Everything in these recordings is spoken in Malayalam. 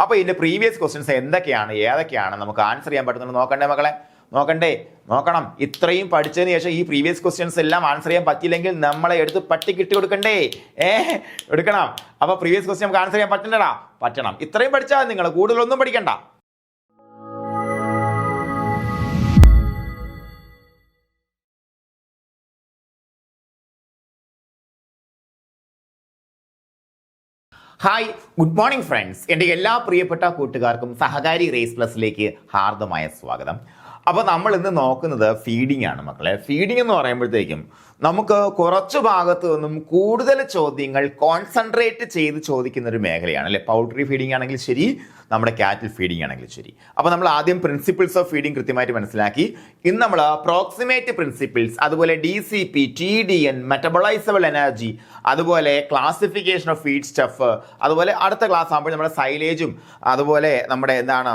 അപ്പോൾ ഇതിന്റെ പ്രീവിയസ് ക്വസ്റ്റ്യൻസ് എന്തൊക്കെയാണ് ഏതൊക്കെയാണ് നമുക്ക് ആൻസർ ചെയ്യാൻ പറ്റുന്നത് നോക്കണ്ടേ മക്കളെ? നോക്കണം. ഇത്രയും പഠിച്ചതിന് ശേഷം ഈ പ്രീവിയസ് ക്വസ്റ്റ്യൻസ് എല്ലാം ആൻസർ ചെയ്യാൻ പറ്റിയില്ലെങ്കിൽ നമ്മളെ എടുത്ത് പട്ടിക്കിട്ട് കൊടുക്കണ്ടേ? എടുക്കണം. അപ്പൊ പ്രീവിയസ് ക്വസ്റ്റ്യൻ നമുക്ക് ആൻസർ ചെയ്യാൻ പറ്റണ്ടടാ? പറ്റണം. ഇത്രയും പഠിച്ചാൽ നിങ്ങൾ കൂടുതലൊന്നും പഠിക്കണ്ട. Hi, good morning friends. എൻ്റെ എല്ലാ പ്രിയപ്പെട്ട കൂട്ടുകാർക്കും സഹകാരി റേസ് പ്ലസിലേക്ക് ഹാർദമായ സ്വാഗതം. അപ്പോൾ നമ്മൾ ഇന്ന് നോക്കുന്നത് ഫീഡിംഗ് ആണ് മക്കളെ. ഫീഡിംഗ് എന്ന് പറയുമ്പോഴത്തേക്കും നമുക്ക് കുറച്ച് ഭാഗത്തു നിന്നും കൂടുതൽ ചോദ്യങ്ങൾ കോൺസെൻട്രേറ്റ് ചെയ്ത് ചോദിക്കുന്ന ഒരു മേഖലയാണ് അല്ലേ? പൗൾട്രി ഫീഡിംഗ് ആണെങ്കിൽ ശരി, നമ്മുടെ കാറ്റിൽ ഫീഡിംഗ് ആണെങ്കിൽ ശരി. അപ്പോൾ നമ്മൾ ആദ്യം പ്രിൻസിപ്പിൾസ് ഓഫ് ഫീഡിംഗ് കൃത്യമായിട്ട് മനസ്സിലാക്കി. ഇന്ന് നമ്മൾ അപ്രോക്സിമേറ്റ് പ്രിൻസിപ്പിൾസ്, അതുപോലെ DCP, TDN, മെറ്റബോളൈസബിൾ എനർജി, അതുപോലെ ക്ലാസിഫിക്കേഷൻ ഓഫ് ഫീഡ് സ്റ്റഫ്, അതുപോലെ അടുത്ത ക്ലാസ് ആകുമ്പോൾ നമ്മുടെ സൈലേജും അതുപോലെ നമ്മുടെ എന്താണ്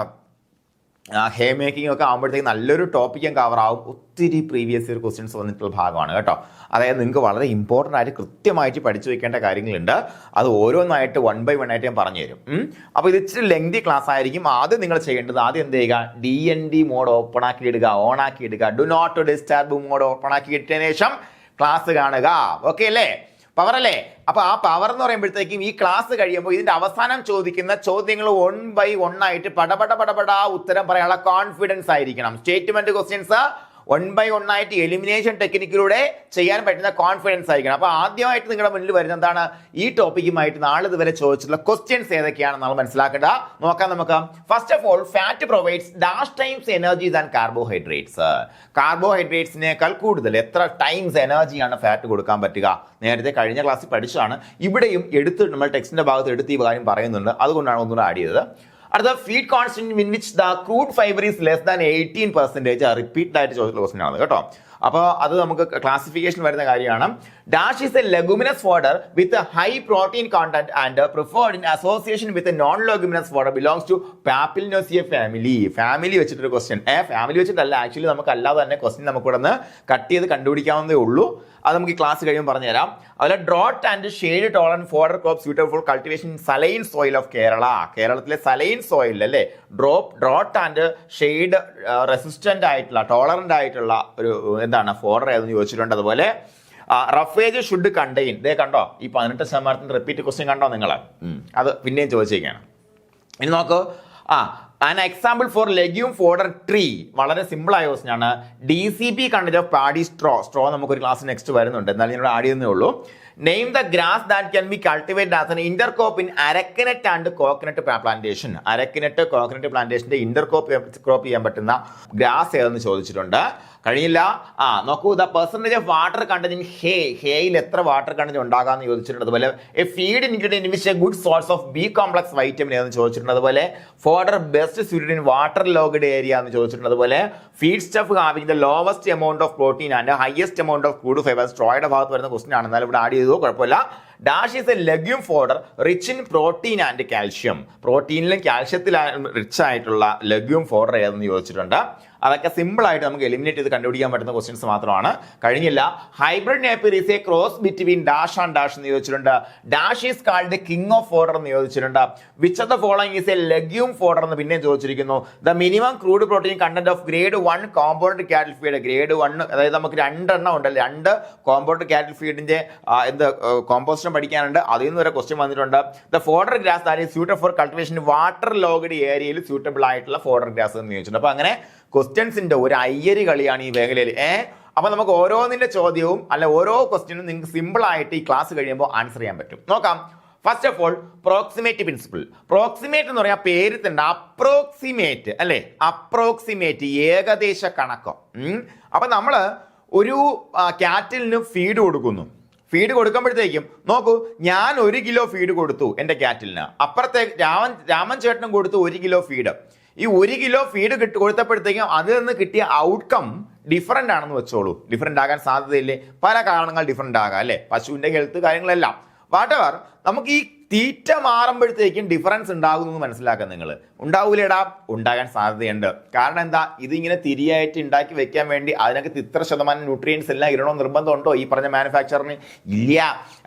ഹെയർ മേക്കിംഗ് ഒക്കെ ആകുമ്പോഴത്തേക്ക് നല്ലൊരു ടോപ്പിക്കും കവർ ആവും. ഒത്തിരി പ്രീവിയസ് ഇയർ ക്വസ്റ്റ്യൻസ് വന്നിട്ടുള്ള ഭാഗമാണ് കേട്ടോ. അതായത് നിങ്ങൾക്ക് വളരെ ഇമ്പോർട്ടൻ്റ് ആയിട്ട് കൃത്യമായിട്ട് പഠിച്ചു വെക്കേണ്ട കാര്യങ്ങളുണ്ട്. അത് ഓരോന്നായിട്ട് 1 by 1 ആയിട്ട് ഞാൻ പറഞ്ഞു തരും. അപ്പോൾ ഇത് ഇച്ചിരി ലെങ്തി ക്ലാസ് ആയിരിക്കും. ആദ്യം നിങ്ങൾ ചെയ്യേണ്ടത് എന്ത് ചെയ്യുക? DND മോഡ് ഓപ്പൺ ആക്കി ഇടുക, ഓൺ ആക്കി ഇടുക. Do not disturb mode open ആക്കി ഇട്ടതിന് ശേഷം ക്ലാസ് കാണുക. ഓക്കെ അല്ലേ? പവർ അല്ലേ? അപ്പൊ ആ പവർ എന്ന് പറയുമ്പോഴത്തേക്കും ഈ ക്ലാസ് കഴിയുമ്പോൾ ഇതിന്റെ അവസാനം ചോദിക്കുന്ന ചോദ്യങ്ങൾ 1 by 1 ആയിട്ട് പടപട ഉത്തരം പറയാനുള്ള കോൺഫിഡൻസ് ആയിരിക്കണം. സ്റ്റേറ്റ്മെന്റ് ക്വസ്റ്റ്യൻസ് 1 by 1 ആയിട്ട് എലിമിനേഷൻ ടെക്നിക്കിലൂടെ ചെയ്യാൻ പറ്റുന്ന കോൺഫിഡൻസ് ആയിരിക്കണം. അപ്പൊ ആദ്യമായിട്ട് നിങ്ങളുടെ മുന്നിൽ വരുന്ന എന്താണ്? ഈ ടോപ്പിക്കുമായിട്ട് നാളെ ഇതുവരെ ചോദിച്ചിട്ടുള്ള ക്വസ്റ്റ്യൻസ് ഏതൊക്കെയാണെന്ന് നമ്മൾ മനസ്സിലാക്കേണ്ട. നോക്കാം നമുക്ക്. First of all, fat provides dash times energy than carbohydrates. കാർബോഹൈഡ്രേറ്റ്സിനേക്കാൾ കൂടുതൽ എത്ര ടൈംസ് എനർജിയാണ് ഫാറ്റ് കൊടുക്കാൻ പറ്റുക? നേരത്തെ കഴിഞ്ഞ ക്ലാസ്സിൽ പഠിച്ചതാണ്. ഇവിടെയും നമ്മൾ ടെക്സ്റ്റിന്റെ ഭാഗത്ത് എടുത്ത് ഈ കാര്യം പറയുന്നുണ്ട്. അതുകൊണ്ടാണ് ഒന്നുകൂടെ ആഡ് ചെയ്തത്. അടുത്ത, feed constant in which the crude fibre is less than 18%. Repeated ആയിട്ട് ചോദിച്ചിട്ടുള്ള ക്വസ്റ്റൻ ആണ് കേട്ടോ. അപ്പോൾ അത് നമുക്ക് ക്ലാസിഫിക്കേഷൻ വരുന്ന കാര്യമാണ്. Dash is a leguminous fodder with high protein content and preferred in association with non leguminous fodder belongs to papilionaceae family വെച്ചിട്ടൊരു ക്വസ്റ്റ്യൻ. ഫാമിലി വെച്ചിട്ടല്ല, ആക്ച്വലി നമുക്ക് അല്ലാതെ തന്നെ ക്വസ്റ്റ്യൻ നമുക്ക് ഇവിടെ നിന്ന് കട്ട് ചെയ്ത് കണ്ടുപിടിക്കാവുന്നതേ ഉള്ളൂ. അത് നമുക്ക് ഈ ക്ലാസ് കഴിയുമ്പോൾ പറഞ്ഞുതരാം. അതുപോലെ drought and shade tolerant fodder crop suitable for cultivation in saline soil of Kerala. കേരളത്തിലെ സലൈൻ സോയിൽ അല്ലേ? ഡ്രോട്ട് ആൻഡ് ഷെയ്ഡ് റെസിസ്റ്റന്റ് ആയിട്ടുള്ള ടോളറന്റ് ആയിട്ടുള്ള ഒരു എന്താണ് ഫോഡർ ഏതെന്ന് ചോദിച്ചിട്ടുണ്ട്. അതുപോലെ റഫേജ് ഷുഡ് കണ്ടെയ്ൻ, ഇതേ കണ്ടോ ഈ 18% റിപ്പീറ്റ് ക്വസ്റ്റ്യൻ കണ്ടോ നിങ്ങൾ? അത് പിന്നെയും ചോദിച്ചേക്കാണ്. ഇനി നോക്കൂ. An example for legume fodder tree, വളരെ സിമ്പിൾ ആയ ക്വസ്റ്റ്യൻ ആണ്. DCP content of paddy straw നമുക്കൊരു ക്ലാസ് നെക്സ്റ്റ് വരുന്നുണ്ട്, എന്നാലും ഞാൻ ആഡ് ചെയ്യുന്നേ ഉള്ളൂ. Name the grass that can be cultivated as an intercrop in arecanut and coconut plantation. Arecanut coconut പ്ലാന്റേഷന്റെ ക്രോപ്പ് ചെയ്യാൻ പറ്റുന്ന ഗ്രാസ് ഏതെന്ന് ചോദിച്ചിട്ടുണ്ട്. കഴിഞ്ഞില്ല. നോക്കൂ. The percentage of water content in ഹേയിൽ എത്ര വാട്ടർ കണ്ടന്റ് ഉണ്ടാകാമെന്ന് ചോദിച്ചിട്ടുണ്ട്. അതുപോലെ a feed ingredient which a good source of B complex vitamin ഏതെന്ന് ചോദിച്ചിട്ടുണ്ട്. അതുപോലെ fodder best suited in water logged area എന്ന് ചോദിച്ചിട്ടുണ്ട്. അതുപോലെ feed stuff having the lowest amount of protein and highest amount of crude fibre. സ്ട്രോയുടെ ഭാഗത്ത് വരുന്ന ക്വസ്റ്റ്യൻ ആണ്, എന്നാലും ഇവിടെ ആഡ് ചെയ്തോ കുഴപ്പമില്ല. Dash is a legume fodder rich in protein and calcium. പ്രോട്ടീനിലും കാൽഷ്യത്തിലും റിച്ച് ആയിട്ടുള്ള ലെഗ്യൂം ഫോഡർ ഏതെന്ന് ചോദിച്ചിട്ടുണ്ട്. അതൊക്കെ സിമ്പിൾ ആയിട്ട് നമുക്ക് എലിമിനേറ്റ് ചെയ്ത് കണ്ടുപിടിക്കാൻ പറ്റുന്ന ക്വസ്റ്റ്യൻസ് മാത്രമാണ്. കഴിഞ്ഞില്ല. Hybrid Napier is a cross between dash and dash എന്ന് ചോദിച്ചിട്ടുണ്ട്. Dash is called king of fodder എന്ന് ചോദിച്ചിട്ടുണ്ട്. Which of the following is a legume fodder എന്ന് പിന്നെയും ചോദിച്ചിരിക്കുന്നു. The minimum crude protein content of grade 1 compound cattle feed. Grade 1 അതായത് നമുക്ക് 2 എണ്ണം ഉണ്ടല്ലോ, 2 കോമ്പൗണ്ട് കാറ്റിൽ ഫീഡിന്റെ കോമ്പോസിഷൻ പഠിക്കാനുണ്ട്. അതിൽ നിന്ന് വരെ ക്വസ്റ്റ്യൻ വന്നിട്ടുണ്ട്. The fodder grass that is suitable for cultivation water logged ഏരിയയിൽ സ്യൂട്ടബിൾ ആയിട്ടുള്ള ഫോഡർ ഗ്രാസ് എന്ന് ചോദിച്ചിട്ടുണ്ട്. അപ്പൊ അങ്ങനെ ക്വസ്റ്റ്യൻസിന്റെ ഒരു അയ്യരി കളിയാണ് ഈ മേഖലയിൽ. അപ്പൊ നമുക്ക് ഓരോന്നിന്റെ ചോദ്യവും ഓരോ ക്വസ്റ്റ്യനും നിങ്ങൾക്ക് സിമ്പിൾ ആയിട്ട് ഈ ക്ലാസ് കഴിയുമ്പോൾ ആൻസർ ചെയ്യാൻ പറ്റും. നോക്കാം. First of all, proximate principle. Proximate എന്ന് പറയാൻ പേര് തന്നെ അപ്രോക്സിമേറ്റ് അല്ലെ? അപ്രോക്സിമേറ്റ്, ഏകദേശ കണക്കം. അപ്പൊ നമ്മള് ഒരു കാറ്റിലിന് ഫീഡ് കൊടുക്കുന്നു. ഫീഡ് കൊടുക്കുമ്പോഴത്തേക്കും നോക്കൂ, ഞാൻ 1 കിലോ ഫീഡ് കൊടുത്തു എൻ്റെ കാറ്റിലിന്. അപ്പുറത്തെ രാമൻ ചേട്ടനും കൊടുത്തു 1 കിലോ ഫീഡ്. ഈ 1 കിലോ ഫീഡ് കൊടുത്തപ്പോഴത്തേക്കും അതിൽ നിന്ന് കിട്ടിയ ഔട്ട്കം ഡിഫറൻ്റ് ആണെന്ന് വെച്ചോളൂ. ഡിഫറൻ്റ് ആകാൻ സാധ്യതയില്ലേ? പല കാരണങ്ങൾ ഡിഫറൻ്റ് ആകാം അല്ലേ? പശുവിൻ്റെ ഹെൽത്ത് കാര്യങ്ങളെല്ലാം. വാട്ടവർ നമുക്ക് ഈ തീറ്റ മാറുമ്പോഴത്തേക്കും ഡിഫറൻസ് ഉണ്ടാകുമെന്ന് മനസ്സിലാക്കാൻ നിങ്ങൾ ഉണ്ടാവൂലേടാ, ഉണ്ടാകാൻ സാധ്യതയുണ്ട്. കാരണം എന്താ, ഇതിങ്ങനെ തിരിയായിട്ട് ഉണ്ടാക്കി വെക്കാൻ വേണ്ടി അതിനകത്ത് ഇത്ര ശതമാനം ന്യൂട്രിയൻസ് എല്ലാം ഇടണോ നിർബന്ധമുണ്ടോ ഈ പറഞ്ഞ മാനുഫാക്ചറിന്? ഇല്ല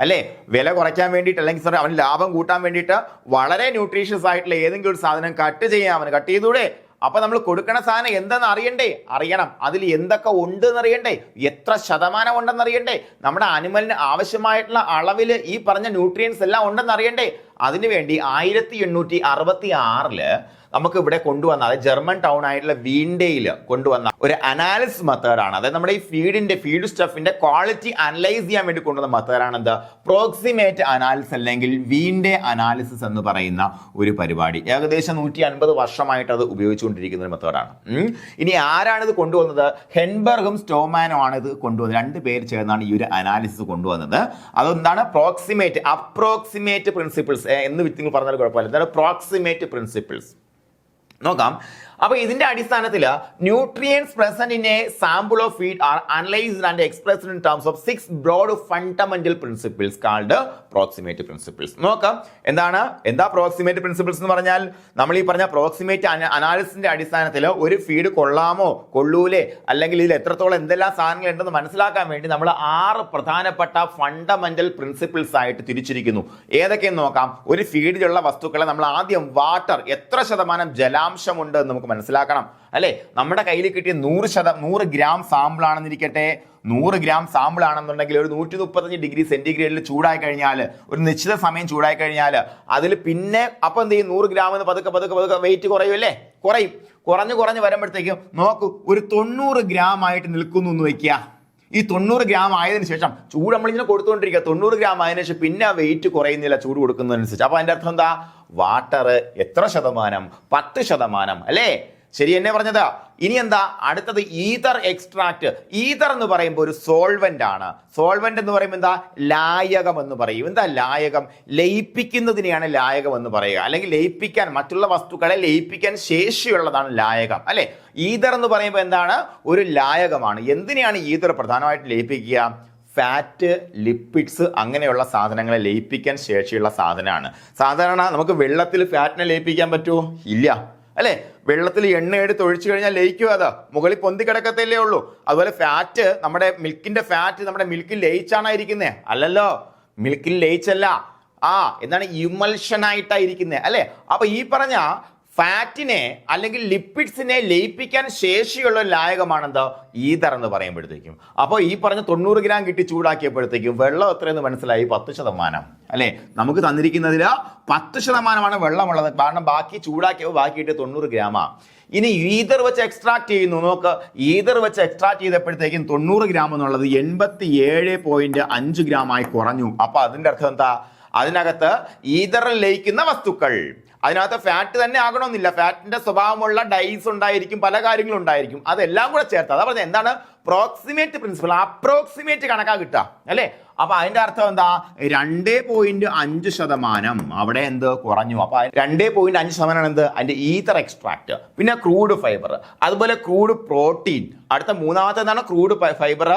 അല്ലേ. വില കുറയ്ക്കാൻ വേണ്ടിയിട്ട് അല്ലെങ്കിൽ അവന് ലാഭം കൂട്ടാൻ വേണ്ടിയിട്ട് വളരെ ന്യൂട്രീഷ്യസ് ആയിട്ടുള്ള ഏതെങ്കിലും ഒരു സാധനം കട്ട് ചെയ്യാൻ അവന് കട്ട് ചെയ്തൂടെ? അപ്പൊ നമ്മൾ കൊടുക്കണ സാധനം എന്തെന്ന് അറിയണം. അതിൽ എന്തൊക്കെ ഉണ്ട് എന്നറിയണ്ടേ, എത്ര ശതമാനം ഉണ്ടെന്ന് അറിയണ്ടേ, നമ്മുടെ അനിമലിന് ആവശ്യമായിട്ടുള്ള അളവിൽ ഈ പറഞ്ഞ ന്യൂട്രിയൻസ് എല്ലാം ഉണ്ടെന്ന് അറിയണ്ടേ. അതിനുവേണ്ടി 1866 നമുക്ക് ഇവിടെ കൊണ്ടുവന്ന, അതായത് ജർമ്മൻ ടൗൺ ആയിട്ടുള്ള വീൻഡയിൽ കൊണ്ടുവന്ന ഒരു അനാലിസിസ് മെത്തേഡാണ്. അതായത് നമ്മുടെ ഈ ഫീഡ് സ്റ്റഫിന്റെ ക്വാളിറ്റി അനലൈസ് ചെയ്യാൻ വേണ്ടി കൊണ്ടുവന്ന മെത്തേഡാണ് എന്ത്, പ്രോക്സിമേറ്റ് അനാലിസിസ് അല്ലെങ്കിൽ വീൻഡേ അനാലിസിസ് എന്ന് പറയുന്ന ഒരു പരിപാടി. ഏകദേശം 150 വർഷമായിട്ട് അത് ഉപയോഗിച്ചുകൊണ്ടിരിക്കുന്ന ഒരു മെത്തേഡാണ്. ഇനി ആരാണ് ഇത് കൊണ്ടുവന്നത്? ഹെൻബർഗും സ്റ്റോമാനും ആണ് ഇത് കൊണ്ടുവന്നത്. 2 പേര് ചേർന്നാണ് ഈ ഒരു അനാലിസിസ് കൊണ്ടുവന്നത്. അതെന്താണ്? അപ്രോക്സിമേറ്റ് പ്രിൻസിപ്പിൾസ് എന്ന് നിങ്ങൾ പറഞ്ഞാൽ കുഴപ്പമില്ല. എന്താണ് പ്രോക്സിമേറ്റ് പ്രിൻസിപ്പിൾസ്? നോക്കാം. അപ്പൊ ഇതിന്റെ അടിസ്ഥാനത്തിൽ nutrients present in a sample of feed are analysed and expressed in terms of 6 broad fundamental principles called proximate principles. നോക്കാം എന്താ പ്രോക്സിമേറ്റ് പ്രിൻസിപ്പിൾസ് എന്ന് പറഞ്ഞാൽ, നമ്മൾ ഈ പറഞ്ഞ പ്രോക്സിമേറ്റ് അനാലിസിന്റെ അടിസ്ഥാനത്തിൽ ഒരു ഫീഡ് കൊള്ളാമോ കൊള്ളൂലേ, അല്ലെങ്കിൽ ഇതിൽ എത്രത്തോളം എന്തെല്ലാം സാധനങ്ങൾ ഉണ്ടെന്ന് മനസ്സിലാക്കാൻ വേണ്ടി നമ്മൾ 6 പ്രധാനപ്പെട്ട ഫണ്ടമെന്റൽ പ്രിൻസിപ്പിൾസ് ആയിട്ട് തിരിച്ചിരിക്കുന്നു. ഏതൊക്കെയെന്ന് നോക്കാം. ഒരു ഫീഡിലുള്ള വസ്തുക്കളെ നമ്മൾ ആദ്യം വാട്ടർ, എത്ര ശതമാനം ജലാംശമുണ്ട് എന്ന് നമുക്ക് മനസ്സിലാക്കണം അല്ലെ. നമ്മുടെ കയ്യിൽ കിട്ടിയ 100 ഗ്രാം സാമ്പിൾ ആണെന്നിരിക്കട്ടെ. 100 ഗ്രാം സാമ്പിൾ ആണെന്നുണ്ടെങ്കിൽ ഒരു 135 ഡിഗ്രി സെന്റിഗ്രേഡിൽ ചൂടായി കഴിഞ്ഞാൽ, ഒരു നിശ്ചിത സമയം ചൂടായി കഴിഞ്ഞാൽ അതിൽ പിന്നെ അപ്പം എന്ത് ചെയ്യും, 100 ഗ്രാം എന്ന് പതുക്കെ വെയിറ്റ് കുറയുമല്ലേ? കുറഞ്ഞു വരുമ്പോഴത്തേക്കും നോക്കൂ, ഒരു 90 ഗ്രാം ആയിട്ട് നിൽക്കുന്നു എന്ന് വെക്കുക. ഈ 90 ഗ്രാം ആയതിനു ശേഷം ചൂട് നമ്മളിങ്ങനെ കൊടുത്തുകൊണ്ടിരിക്കുക. 90 ഗ്രാം ആയതിനു ശേഷം പിന്നെ ആ വെയിറ്റ് കുറയുന്നില്ല ചൂട് കൊടുക്കുന്നതനുസരിച്ച്. അപ്പൊ അതിന്റെ അർത്ഥം എന്താ? വാട്ടർ എത്ര ശതമാനം? 10% അല്ലേ? ശരി എന്നെ പറഞ്ഞത്. ഇനി എന്താ അടുത്തത്? Ether extract. ഈതർ എന്ന് പറയുമ്പോൾ ഒരു സോൾവെന്റ് ആണ്. സോൾവെന്റ് എന്ന് പറയുമ്പോൾ എന്താ? ലായകം എന്ന് പറയും. എന്താ ലായകം? ലയിപ്പിക്കുന്നതിനെയാണ് ലായകം എന്ന് പറയുക. അല്ലെങ്കിൽ ലയിപ്പിക്കാൻ, മറ്റുള്ള വസ്തുക്കളെ ലയിപ്പിക്കാൻ ശേഷിയുള്ളതാണ് ലായകം അല്ലെ. ഈതർ എന്ന് പറയുമ്പോൾ എന്താണ്? ഒരു ലായകമാണ്. എന്തിനെയാണ് ഈതർ പ്രധാനമായിട്ട് ലയിപ്പിക്കുക? ഫാറ്റ്, ലിപ്പിഡ്സ് അങ്ങനെയുള്ള സാധനങ്ങളെ ലയിപ്പിക്കാൻ ശേഷിയുള്ള സാധനമാണ്. സാധാരണ നമുക്ക് വെള്ളത്തിൽ ഫാറ്റിനെ ലയിപ്പിക്കാൻ പറ്റുമോ? ഇല്ല അല്ലെ. വെള്ളത്തിൽ എണ്ണ എടുത്ത് ഒഴിച്ചു കഴിഞ്ഞാൽ ലയിക്കും, അത് മുകളിൽ പൊന്തി കിടക്കത്തല്ലേ ഉള്ളൂ. അതുപോലെ ഫാറ്റ്, നമ്മുടെ മിൽക്കിന്റെ ഫാറ്റ് നമ്മുടെ മിൽക്കിൽ ലയിച്ചാണ് ഇരിക്കുന്നത്? അല്ലല്ലോ, മിൽക്കിൽ ലയിച്ചല്ല. എന്താണ്? ഇമൽഷൻ ആയിട്ടായിരിക്കുന്നത് അല്ലെ. അപ്പൊ ഈ പറഞ്ഞ ഫാറ്റിനെ അല്ലെങ്കിൽ ലിപ്പിഡ്സിനെ ലയിപ്പിക്കാൻ ശേഷിയുള്ള ഒരു ലായകമാണെന്താ? ഈതർ എന്ന് പറയുമ്പോഴത്തേക്കും. അപ്പോൾ ഈ പറഞ്ഞ 90 ഗ്രാം കിട്ടി ചൂടാക്കിയപ്പോഴത്തേക്കും വെള്ളം എത്രയെന്ന് മനസ്സിലായി? 10% അല്ലെ. നമുക്ക് തന്നിരിക്കുന്നതിൽ 10% വെള്ളമുള്ളത്. കാരണം ബാക്കി ചൂടാക്കിയപ്പോൾ ബാക്കിയിട്ട് 90 ഗ്രാമാ. ഇനി ഈതർ വെച്ച് എക്സ്ട്രാക്ട് ചെയ്യുന്നു. നോക്ക്, ഈതർ വെച്ച് എക്സ്ട്രാക്ട് ചെയ്തപ്പോഴത്തേക്കും 90 ഗ്രാം എന്നുള്ളത് 87.5 ഗ്രാമായി കുറഞ്ഞു. അപ്പൊ അതിന്റെ അർത്ഥം എന്താ? അതിനകത്ത് ഈതറിൽ ലയിക്കുന്ന വസ്തുക്കൾ, അതിനകത്ത് ഫാറ്റ് തന്നെ ആകണമെന്നില്ല, ഫാറ്റിന്റെ സ്വഭാവമുള്ള ഡൈസ് ഉണ്ടായിരിക്കും, പല കാര്യങ്ങളും ഉണ്ടായിരിക്കും, അതെല്ലാം കൂടെ ചേർത്ത്. അതാ പറഞ്ഞത് എന്താണ്? പ്രോക്സിമേറ്റ് പ്രിൻസിപ്പിൾ, അപ്രോക്സിമേറ്റ് കണക്കാ കിട്ടുക അല്ലെ. അപ്പൊ അതിന്റെ അർത്ഥം എന്താ? 2.5% അവിടെ എന്ത് കുറഞ്ഞു. അപ്പൊ 2.5% എന്ത്? അതിന്റെ ഈതർ എക്സ്ട്രാക്ട്. പിന്നെ ക്രൂഡ് ഫൈബർ, അതുപോലെ ക്രൂഡ് പ്രോട്ടീൻ. അടുത്ത മൂന്നാമത്തെ എന്താണ്? Crude fibre.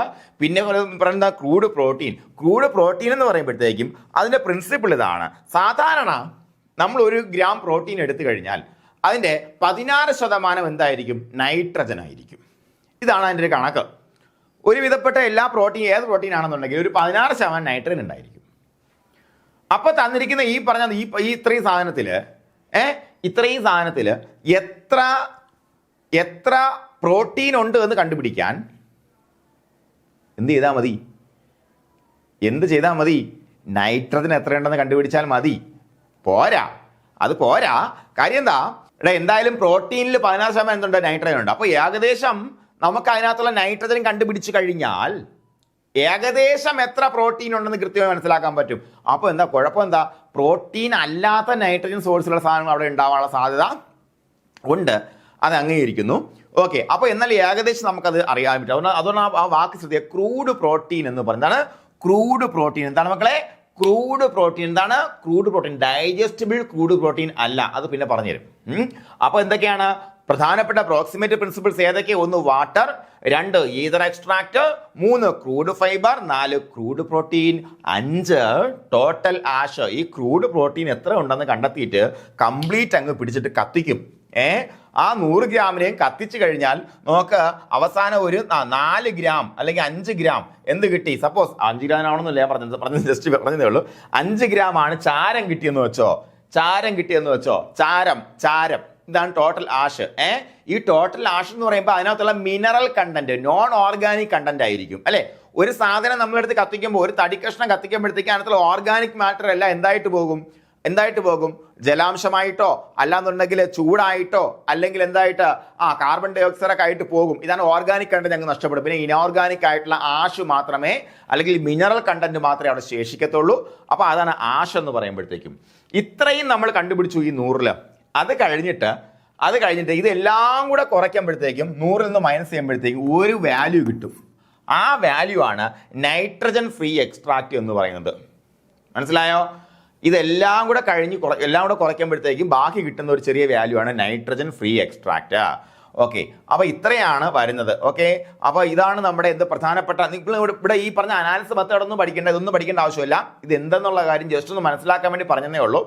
പിന്നെ പറയുന്നത് ക്രൂഡ് പ്രോട്ടീൻ. ക്രൂഡ് പ്രോട്ടീൻ എന്ന് പറയുമ്പോഴത്തേക്കും അതിന്റെ പ്രിൻസിപ്പിൾ ഇതാണ്. സാധാരണ നമ്മൾ 1 ഗ്രാം പ്രോട്ടീൻ എടുത്തു കഴിഞ്ഞാൽ അതിന്റെ 16% എന്തായിരിക്കും? നൈട്രജൻ ആയിരിക്കും. ഇതാണ് അതിൻ്റെ ഒരു കണക്ക്. ഒരുവിധപ്പെട്ട എല്ലാ പ്രോട്ടീൻ, ഏത് പ്രോട്ടീൻ ആണെന്നുണ്ടെങ്കിൽ ഒരു 16% നൈട്രജൻ ഉണ്ടായിരിക്കും. അപ്പൊ തന്നിരിക്കുന്ന ഈ പറഞ്ഞ ഇത്രയും സാധനത്തില് എത്ര പ്രോട്ടീൻ ഉണ്ട് എന്ന് കണ്ടുപിടിക്കാൻ എന്ത് ചെയ്താൽ മതി? നൈട്രജൻ എത്രയുണ്ടെന്ന് കണ്ടുപിടിച്ചാൽ മതി. അത് പോരാ. കാര്യം എന്താ? എന്തായാലും പ്രോട്ടീനിൽ 16% എന്തുണ്ട്? നൈട്രജൻ ഉണ്ട്. അപ്പൊ ഏകദേശം നമുക്ക് അതിനകത്തുള്ള നൈട്രജൻ കണ്ടുപിടിച്ചു കഴിഞ്ഞാൽ ഏകദേശം എത്ര പ്രോട്ടീൻ ഉണ്ടെന്ന് കൃത്യമായി മനസ്സിലാക്കാൻ പറ്റും. അപ്പൊ എന്താ കുഴപ്പം? എന്താ? പ്രോട്ടീൻ അല്ലാത്ത നൈട്രജൻ സോഴ്സുള്ള സാധനങ്ങൾ അവിടെ ഉണ്ടാവാനുള്ള സാധ്യത ഉണ്ട്. അത് അംഗീകരിക്കുന്നു. ഓക്കെ. അപ്പൊ എന്നാൽ ഏകദേശം നമുക്കത് അറിയാൻ പറ്റും. അതുകൊണ്ട് ആ വാക്ക് ശ്രദ്ധിക്കുക. ക്രൂഡ് പ്രോട്ടീൻ എന്ന് പറയുന്നതാണ്. ക്രൂഡ് പ്രോട്ടീൻ എന്താണ് മക്കളെ? ക്രൂഡ് പ്രോട്ടീൻ എന്താണ്? Crude protein digestible crude protein അല്ല. അത് പിന്നെ പറഞ്ഞുതരും. അപ്പൊ എന്തൊക്കെയാണ്? പ്രധാനപ്പെട്ട പ്രോക്സിമേറ്റ് പ്രിൻസിപ്പിൾസ് ഏതൊക്കെ? 1 water, 2 ether extract, 3 crude fibre, 4 crude protein, 5 total ash. ഈ ക്രൂഡ് പ്രോട്ടീൻ എത്ര ഉണ്ടെന്ന് കണ്ടെത്തിയിട്ട് കംപ്ലീറ്റ് അങ്ങ് പിടിച്ചിട്ട് കത്തിക്കും. ആ 100 ഗ്രാമിനെയും കത്തിച്ചു കഴിഞ്ഞാൽ നമുക്ക് അവസാനം ഒരു 4 ഗ്രാം അല്ലെങ്കിൽ 5 ഗ്രാം എന്ത് കിട്ടി? സപ്പോസ് 5 ഗ്രാം ആണെന്നല്ല ഞാൻ പറഞ്ഞത് ജസ്റ്റ് പറഞ്ഞതേ ഉള്ളൂ. 5 ഗ്രാം ആണ് ചാരം കിട്ടിയെന്ന് വെച്ചോ. ചാരം ഇതാണ് ടോട്ടൽ ആഷ്. ഈ ടോട്ടൽ ആഷ് എന്ന് പറയുമ്പോൾ അതിനകത്തുള്ള mineral content, non organic content ആയിരിക്കും അല്ലെ. ഒരു സാധനം നമ്മളെടുത്ത് കത്തിക്കുമ്പോൾ, ഒരു തടി കഷ്ണം കത്തിക്കുമ്പോഴത്തേക്ക് അതിനകത്തുള്ള ഓർഗാനിക് മാറ്റർ എല്ലാം എന്തായിട്ട് പോകും? ജലാംശമായിട്ടോ അല്ലാന്നുണ്ടെങ്കിൽ ചൂടായിട്ടോ അല്ലെങ്കിൽ എന്തായിട്ട് കാർബൺ ഡൈ ഓക്സൈഡ് ഒക്കെ ആയിട്ട് പോകും. ഇതാണ് ഓർഗാനിക് കണ്ടന്റ് അങ്ങ് നഷ്ടപ്പെടും. പിന്നെ ഇനോർഗാനിക് ആയിട്ടുള്ള ആഷ് മാത്രമേ, അല്ലെങ്കിൽ മിനറൽ കണ്ടന്റ് മാത്രമേ അവിടെ ശേഷിക്കത്തുള്ളൂ. അപ്പൊ അതാണ് ആഷ് എന്ന് പറയുമ്പോഴത്തേക്കും. ഇത്രയും നമ്മൾ കണ്ടുപിടിച്ചു ഈ 100. അത് കഴിഞ്ഞിട്ട് ഇതെല്ലാം കൂടെ കുറയ്ക്കുമ്പോഴത്തേക്കും 100 നിന്ന് മൈനസ് ചെയ്യുമ്പോഴത്തേക്കും ഒരു വാല്യൂ കിട്ടും. ആ വാല്യൂ ആണ് നൈട്രജൻ ഫ്രീ എക്സ്ട്രാക്ട് എന്ന് പറയുന്നത്. മനസ്സിലായോ? ഇതെല്ലാം കൂടെ എല്ലാം കൂടെ കുറയ്ക്കുമ്പോഴത്തേക്കും ബാക്കി കിട്ടുന്ന ഒരു ചെറിയ വാല്യൂ ആണ് നൈട്രജൻ ഫ്രീ എക്സ്ട്രാക്ട്. ഓക്കെ, അപ്പൊ ഇത്രയാണ് വരുന്നത്. ഓക്കെ, അപ്പൊ ഇതാണ് നമ്മുടെ പ്രധാനപ്പെട്ട, നിങ്ങൾ ഇവിടെ ഈ പറഞ്ഞ അനാലിസിസ് മെത്തേഡ് ഒന്നും ഇതൊന്നും പഠിക്കേണ്ട ആവശ്യമില്ല. ഇത് എന്തെന്നുള്ള കാര്യം ജസ്റ്റ് ഒന്ന് മനസ്സിലാക്കാൻ വേണ്ടി പറഞ്ഞതേ ഉള്ളൂ.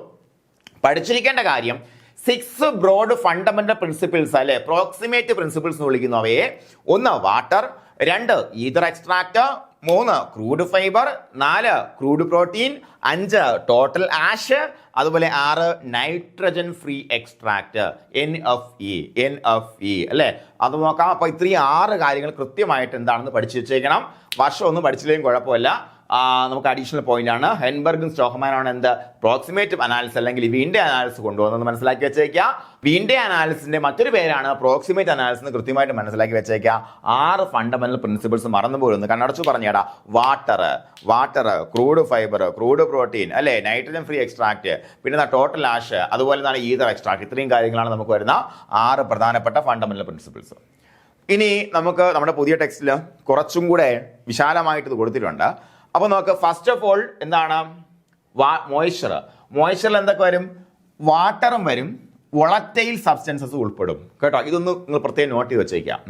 പഠിച്ചിരിക്കേണ്ട കാര്യം 6 ബ്രോഡ് ഫണ്ടമെന്റൽ പ്രിൻസിപ്പിൾസ് അല്ലെ, പ്രോക്സിമേറ്റ് പ്രിൻസിപ്പിൾസ് എന്ന് വിളിക്കുന്നവയെ: 1 water, 2 ether extract, 3 crude fibre, 4 crude protein, 5 total ash, അതുപോലെ 6 നൈട്രജൻ ഫ്രീ എക്സ്ട്രാക്ട്, NFE അല്ലെ. അത് നോക്കാം. അപ്പൊ ഇത്രയും 6 കാര്യങ്ങൾ കൃത്യമായിട്ട് എന്താണെന്ന് പഠിച്ചു വെച്ചേക്കണം. വർഷം ഒന്നും പഠിച്ചില്ലെങ്കിലും കുഴപ്പമില്ല. നമുക്ക് അഡീഷണൽ പോയിന്റ് ആണ്. ഹെൻബർഗും സ്റ്റോക്ക്മാനാണ് പ്രോക്സിമേറ്റ് അനാലിസിസ് അല്ലെങ്കിൽ വീൻഡേ അനാലിസിസ് കൊണ്ടുവന്നത് മനസ്സിലാക്കി വെച്ചേക്കുക. വീൻഡേ അനാലിസിന്റെ മറ്റൊരു പേരാണ് പ്രോക്സിമേറ്റ് അനാലിസിസ്. കൃത്യമായിട്ട് മനസ്സിലാക്കി വെച്ചേക്കുക. 6 ഫണ്ടമെന്റൽ പ്രിൻസിപ്പിൾസ് മറന്നുപോയിരുന്നു. കണ്ണടച്ചു പറഞ്ഞേടാ. Water, crude fibre, crude protein അല്ലെ, നൈട്രജൻ ഫ്രീ എക്സ്ട്രാക്ട്, പിന്നെ ടോട്ടൽ ആഷ്, അതുപോലെ തന്നെ ഈതർ എക്സ്ട്രാക്ട്. ഇത്രയും കാര്യങ്ങളാണ് നമുക്ക് വരുന്ന 6 പ്രധാനപ്പെട്ട ഫണ്ടമെന്റൽ പ്രിൻസിപ്പിൾസ്. ഇനി നമുക്ക് നമ്മുടെ പുതിയ ടെക്സ്റ്റിൽ കുറച്ചും കൂടെ വിശാലമായിട്ട് ഇത് കൊടുത്തിട്ടുണ്ട്. അപ്പൊ നമുക്ക് ഫസ്റ്റ് ഓഫ് ഓൾ എന്താണ്? മോയ്സ്ചറിൽ എന്തൊക്കെ വരും? വാട്ടറും വരും, വോളറ്റൈൽ സബ്സ്റ്റൻസസ് ഉൾപ്പെടും കേട്ടോ. ഇതൊന്ന് നിങ്ങൾ പ്രത്യേകം നോട്ട് ചെയ്ത് വെച്ചേക്കാം.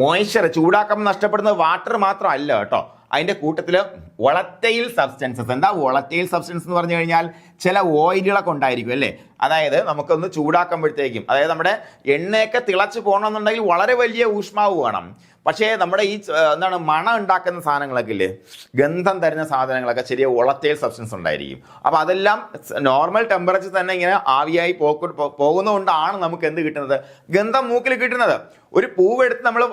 മോയ്സ്ചർ ചൂടാക്കുമ്പോൾ നഷ്ടപ്പെടുന്നത് വാട്ടർ മാത്രമല്ല കേട്ടോ, അതിന്റെ കൂട്ടത്തിൽ വോളറ്റൈൽ സബ്സ്റ്റൻസസ്. എന്താ വോളറ്റൈൽ സബ്സ്റ്റൻസ് എന്ന് പറഞ്ഞു കഴിഞ്ഞാൽ ചില ഓയിലുകളൊക്കെ ഉണ്ടായിരിക്കും അല്ലേ. അതായത് നമുക്കൊന്ന് ചൂടാക്കുമ്പോഴത്തേക്കും, അതായത് നമ്മുടെ എണ്ണയൊക്കെ തിളച്ച് പോകണമെന്നുണ്ടെങ്കിൽ വളരെ വലിയ ഊഷ്മാവ് വേണം. പക്ഷേ നമ്മുടെ ഈ മണം ഉണ്ടാക്കുന്ന സാധനങ്ങളൊക്കെ ഇല്ലേ, ഗന്ധം തരുന്ന സാധനങ്ങളൊക്കെ ചെറിയ വോളറ്റൈൽ സബ്സ്റ്റൻസ് ഉണ്ടായിരിക്കും. അപ്പൊ അതെല്ലാം നോർമൽ ടെമ്പറേച്ചർ തന്നെ ഇങ്ങനെ ആവിയായി പോകുന്നതുകൊണ്ടാണ് നമുക്ക് എന്ത് കിട്ടുന്നത്? ഗന്ധം മൂക്കിൽ കിട്ടുന്നത്. ഒരു പൂവെടുത്ത് നമ്മൾ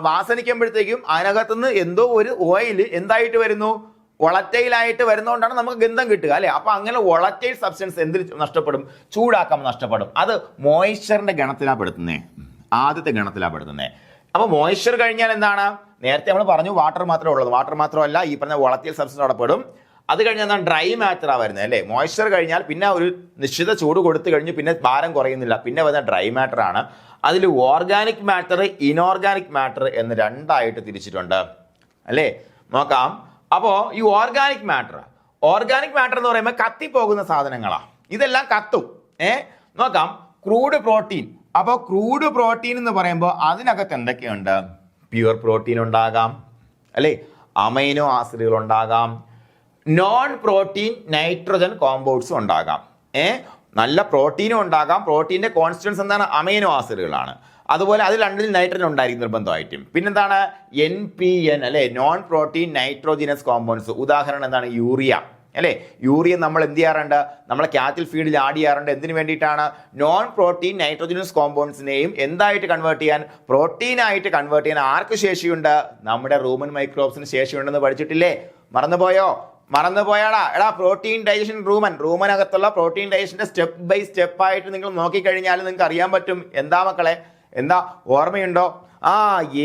വാസനിക്കുമ്പോഴത്തേക്കും അതിനകത്തുനിന്ന് എന്തോ ഒരു ഓയിൽ എന്തായിട്ട് വരുന്നു? വോളറ്റൈലായിട്ട് വരുന്നതുകൊണ്ടാണ് നമുക്ക് ഗന്ധം കിട്ടുക അല്ലെ. അപ്പൊ അങ്ങനെ വോളറ്റൈൽ സബ്സ്റ്റൻസ് എന്തിൽ നഷ്ടപ്പെടും? ചൂടാക്കുമ്പോൾ നഷ്ടപ്പെടും. അത് മോയ്സ്ചറിന്റെ ഗണത്തിലാണ് പെടുത്തുന്നത്, ആദ്യത്തെ ഗണത്തിലാണ് പെടുത്തുന്നത്. അപ്പൊ മോയ്സ്ചർ കഴിഞ്ഞാൽ എന്താണ്? നേരത്തെ നമ്മൾ പറഞ്ഞു വാട്ടർ മാത്രമേ ഉള്ളത്. വാട്ടർ മാത്രമല്ല, ഈ പറഞ്ഞ വോളറ്റൈൽ സബ്സ്റ്റൻസ് അവിടെ പെടും. അത് കഴിഞ്ഞാൽ എന്താണ്? ഡ്രൈ മാറ്ററാണ് വരുന്നത് അല്ലേ. മോയ്സ്ചർ കഴിഞ്ഞാൽ പിന്നെ ഒരു നിശ്ചിത ചൂട് കൊടുത്തു കഴിഞ്ഞ് പിന്നെ ഭാരം കുറയുന്നില്ല, പിന്നെ വരുന്ന ഡ്രൈ മാറ്റർ ആണ്. അതിൽ ഓർഗാനിക് മാറ്റർ, ഇനോർഗാനിക് മാറ്റർ എന്ന് 2 ആയിട്ട് തിരിച്ചിട്ടുണ്ട് അല്ലേ. നോക്കാം. അപ്പോ ഈ ഓർഗാനിക് മാറ്റർ എന്ന് പറയുമ്പോൾ കത്തിപ്പോകുന്ന സാധനങ്ങളാ. ഇതെല്ലാം കത്തും. നോക്കാം. Crude protein. അപ്പോൾ ക്രൂഡ് പ്രോട്ടീൻ എന്ന് പറയുമ്പോൾ അതിനകത്ത് എന്തൊക്കെയുണ്ട്? പ്യുവർ പ്രോട്ടീൻ ഉണ്ടാകാം അല്ലേ, അമൈനോ ആസിഡുകൾ ഉണ്ടാകാം, നോൺ പ്രോട്ടീൻ നൈട്രജൻ കോമ്പൗണ്ട്സും ഉണ്ടാകാം. നല്ല പ്രോട്ടീനും ഉണ്ടാകാം. പ്രോട്ടീൻ്റെ കോൺസ്റ്റൻസ് എന്താണ്? അമൈനോ ആസിഡുകളാണ്. അതുപോലെ അതിൽ 2 നൈട്രജൻ ഉണ്ടായിരിക്കും നിർബന്ധമായിട്ടും. പിന്നെന്താണ്? NPN അല്ലെ, നോൺ പ്രോട്ടീൻ നൈട്രോജിനസ് കോമ്പൗണ്ട്സ്. ഉദാഹരണം എന്താണ്? യൂറിയ അല്ലെ. യൂറിയ നമ്മൾ എന്ത് ചെയ്യാറുണ്ട്? നമ്മളെ ക്യാറ്റിൽ ഫീഡിൽ ആഡ് ചെയ്യാറുണ്ട്. എന്തിനു വേണ്ടിയിട്ടാണ്? നോൺ പ്രോട്ടീൻ നൈട്രോജിനസ് കോമ്പൗണ്ട്സിനെയും എന്തായിട്ട് കൺവേർട്ട് ചെയ്യാൻ? പ്രോട്ടീനായിട്ട് കൺവേർട്ട് ചെയ്യാൻ ആർക്ക് ശേഷിയുണ്ട്? നമ്മുടെ റൂമൻ മൈക്രോബ്സിന് ശേഷിയുണ്ടെന്ന് പഠിച്ചിട്ടില്ലേ? മറന്നുപോയാടാ. എടാ, പ്രോട്ടീൻ ഡൈജഷൻ റൂമനകത്തുള്ള പ്രോട്ടീൻ ഡൈജഷന്റെ സ്റ്റെപ്പ് ബൈ സ്റ്റെപ്പ് ആയിട്ട് നിങ്ങൾ നോക്കിക്കഴിഞ്ഞാൽ നിങ്ങൾക്ക് അറിയാൻ പറ്റും. എന്താ മക്കളെ? എന്താ ഓർമ്മയുണ്ടോ?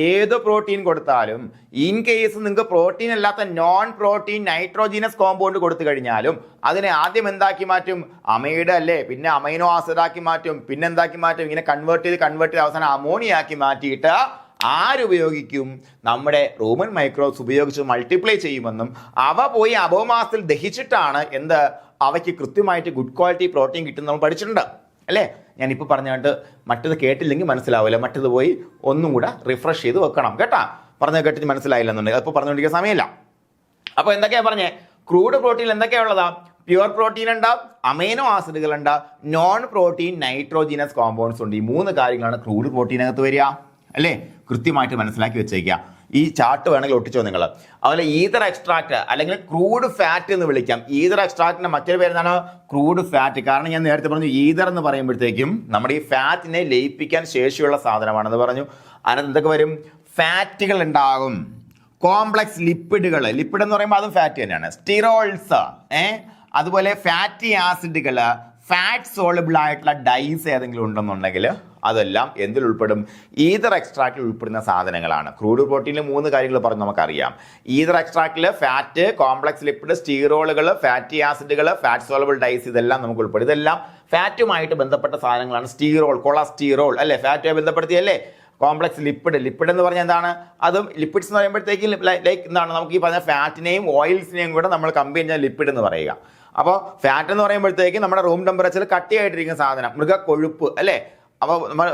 ഏത് പ്രോട്ടീൻ കൊടുത്താലും ഇൻ കേസ് നിങ്ങൾക്ക് പ്രോട്ടീൻ അല്ലാത്ത നോൺ പ്രോട്ടീൻ നൈട്രോജിനസ് കോമ്പൗണ്ട് കൊടുത്തു കഴിഞ്ഞാലും അതിനെ ആദ്യം എന്താക്കി മാറ്റും? അമൈഡ് അല്ലേ, പിന്നെ അമൈനോ ആസിഡ് ആക്കി മാറ്റും, പിന്നെ എന്താക്കി മാറ്റും? ഇങ്ങനെ കൺവേർട്ട് ചെയ്ത് അവസാനം അമോണിയ ആക്കി മാറ്റിയിട്ട് ആരുപയോഗിക്കും? നമ്മുടെ റൂമൻ മൈക്രോബ്സ് ഉപയോഗിച്ച് മൾട്ടിപ്ലൈ ചെയ്യുമെന്നും അവ പോയി അബോമാസത്തിൽ ദഹിച്ചിട്ടാണ് അവയ്ക്ക് കൃത്യമായിട്ട് ഗുഡ് ക്വാളിറ്റി പ്രോട്ടീൻ കിട്ടുന്ന നമ്മൾ പഠിച്ചിട്ടുണ്ട് അല്ലേ. ഞാനിപ്പോൾ പറഞ്ഞിട്ട് മറ്റത് കേട്ടില്ലെങ്കിൽ മനസ്സിലാവില്ല, മറ്റത് പോയി ഒന്നും കൂടെ റിഫ്രഷ് ചെയ്ത് വെക്കണം കേട്ടാ. പറഞ്ഞത് കേട്ടിട്ട് മനസ്സിലായില്ല എന്നുണ്ടെങ്കിൽ അപ്പോൾ പറഞ്ഞുകൊണ്ടിരിക്കുന്ന സമയമില്ല. അപ്പോൾ എന്തൊക്കെയാ പറഞ്ഞേ? ക്രൂഡ് പ്രോട്ടീൻ എന്തൊക്കെയാ ഉള്ളതാ? പ്യുവർ പ്രോട്ടീൻ ഉണ്ടാവും, അമൈനോ ആസിഡുകൾ ഉണ്ടാവും, നോൺ പ്രോട്ടീൻ നൈട്രോജീനസ് കോമ്പൗണ്ട്സ് ഉണ്ട്. ഈ 3 കാര്യങ്ങളാണ് ക്രൂഡ് പ്രോട്ടീനകത്ത് വരിക അല്ലേ? കൃത്യമായിട്ട് മനസ്സിലാക്കി വെച്ചേക്കുക. ഈ ചാർട്ട് വേണമെങ്കിൽ ഒട്ടിച്ചോ നിങ്ങൾ. അതുപോലെ ഈതർ എക്സ്ട്രാക്ട് അല്ലെങ്കിൽ ക്രൂഡ് ഫാറ്റ് എന്ന് വിളിക്കാം. ഈതർ എക്സ്ട്രാക്ടിന്റെ മറ്റൊരു പേര് എന്താണ്? Crude fat. കാരണം ഞാൻ നേരത്തെ പറഞ്ഞു ഈതർ എന്ന് പറയുമ്പോഴത്തേക്കും നമ്മുടെ ഈ ഫാറ്റിനെ ലയിപ്പിക്കാൻ ശേഷിയുള്ള സാധനമാണെന്ന് പറഞ്ഞു. അതിനകത്ത് എന്തൊക്കെ വരും? ഫാറ്റുകൾ ഉണ്ടാകും, കോംപ്ലക്സ് ലിപ്പിഡുകൾ, ലിപ്പിഡ് എന്ന് പറയുമ്പോൾ അതും ഫാറ്റ് തന്നെയാണ്, സ്റ്റിറോൾസ്, അതുപോലെ ഫാറ്റി ആസിഡുകൾ, ഫാറ്റ് സോളബിൾ ആയിട്ടുള്ള ഡൈസ് ഏതെങ്കിലും ഉണ്ടെന്നുണ്ടെങ്കിൽ അതെല്ലാം എന്തിൽ ഉൾപ്പെടും? ഈതർ എക്സ്ട്രാക്റ്റിൽ ഉൾപ്പെടുന്ന സാധനങ്ങളാണ്. ക്രൂഡ് പ്രോട്ടീനിൽ 3 കാര്യങ്ങൾ പറഞ്ഞ് നമുക്കറിയാം. ഈതർ എക്സ്ട്രാക്റ്റിൽ ഫാറ്റ്, കോംപ്ലക്സ് ലിപ്പിഡ്, സ്റ്റീറോളുകൾ, ഫാറ്റി ആസിഡുകൾ, ഫാറ്റ് സോളബിൾ ഡൈസ് ഇതെല്ലാം നമുക്ക് ഉൾപ്പെടും. ഇതെല്ലാം ഫാറ്റുമായിട്ട് ബന്ധപ്പെട്ട സാധനങ്ങളാണ്. സ്റ്റീറോൾ, കൊളസ്റ്റിറോൾ അല്ലേ, ഫാറ്റുമായി ബന്ധപ്പെടുത്തിയല്ലേ. കോംപ്ലക്സ് ലിപ്പിഡ്, ലിപ്പിഡ് എന്ന് പറഞ്ഞാൽ എന്താണ്? അതും ലിപ്പിഡ്സ് എന്ന് പറയുമ്പോഴത്തേക്ക് ലൈക്ക് എന്താണ്, നമുക്ക് ഈ പറഞ്ഞ ഫാറ്റിനെയും ഓയിൽസിനെയും കൂടെ നമ്മൾ കമ്പയർ ചെയ്യാൻ ലിപ്പിഡ് എന്ന് പറയുക. അപ്പോൾ ഫാറ്റ് എന്ന് പറയുമ്പോഴത്തേക്ക് നമ്മുടെ റൂം ടെമ്പറേച്ചറിൽ കട്ടിയായിട്ടിരിക്കുന്ന സാധനം, മൃഗക്കൊഴുപ്പ് അല്ലേ. അപ്പോൾ നമ്മൾ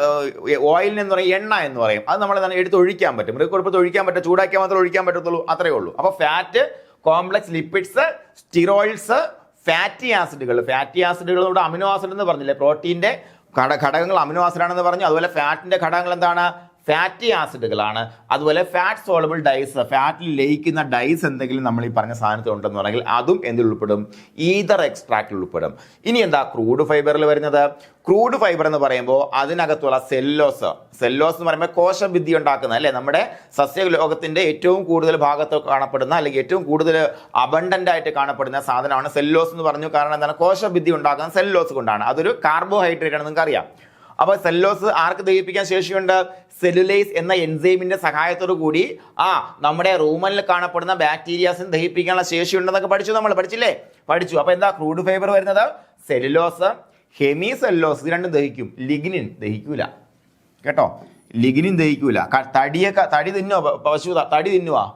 ഓയിൽ എന്ന് പറയും, എണ്ണ എന്ന് പറയും. അത് നമ്മൾ എടുത്ത് ഒഴിക്കാൻ പറ്റും, മൃഗക്കൊഴുപ്പ് ഒഴിക്കാൻ പറ്റും, ചൂടാക്കിയാൽ മാത്രമേ ഒഴിക്കാൻ പറ്റത്തുള്ളൂ, അത്രയേ ഉള്ളൂ. അപ്പോൾ fat, complex lipids, steroids, fatty ആസിഡുകൾ. ഫാറ്റി ആസിഡുകളോട് അമിനോ ആസിഡ് എന്ന് പറഞ്ഞില്ലേ, പ്രോട്ടീൻ്റെ ഘടകങ്ങൾ അമിനോ ആസിഡാണെന്ന് പറഞ്ഞു. അതുപോലെ ഫാറ്റിന്റെ ഘടകങ്ങൾ എന്താണ്? ഫാറ്റി ആസിഡുകളാണ്. അതുപോലെ ഫാറ്റ് സോളബിൾ ഡൈസ്, ഫാറ്റിൽ ലയിക്കുന്ന ഡൈസ് എന്തെങ്കിലും നമ്മൾ ഈ പറഞ്ഞ സാധനത്തിൽ ഉണ്ടെന്ന് പറഞ്ഞെങ്കിൽ അതും എന്തിൽ ഉൾപ്പെടും? ഈതർ എക്സ്ട്രാക്റ്റിൽ ഉൾപ്പെടും. ഇനി എന്താ ക്രൂഡ് ഫൈബറിൽ വരുന്നത്? ക്രൂഡ് ഫൈബർ എന്ന് പറയുമ്പോൾ അതിനകത്തുള്ള സെല്ലോസ് എന്ന് പറയുമ്പോൾ കോശഭിത്തി ഉണ്ടാക്കുന്ന അല്ലെ, നമ്മുടെ സസ്യലോകത്തിന്റെ ഏറ്റവും കൂടുതൽ ഭാഗത്ത് കാണപ്പെടുന്ന അല്ലെങ്കിൽ ഏറ്റവും കൂടുതൽ അബണ്ടന്റ് ആയിട്ട് കാണപ്പെടുന്ന സാധനമാണ് സെല്ലോസ് എന്ന് പറഞ്ഞു. കാരണം എന്താണ്? കോശഭിത്തി ഉണ്ടാക്കുന്ന സെല്ലോസ് കൊണ്ടാണ്. അതൊരു കാർബോഹൈഡ്രേറ്റ് ആണ്, നിങ്ങൾക്ക് അറിയാം. അപ്പോൾ സെല്ലോസ് ആർക്ക് ദഹിപ്പിക്കാൻ ശേഷിയുണ്ട്? സെല്ലുലേസ് എന്ന എൻസൈമിന്റെ സഹായത്തോടു കൂടി നമ്മുടെ റൂമനിൽ കാണപ്പെടുന്ന ബാക്ടീരിയാസിന് ദഹിപ്പിക്കാനുള്ള ശേഷിയുണ്ടെന്നൊക്കെ പഠിച്ചു, നമ്മൾ പഠിച്ചു. അപ്പോൾ എന്താ ക്രൂഡ് ഫൈബർ വരുന്നത്? സെല്ലുലോസ്, ഹെമി സെല്ലോസ്, ഇത് രണ്ടും ദഹിക്കും. ലിഗ്നിൻ ദഹിക്കൂല കേട്ടോ, ലിഗ്നിൻ ദഹിക്കൂല. തടി തിന്നുവോ പശു? തടി തിന്നുവാ?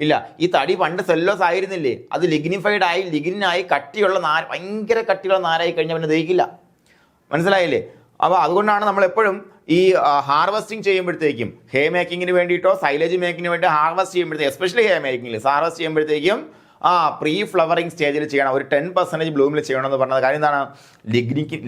ഇല്ല. ഈ തടി പണ്ട് സെല്ലോസ് ആയിരുന്നില്ലേ, അത് ലിഗ്നിഫൈഡ് ആയി, ലിഗ്നിനായി കട്ടിയുള്ള ഭയങ്കര കട്ടിയുള്ള നാരായി കഴിഞ്ഞാൽ പിന്നെ ദഹിക്കില്ല. മനസ്സിലായില്ലേ? അപ്പോൾ അതുകൊണ്ടാണ് നമ്മൾ എപ്പോഴും ഈ ഹാർവെസ്റ്റിംഗ് ചെയ്യുമ്പോഴത്തേക്കും, ഹേ മേക്കിങ്ങിന് വേണ്ടിയിട്ടോ സൈലേജ് മേക്കിങ്ങിന് വേണ്ടി ഹാർവെസ്റ്റ് ചെയ്യുമ്പോഴത്തേക്കും, എസ്പെഷ്യലി ഹേ മേക്കിങ്ങിൽ ഹാർവെസ്റ്റ് ചെയ്യുമ്പോഴത്തേക്കും പ്രീ ഫ്ലവറിങ് സ്റ്റേജിൽ ചെയ്യണം, ഒരു 10% ബ്ലൂമിൽ ചെയ്യണമെന്ന് പറഞ്ഞത്. കാര്യം എന്താണ്?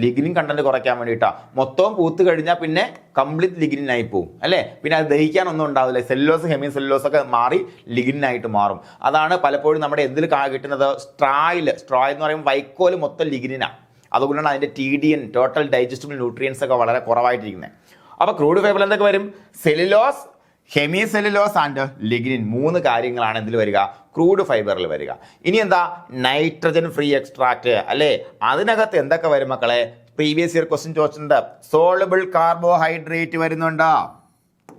ലിഗ്നിൻ കണ്ടന്റ് കുറയ്ക്കാൻ വേണ്ടിയിട്ടാണ്. മൊത്തം പൂത്ത് കഴിഞ്ഞാൽ പിന്നെ കംപ്ലീറ്റ് ലിഗ്നിനായി പോകും അല്ലേ, പിന്നെ അത് ദഹിക്കാനൊന്നും ഉണ്ടാവില്ല. സെല്ലോസ്, ഹെമി സെല്ലോസ് ഒക്കെ മാറി ലിഗ്നിനായിട്ട് മാറും. അതാണ് പലപ്പോഴും നമ്മുടെ എന്തിൽ കിട്ടുന്നത്? സ്ട്രോ എന്ന് പറയുമ്പോൾ വൈക്കോല് മൊത്തം ലിഗ്നിനാണ്. അതുകൊണ്ടാണ് അതിൻ്റെ TDN, ടോട്ടൽ ഡൈജസ്റ്റബിൾ ന്യൂട്രിയൻസ് ഒക്കെ വളരെ കുറവായിട്ടിരിക്കുന്നത്. അപ്പോൾ ക്രൂഡ് ഫൈബർ എന്തൊക്കെ വരും? Cellulose, hemi cellulose and lignin. 3 കാര്യങ്ങളാണ് ഇതിൽ വരിക, ക്രൂഡ് ഫൈബറിൽ വരിക. ഇനി എന്താ? നൈട്രജൻ ഫ്രീ എക്സ്ട്രാക്ട് അല്ലേ. അതിനകത്ത് എന്തൊക്കെ വരും മക്കളെ? പ്രീവിയസ് ഇയർ ക്വസ്റ്റ്യൻ ചോദിച്ചിട്ടുണ്ട്. സോളബിൾ കാർബോഹൈഡ്രേറ്റ് വരുന്നുണ്ട്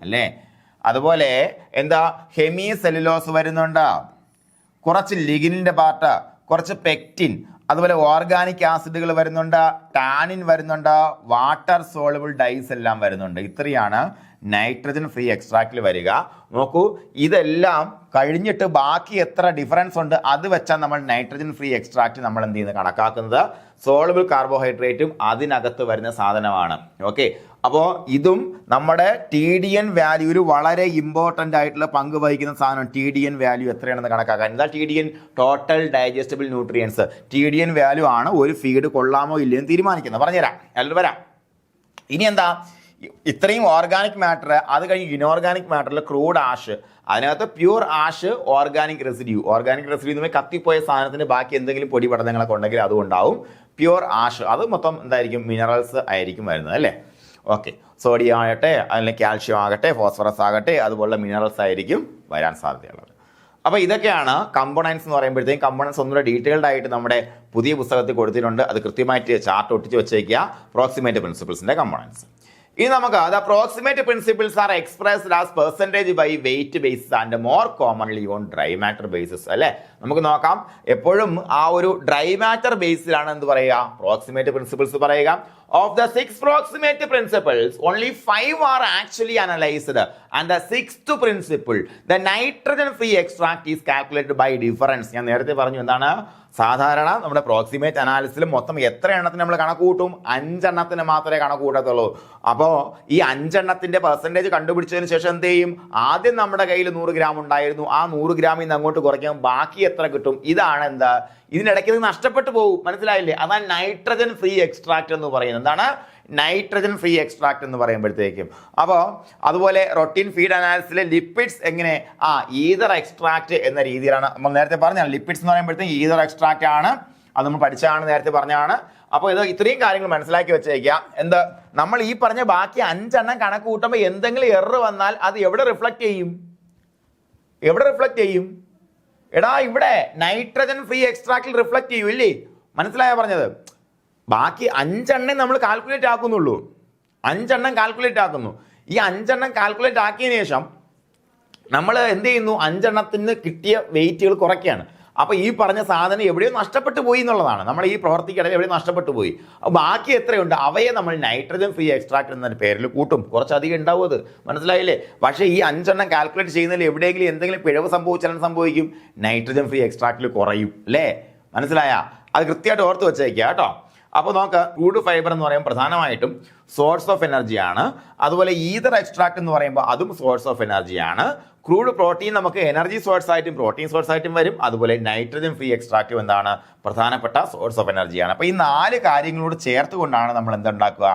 അല്ലേ. അതുപോലെ എന്താ? ഹെമി സെല്ലുലോസ് വരുന്നുണ്ട്, കുറച്ച് ലിഗ്നിൻ്റെ പാർട്ട്, കുറച്ച് പെക്റ്റിൻ, അതുപോലെ ഓർഗാനിക് ആസിഡുകൾ വരുന്നുണ്ട്, ടാനിൻ വരുന്നുണ്ട്, വാട്ടർ സോളബിൾ ഡൈസ് എല്ലാം വരുന്നുണ്ട്. ഇത്രയാണ് നൈട്രജൻ ഫ്രീ എക്സ്ട്രാക്റ്റിൽ വരിക. നോക്കൂ, ഇതെല്ലാം കഴിഞ്ഞിട്ട് ബാക്കി എത്ര ഡിഫറൻസ് ഉണ്ട് അത് വെച്ചാൽ നമ്മൾ നൈട്രജൻ ഫ്രീ എക്സ്ട്രാക്റ്റ് നമ്മൾ എന്ത് ചെയ്യുന്നത് കണക്കാക്കുന്നത്. സോളബിൾ കാർബോഹൈഡ്രേറ്റും അതിനകത്ത് വരുന്ന സാധനമാണ്. ഓക്കെ, അപ്പോൾ ഇതും നമ്മുടെ TDN വാല്യൂവിൽ വളരെ ഇമ്പോർട്ടൻ്റ് ആയിട്ടുള്ള പങ്ക് വഹിക്കുന്ന സാധനം. TDN വാല്യൂ എത്രയാണെന്ന് കണക്കാക്കാൻ. എന്താ TDN? Total digestible nutrients. TDN value ആണ് ഒരു ഫീഡ് കൊള്ളാമോ ഇല്ലയോ തീരുമാനിക്കുന്നത്. പറഞ്ഞുതരാം, എല്ലാവരും വരാം. ഇനി എന്താ? ഇത്രയും ഓർഗാനിക് മാറ്റർ, അത് കഴിഞ്ഞ് ഇനോർഗാനിക് മാറ്ററിൽ ക്രൂഡ് ആഷ്, അതിനകത്ത് പ്യൂർ ആഷ്, ഓർഗാനിക് റെസിഡ്യൂ എന്ന് പറയുമ്പോൾ കത്തിപ്പോയ സാധനത്തിന് ബാക്കി എന്തെങ്കിലും പൊടി പഠനങ്ങളൊക്കെ ഉണ്ടെങ്കിൽ അതും ഉണ്ടാവും. പ്യൂർ ആഷ് അത് മൊത്തം എന്തായിരിക്കും? മിനറൽസ് ആയിരിക്കും വരുന്നത് അല്ലേ. ഓക്കെ, സോഡിയം ആകട്ടെ, അല്ലെങ്കിൽ കാൽഷ്യം ആകട്ടെ, ഫോസ്ഫറസ് ആകട്ടെ, അതുപോലുള്ള മിനറൽസ് ആയിരിക്കും വരാൻ സാധ്യതയുള്ളത്. അപ്പോൾ ഇതൊക്കെയാണ് കമ്പോണൻസ് എന്ന് പറയുമ്പോഴത്തേക്കും. കമ്പോണൻസ് ഒന്നുകൂടെ ഡീറ്റെയിൽഡ് ആയിട്ട് നമ്മുടെ പുതിയ പുസ്തകത്തിൽ കൊടുത്തിട്ടുണ്ട്. അത് കൃത്യമായിട്ട് ചാർട്ട് ഒട്ടിച്ച് വെച്ചേക്കുക. പ്രോക്സിമേറ്റ് പ്രിൻസിപ്പിൾസിൻ്റെ കമ്പോണൻസ്. ഇനി നമുക്ക് the approximate principles are expressed as percentage by weight basis and more commonly on dry matter basis അല്ലേ. നമുക്ക് നോക്കാം, എപ്പോഴും ആ ഒരു ഡ്രൈ മാറ്റർ ബേസിലാണ് എന്ത് പറയുക? പ്രോക്സിമേറ്റ് പ്രിൻസിപ്പിൾസ് പറയുക. Of the 6 proximate principles, only 5 are actually analyzed, and the 6th principle, the nitrogen-free extract, is calculated by difference. ഞാൻ നേരത്തെ പറഞ്ഞു എന്താണ് സാധാരണ നമ്മുടെ പ്രോക്സിമേറ്റ് അനാലിസിസിൽ മൊത്തം എത്ര എണ്ണത്തിന് നമ്മൾ കണക്ക് കൂട്ടും? 5 എണ്ണത്തിന് മാത്രമേ കണക്ക് കൂട്ടത്തുള്ളൂ. അപ്പോൾ ഈ 5 എണ്ണത്തിന്റെ പെർസെൻറ്റേജ് കണ്ടുപിടിച്ചതിന് ശേഷം എന്ത് ചെയ്യും? ആദ്യം നമ്മുടെ കയ്യിൽ 100 ഗ്രാം ഉണ്ടായിരുന്നു, ആ 100 ഗ്രാമിൽ നിന്ന് അങ്ങോട്ട് കുറയ്ക്കും, ബാക്കി എത്ര കിട്ടും? ഇതാണ് എന്താ, ഇതിനിടയ്ക്ക് ഇത് നഷ്ടപ്പെട്ടു പോകും. മനസ്സിലായില്ലേ? അതാണ് നൈട്രജൻ ഫ്രീ എക്സ്ട്രാക്ട് എന്ന് പറയുന്നത്. എന്താണ് നൈട്രജൻ ഫ്രീ എക്സ്ട്രാക്ട് എന്ന് പറയുമ്പോഴത്തേക്കും? അപ്പോൾ അതുപോലെ റൊട്ടീൻ ഫീഡ് അനാലിസിസിലെ ലിപ്പിഡ്സ് എങ്ങനെ ഈതർ എക്സ്ട്രാക്ട് എന്ന രീതിയിലാണ് നമ്മൾ നേരത്തെ പറഞ്ഞാൽ. ലിപ്പിഡ്സ് എന്ന് പറയുമ്പോഴത്തേക്കും ഈതർ എക്സ്ട്രാക്ട് ആണ്, അത് നമ്മൾ പഠിച്ചതാണ്, നേരത്തെ പറഞ്ഞാണ്. അപ്പോൾ ഇത് ഇത്രയും കാര്യങ്ങൾ മനസ്സിലാക്കി വെച്ചേക്കാം. എന്ത് നമ്മൾ ഈ പറഞ്ഞ ബാക്കി 5 എണ്ണം കണക്ക് കൂട്ടുമ്പോൾ എന്തെങ്കിലും എറർ വന്നാൽ അത് എവിടെ റിഫ്ലക്ട് ചെയ്യും? എവിടെ റിഫ്ലക്ട് ചെയ്യും? എടാ ഇവിടെ നൈട്രജൻ ഫ്രീ എക്സ്ട്രാക്റ്റിൽ റിഫ്ലക്ട് ചെയ്യും ഇല്ലേ? മനസ്സിലായോ പറഞ്ഞത്? ബാക്കി 5 എണ്ണം നമ്മൾ കാൽക്കുലേറ്റ് ആക്കുന്നുള്ളൂ. 5 എണ്ണം കാൽക്കുലേറ്റ് ആക്കുന്നു. ഈ 5 എണ്ണം കാൽക്കുലേറ്റ് ആക്കിയതിനു ശേഷം നമ്മൾ എന്ത് ചെയ്യുന്നു? 5 എണ്ണത്തിന് കിട്ടിയ വെയിറ്റുകൾ കുറയ്ക്കുകയാണ്. അപ്പോൾ ഈ പറഞ്ഞ സാധനം എവിടെയോ നഷ്ടപ്പെട്ടു പോയി എന്നുള്ളതാണ്. നമ്മൾ ഈ പ്രവർത്തിക്കിടയിൽ എവിടെയോ നഷ്ടപ്പെട്ടു പോയി. അപ്പോൾ ബാക്കി എത്രയുണ്ട്? അവയെ നമ്മൾ നൈട്രജൻ ഫ്രീ എക്സ്ട്രാക്ട് എന്ന പേരിൽ കൂട്ടും. കുറച്ചധികം ഉണ്ടാവും അത്, മനസ്സിലായില്ലേ? പക്ഷേ ഈ 5 എണ്ണം കാൽക്കുലേറ്റ് ചെയ്യുന്നതിൽ എവിടെയെങ്കിലും എന്തെങ്കിലും പിഴവ് സംഭവിച്ചാലും സംഭവിക്കും, നൈട്രജൻ ഫ്രീ എക്സ്ട്രാക്റ്റിൽ കുറയും അല്ലേ? മനസ്സിലായ? അത് കൃത്യമായിട്ട് ഓർത്ത് വെച്ചേക്കുക കേട്ടോ. അപ്പോൾ നമുക്ക് ക്രൂഡ് ഫൈബർ എന്ന് പറയുമ്പോൾ പ്രധാനമായിട്ടും സോഴ്സ് ഓഫ് എനർജിയാണ്. അതുപോലെ ഈതർ എക്സ്ട്രാക്ട് എന്ന് പറയുമ്പോൾ അതും സോഴ്സ് ഓഫ് എനർജിയാണ്. ക്രൂഡ് പ്രോട്ടീൻ നമുക്ക് എനർജി സോഴ്സ് ആയിട്ടും പ്രോട്ടീൻ സോഴ്സ് ആയിട്ടും വരും. അതുപോലെ നൈട്രജൻ ഫ്രീ എക്സ്ട്രാക്റ്റും എന്താണ് പ്രധാനപ്പെട്ട സോഴ്സ് ഓഫ് എനർജിയാണ്. അപ്പോൾ ഈ 4 കാര്യങ്ങളോട് ചേർത്തുകൊണ്ടാണ് നമ്മൾ എന്തുണ്ടാക്കുക?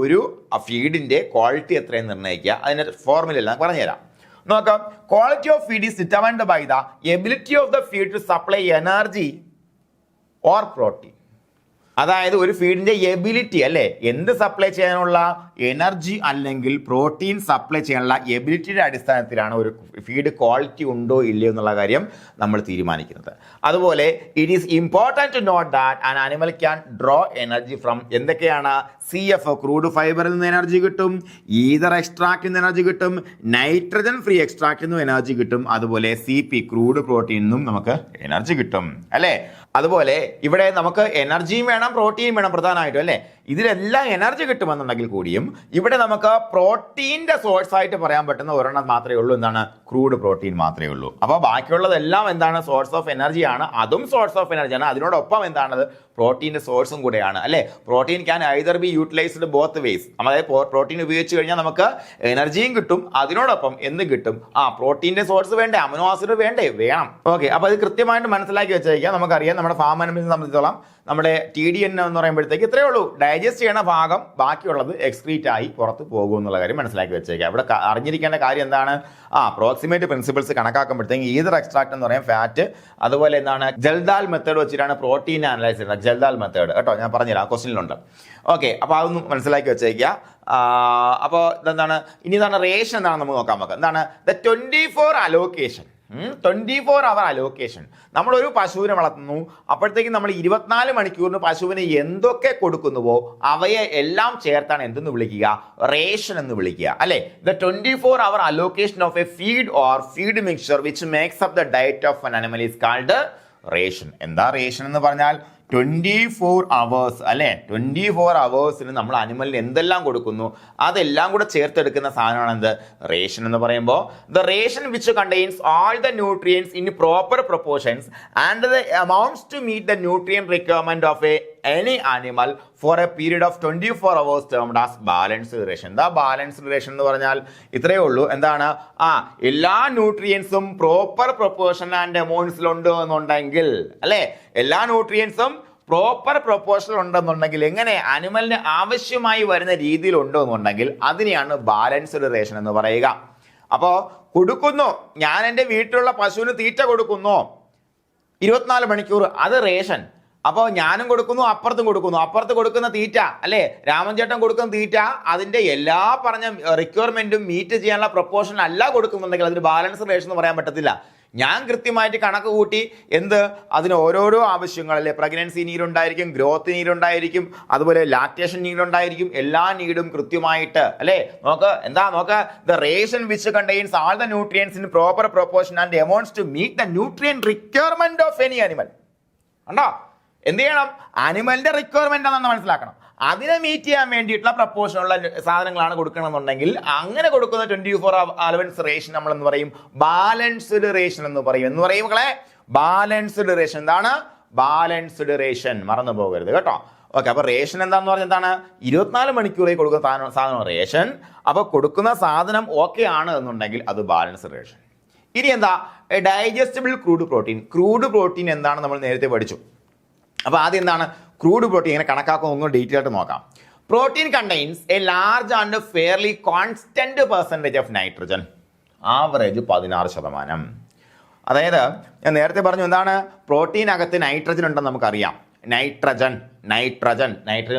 ഒരു ഫീഡിന്റെ ക്വാളിറ്റി എത്രയും നിർണ്ണയിക്കുക. അതിന്റെ ഫോർമുല എല്ലാം പറഞ്ഞുതരാം. നോക്കാം. Quality of feed is determined by the ability of the feed to supply energy or protein. അതായത് ഒരു ഫീഡിന്റെ എബിലിറ്റി അല്ലേ, എന്ത് സപ്ലൈ ചെയ്യാനുള്ള എനർജി അല്ലെങ്കിൽ പ്രോട്ടീൻ സപ്ലൈ ചെയ്യാനുള്ള എബിലിറ്റിയുടെ അടിസ്ഥാനത്തിലാണ് ഒരു ഫീഡ് ക്വാളിറ്റി ഉണ്ടോ ഇല്ലയോ എന്നുള്ള കാര്യം നമ്മൾ തീരുമാനിക്കുന്നത്. അതുപോലെ it is important to note that an animal can draw energy from എന്തൊക്കെയാണ്? CF ക്രൂഡ് ഫൈബറിൽ നിന്ന് എനർജി കിട്ടും, ഈതർ എക്സ്ട്രാക്റ്റിൽ നിന്ന് എനർജി കിട്ടും, നൈട്രജൻ ഫ്രീ എക്സ്ട്രാക്റ്റിൽ നിന്നും എനർജി കിട്ടും, അതുപോലെ CP ക്രൂഡ് പ്രോട്ടീനിൽ നിന്നും നമുക്ക് എനർജി കിട്ടും അല്ലേ? അതുപോലെ ഇവിടെ നമുക്ക് എനർജിയും വേണം പ്രോട്ടീനും വേണം പ്രധാനമായിട്ടും അല്ലേ? ഇതിലെല്ലാം എനർജി കിട്ടുമെന്നുണ്ടെങ്കിൽ കൂടിയും ഇവിടെ നമുക്ക് പ്രോട്ടീൻ്റെ സോഴ്സ് ആയിട്ട് പറയാൻ പറ്റുന്ന ഒരെണ്ണം മാത്രമേ ഉള്ളൂ. എന്താണ്? ക്രൂഡ് പ്രോട്ടീൻ മാത്രമേ ഉള്ളൂ. അപ്പോൾ ബാക്കിയുള്ളതെല്ലാം എന്താണ്? സോഴ്സ് ഓഫ് എനർജിയാണ്. അതും സോഴ്സ് ഓഫ് എനർജിയാണ്. അതിനോടൊപ്പം എന്താണത്? പ്രോട്ടീൻ്റെ സോഴ്സും കൂടെയാണ് അല്ലേ? Protein can either B utilised both vase. അതായത് പ്രോട്ടീൻ ഉപയോഗിച്ച് കഴിഞ്ഞാൽ നമുക്ക് എനർജിയും കിട്ടും, അതിനോടൊപ്പം എന്ത് കിട്ടും? പ്രോട്ടീൻ്റെ സോഴ്സ് വേണ്ടേ? അമിനോ ആസിഡ് വേണ്ടേ? വേണം. ഓക്കെ, അപ്പോൾ അത് കൃത്യമായിട്ട് മനസ്സിലാക്കി വെച്ചേക്കാം. നമുക്കറിയാം നമ്മുടെ ഫാം അനിമൽസിനെ സംബന്ധിച്ചോളം നമ്മുടെ TDN എന്ന് പറയുമ്പോഴത്തേക്ക് ഇത്രയേ ഉള്ളൂ, ഡൈജസ്റ്റ് ചെയ്യണ ഭാഗം, ബാക്കിയുള്ളത് എക്സ്ക്രീറ്റ് ആയി പുറത്ത് പോകും എന്നുള്ള കാര്യം മനസ്സിലാക്കി വെച്ചേക്കാം. ഇവിടെ അറിഞ്ഞിരിക്കേണ്ട കാര്യം എന്താണ്? പ്രോക്സിമേറ്റ് പ്രിൻസിപ്പിൾസ് കണക്കാക്കുമ്പോഴത്തേക്ക് ഈതർ എക്സ്ട്രാക്ട് എന്ന് പറയും ഫാറ്റ്, അതുപോലെ എന്താണ് ജൽദാൽ മെത്തേഡ് വെച്ചിട്ടാണ് പ്രോട്ടീൻ അനലൈസ് ചെയ്യുന്നത്. ജൽദാൽ മെത്തേഡ് കേട്ടോ, ഞാൻ പറഞ്ഞുതരാം, ക്വസ്റ്റ്യനിലുണ്ട്. ഓക്കെ, അപ്പോൾ അതൊന്നും മനസ്സിലാക്കി വെച്ചേക്കുക. അപ്പോൾ ഇതെന്താണ്? ഇനി എന്താണ് റേഷൻ എന്താണെന്ന് നമുക്ക് നോക്കാം. എന്താണ്? The 24 allocation, 24 hour allocation. നമ്മളൊരു പശുവിനെ വളർത്തുന്നു, അപ്പോഴത്തേക്കും നമ്മൾ 24 മണിക്കൂറിന് പശുവിന് എന്തൊക്കെ കൊടുക്കുന്നുവോ അവയെ എല്ലാം ചേർത്താണ് എന്തെന്ന് വിളിക്കുക? റേഷൻ എന്ന് വിളിക്കുക അല്ലേ? The 24 hour allocation of a feed or feed mixture which makes up the diet of an animal is called ration. എന്താ റേഷൻ എന്ന് പറഞ്ഞാൽ? 24 hours അല്ലേ? 24 hours നമ്മൾ അനിമലിന് എന്തെല്ലാം കൊടുക്കുന്നു അതെല്ലാം കൂടെ ചേർത്തെടുക്കുന്ന സാധനമാണ് എന്ത്? റേഷൻ എന്ന് പറയുമ്പോൾ the ration which contains all the nutrients in proper proportions and the amounts to meet the nutrient requirement of any animal for a period of 24 hours termed as balanced ration. എന്താ ബാലൻസ്ഡ് റേഷൻ എന്ന് പറഞ്ഞാൽ? ഇത്രയേ ഉള്ളൂ. എന്താണ്? എല്ലാ ന്യൂട്രിയൻസും പ്രോപ്പർ പ്രൊപ്പോർഷൻ ആൻഡ് എമൗണ്ട്സിലുണ്ട് എന്നുണ്ടെങ്കിൽ അല്ലേ? എല്ലാ ന്യൂട്രിയൻസും പ്രോപ്പർ പ്രൊപ്പോർഷൻ ഉണ്ടെന്നുണ്ടെങ്കിൽ, എങ്ങനെ? അനിമലിന് ആവശ്യമായി വരുന്ന രീതിയിലുണ്ടോ എന്നുണ്ടെങ്കിൽ അതിനെയാണ് ബാലൻസ്ഡ് റേഷൻ എന്ന് പറയുക. അപ്പോൾ കൊടുക്കുന്നു, ഞാൻ എൻ്റെ വീട്ടിലുള്ള പശുവിന് തീറ്റ കൊടുക്കുന്നു 24 മണിക്കൂർ, അത് റേഷൻ. അപ്പോൾ ഞാനും കൊടുക്കുന്നു, അപ്പുറത്തും കൊടുക്കുന്നു. അപ്പുറത്ത് കൊടുക്കുന്ന തീറ്റ അല്ലേ, രാമൻ ചേട്ടൻ കൊടുക്കുന്ന തീറ്റ അതിൻ്റെ എല്ലാ പറഞ്ഞ റിക്വയർമെൻറ്റും മീറ്റ് ചെയ്യാനുള്ള പ്രൊപ്പോർഷൻ അല്ല കൊടുക്കുന്നുണ്ടെങ്കിൽ അതിന് ബാലൻസ് റേഷൻ എന്ന് പറയാൻ പറ്റത്തില്ല. ഞാൻ കൃത്യമായിട്ട് കണക്ക് കൂട്ടി അതിന് ഓരോരോ ആവശ്യങ്ങളല്ലേ, പ്രഗ്നൻസി നീഡുണ്ടായിരിക്കും, ഗ്രോത്ത് നീഡുണ്ടായിരിക്കും, അതുപോലെ ലാക്ടേഷൻ നീഡുണ്ടായിരിക്കും, എല്ലാ നീഡും കൃത്യമായിട്ട് അല്ലേ നോക്ക് the ration which contains all the nutrients in proper proportion and amounts to meet the nutrient requirement of any animal. കണ്ടോ? എന്ത് ചെയ്യണം? അനിമലിന്റെ റിക്വയർമെന്റ് ആണെന്ന് മനസ്സിലാക്കണം. അതിനെ മീറ്റ് ചെയ്യാൻ വേണ്ടിയിട്ടുള്ള പ്രപ്പോർഷനുള്ള സാധനങ്ങളാണ് കൊടുക്കണമെന്നുണ്ടെങ്കിൽ അങ്ങനെ കൊടുക്കുന്ന 24 അലവൻസ് റേഷൻ നമ്മൾ എന്ന് പറയും ബാലൻസ്ഡ് റേഷൻ എന്ന് പറയും. എന്ന് പറയും മക്കളെ ബാലൻസ്ഡ് റേഷൻ. എന്താണ് ബാലൻസ്ഡ് റേഷൻ? മറന്നു പോകരുത് കേട്ടോ. ഓക്കെ, അപ്പൊ റേഷൻ എന്താന്ന് പറഞ്ഞാൽ എന്താണ്? 24 മണിക്കൂറേക്ക് കൊടുക്കുന്ന സാധനം റേഷൻ. അപ്പൊ കൊടുക്കുന്ന സാധനം ഓക്കെ ആണ് എന്നുണ്ടെങ്കിൽ അത് ബാലൻസ്ഡ് റേഷൻ. ഇനി എന്താ digestible crude protein? Crude protein എന്താണ് നമ്മൾ നേരത്തെ പഠിച്ചു. അപ്പൊ ആദ്യം എന്താണ് ക്രൂഡ് പ്രോട്ടീൻ? ഇങ്ങനെ കണക്കാക്കുന്ന ഒന്നും ഡീറ്റെയിൽ ആയിട്ട് നോക്കാം. Protein contains A large and fairly constant percentage of nitrogen. Average 16%. അതായത് ഞാൻ നേരത്തെ പറഞ്ഞു എന്താണ് പ്രോട്ടീനകത്ത് നൈട്രജൻ ഉണ്ടെന്ന് നമുക്കറിയാം. നൈട്രജൻ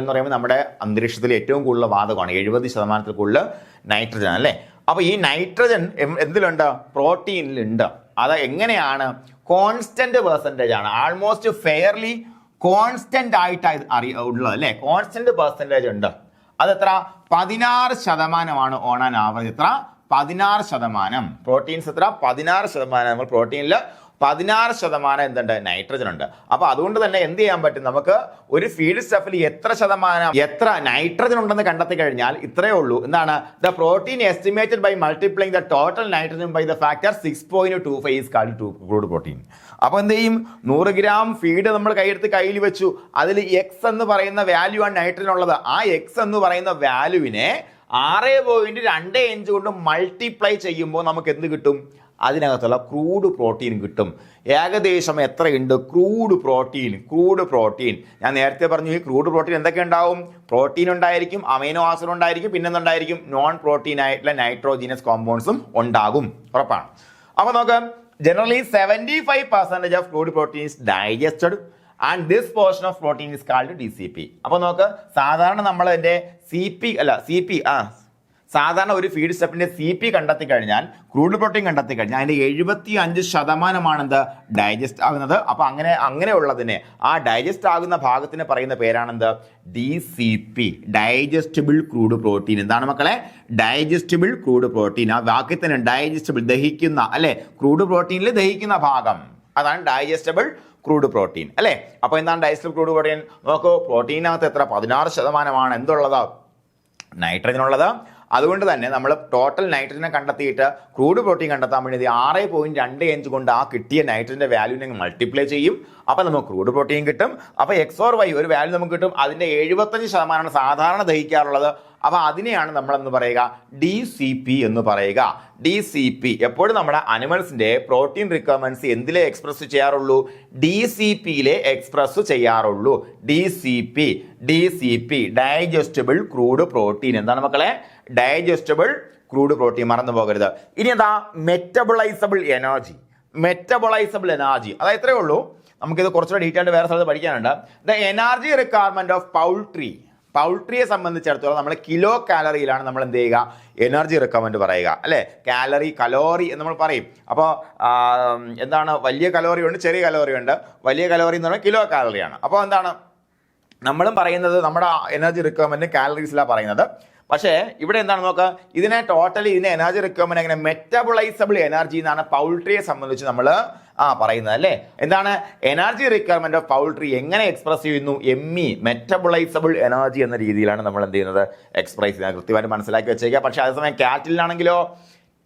എന്ന് പറയുമ്പോൾ നമ്മുടെ അന്തരീക്ഷത്തിൽ ഏറ്റവും കൂടുതൽ വാതകമാണ്. 70% കൂടുതൽ നൈട്രജൻ അല്ലേ. അപ്പൊ ഈ നൈട്രജൻ എന്തിലുണ്ട്? പ്രോട്ടീനിലുണ്ട്. അത് എങ്ങനെയാണ്? കോൺസ്റ്റന്റ് പെർസെൻറ്റേജ് ആണ്. ആൾമോസ്റ്റ് ഫെയർലി കോൺസ്റ്റന്റ് ആയിട്ട് ഉള്ളത് അല്ലേ. കോൺസ്റ്റന്റ് പെർസെൻറ്റേജ് ഉണ്ട്. അതെത്ര? 16% ഓൺ ആൻ ആവറേജ്. എത്ര? 16%. പ്രോട്ടീൻസ് എത്ര? 16%. നമ്മൾ പ്രോട്ടീനിൽ 16% എന്തുണ്ട്? നൈട്രജൻ ഉണ്ട്. അപ്പൊ അതുകൊണ്ട് തന്നെ എന്ത് ചെയ്യാൻ പറ്റും? നമുക്ക് ഒരു ഫീഡ് സ്റ്റഫിൽ എത്ര നൈട്രജൻ ഉണ്ടെന്ന് കണ്ടെത്തി കഴിഞ്ഞാൽ ഇത്രയേ ഉള്ളൂ. എന്താണ്? The protein estimated by multiplying the total nitrogen by the factor 6.25 is called crude protein. അപ്പൊ എന്ത് ചെയ്യും? 100 ഗ്രാം ഫീഡ് നമ്മൾ കയ്യിൽ വെച്ചു. അതിൽ എക്സ് എന്ന് പറയുന്ന വാല്യൂ ആണ് നൈട്രജൻ ഉള്ളത്. ആ എക്സ് എന്ന് പറയുന്ന വാല്യൂവിനെ 6.25 കൊണ്ട് മൾട്ടിപ്ലൈ ചെയ്യുമ്പോൾ നമുക്ക് എന്ത് കിട്ടും? അതിനകത്തുള്ള ക്രൂഡ് പ്രോട്ടീൻ കിട്ടും. ഏകദേശം എത്രയുണ്ട്? ക്രൂഡ് പ്രോട്ടീൻ ഞാൻ നേരത്തെ പറഞ്ഞു. ഈ ക്രൂഡ് പ്രോട്ടീൻ എന്തൊക്കെ ഉണ്ടാവും? പ്രോട്ടീൻ ഉണ്ടായിരിക്കും, അമൈനോ ആസിഡ് ഉണ്ടായിരിക്കും, പിന്നെന്തുണ്ടായിരിക്കും? നോൺ പ്രോട്ടീൻ ആയിട്ടുള്ള നൈട്രോജീനസ് കോമ്പൗണ്ട്സും ഉണ്ടാകും. ഉറപ്പാണ്. അപ്പൊ നോക്കാം, generally 75% of crude protein is digested and this portion of protein is called DCP. അപ്പോൾ നോക്ക്, സാധാരണ നമ്മൾ അതിന്റെ സാധാരണ ഒരു ഫീഡ് സ്റ്റെപ്പിന്റെ CP കണ്ടെത്തി കഴിഞ്ഞാൽ, ക്രൂഡ് പ്രോട്ടീൻ കണ്ടെത്തി കഴിഞ്ഞാൽ അതിന്റെ 75% എന്ത്? ഡൈജസ്റ്റ് ആകുന്നത്. അപ്പൊ അങ്ങനെയുള്ളതിനെ ആ ഡൈജസ്റ്റ് ആകുന്ന ഭാഗത്തിന് പറയുന്ന പേരാണെന്ത്? DCP, digestible crude protein. എന്താണ് മക്കളെ? Digestible crude protein. ആ വാക്യത്തിന് ഡൈജസ്റ്റബിൾ, ദഹിക്കുന്ന അല്ലെ. ക്രൂഡ് പ്രോട്ടീനിൽ ദഹിക്കുന്ന ഭാഗം, അതാണ് ഡൈജസ്റ്റബിൾ ക്രൂഡ് പ്രോട്ടീൻ അല്ലെ. അപ്പൊ എന്താണ് ഡൈജസ്റ്റബിൾ ക്രൂഡ് പ്രോട്ടീൻ? നോക്കൂ, പ്രോട്ടീനകത്ത് എത്ര? 16% എന്തുള്ളത്? നൈട്രജൻ ഉള്ളത്. അതുകൊണ്ട് തന്നെ നമ്മൾ ടോട്ടൽ നൈട്രജനെ കണ്ടെത്തിയിട്ട് ക്രൂഡ് പ്രോട്ടീൻ കണ്ടെത്താൻ വേണ്ടി 6.25 കൊണ്ട് ആ കിട്ടിയ നൈട്രജന്റെ വാല്യൂനെ മൾട്ടിപ്ലൈ ചെയ്യും. അപ്പൊ നമുക്ക് ക്രൂഡ് പ്രോട്ടീൻ കിട്ടും. അപ്പൊ എക്സ് ഓർ വൈ ഒരു വാല്യൂ നമുക്ക് കിട്ടും. അതിന്റെ 75% സാധാരണ ദഹിക്കാറുള്ളത്. അപ്പൊ അതിനെയാണ് നമ്മൾ എന്ന് പറയുക DCP എന്ന് പറയുക. DCP എപ്പോഴും നമ്മുടെ അനിമൽസിന്റെ പ്രോട്ടീൻ റിക്വയർമെന്റ്സ് എന്തിലെ എക്സ്പ്രസ് ചെയ്യാറുള്ളൂ? DCPയിലെ എക്സ്പ്രസ് ചെയ്യാറുള്ളൂ. DCP digestible crude protein. എന്താണ് മക്കളെ? Digestible crude protein. മറന്നു പോകരുത്. ഇനി എന്താ? മെറ്റബോളൈസബിൾ എനർജി. അതായത് ഇത്രയേ ഉള്ളൂ. നമുക്കിത് കുറച്ചുകൂടെ ഡീറ്റെയിൽ വേറെ സ്ഥലത്ത് പഠിക്കാനുണ്ട്. ദ എനർജി റിക്വയർമെന്റ് ഓഫ് പൗൾട്രിയെ സംബന്ധിച്ചിടത്തോളം നമ്മൾ കിലോ കാലറിയിലാണ് നമ്മൾ എന്ത് ചെയ്യുക? എനർജി റിക്വയർമെന്റ് പറയുക അല്ലെ. കലോറി എന്ന് നമ്മൾ പറയും. അപ്പോൾ എന്താണ്? വലിയ കലോറി ഉണ്ട്, ചെറിയ കലോറി ഉണ്ട്. വലിയ കലോറി എന്ന് പറഞ്ഞാൽ കിലോ കാലറിയാണ്. അപ്പോൾ എന്താണ് നമ്മളും പറയുന്നത്? നമ്മുടെ എനർജി റിക്വയർമെന്റ് കാലറീസിലാണ് പറയുന്നത്. പക്ഷേ ഇവിടെ എന്താണ് നോക്കുക, ഇതിനെ എനർജി റിക്വയർമെന്റ് എങ്ങനെ? മെറ്റബോളൈസബിൾ എനർജി എന്നാണ് പൗൾട്രിയെ സംബന്ധിച്ച് നമ്മൾ പറയുന്നത് അല്ലേ. എന്താണ് എനർജി റിക്വയർമെന്റ് ഓഫ് പൗൾട്രി എങ്ങനെ എക്സ്പ്രസ് ചെയ്യുന്നു? ME മെറ്റബോളൈസബിൾ എനർജി എന്ന രീതിയിലാണ് നമ്മൾ എന്ത് ചെയ്യുന്നത്? എക്സ്പ്രസ് ചെയ്യുന്നത്. കൃത്യമായിട്ട് മനസ്സിലാക്കി വെച്ചേക്കുക. പക്ഷേ അതേസമയം കാറ്റിലാണെങ്കിലോ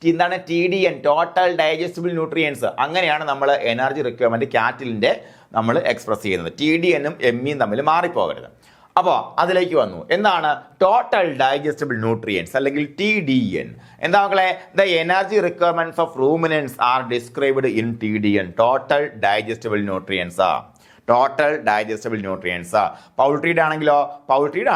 എന്താണ്? TDN total digestible nutrients. അങ്ങനെയാണ് നമ്മൾ എനർജി റിക്വയർമെന്റ് കാറ്റിലിന്റെ നമ്മൾ എക്സ്പ്രസ് ചെയ്യുന്നത്. TDNഉം MEയും തമ്മിൽ മാറിപ്പോകരുത്. അപ്പോൾ അതിലേക്ക് വന്നു. എന്താണ് ടോട്ടൽ ഡൈജസ്റ്റബിൾ ന്യൂട്രിയൻസ് അല്ലെങ്കിൽ TDN? എന്താ മക്കളെ? The energy requirements of ruminants are described in TDN. Total digestible nutrients. പൗൾട്രിയുടെ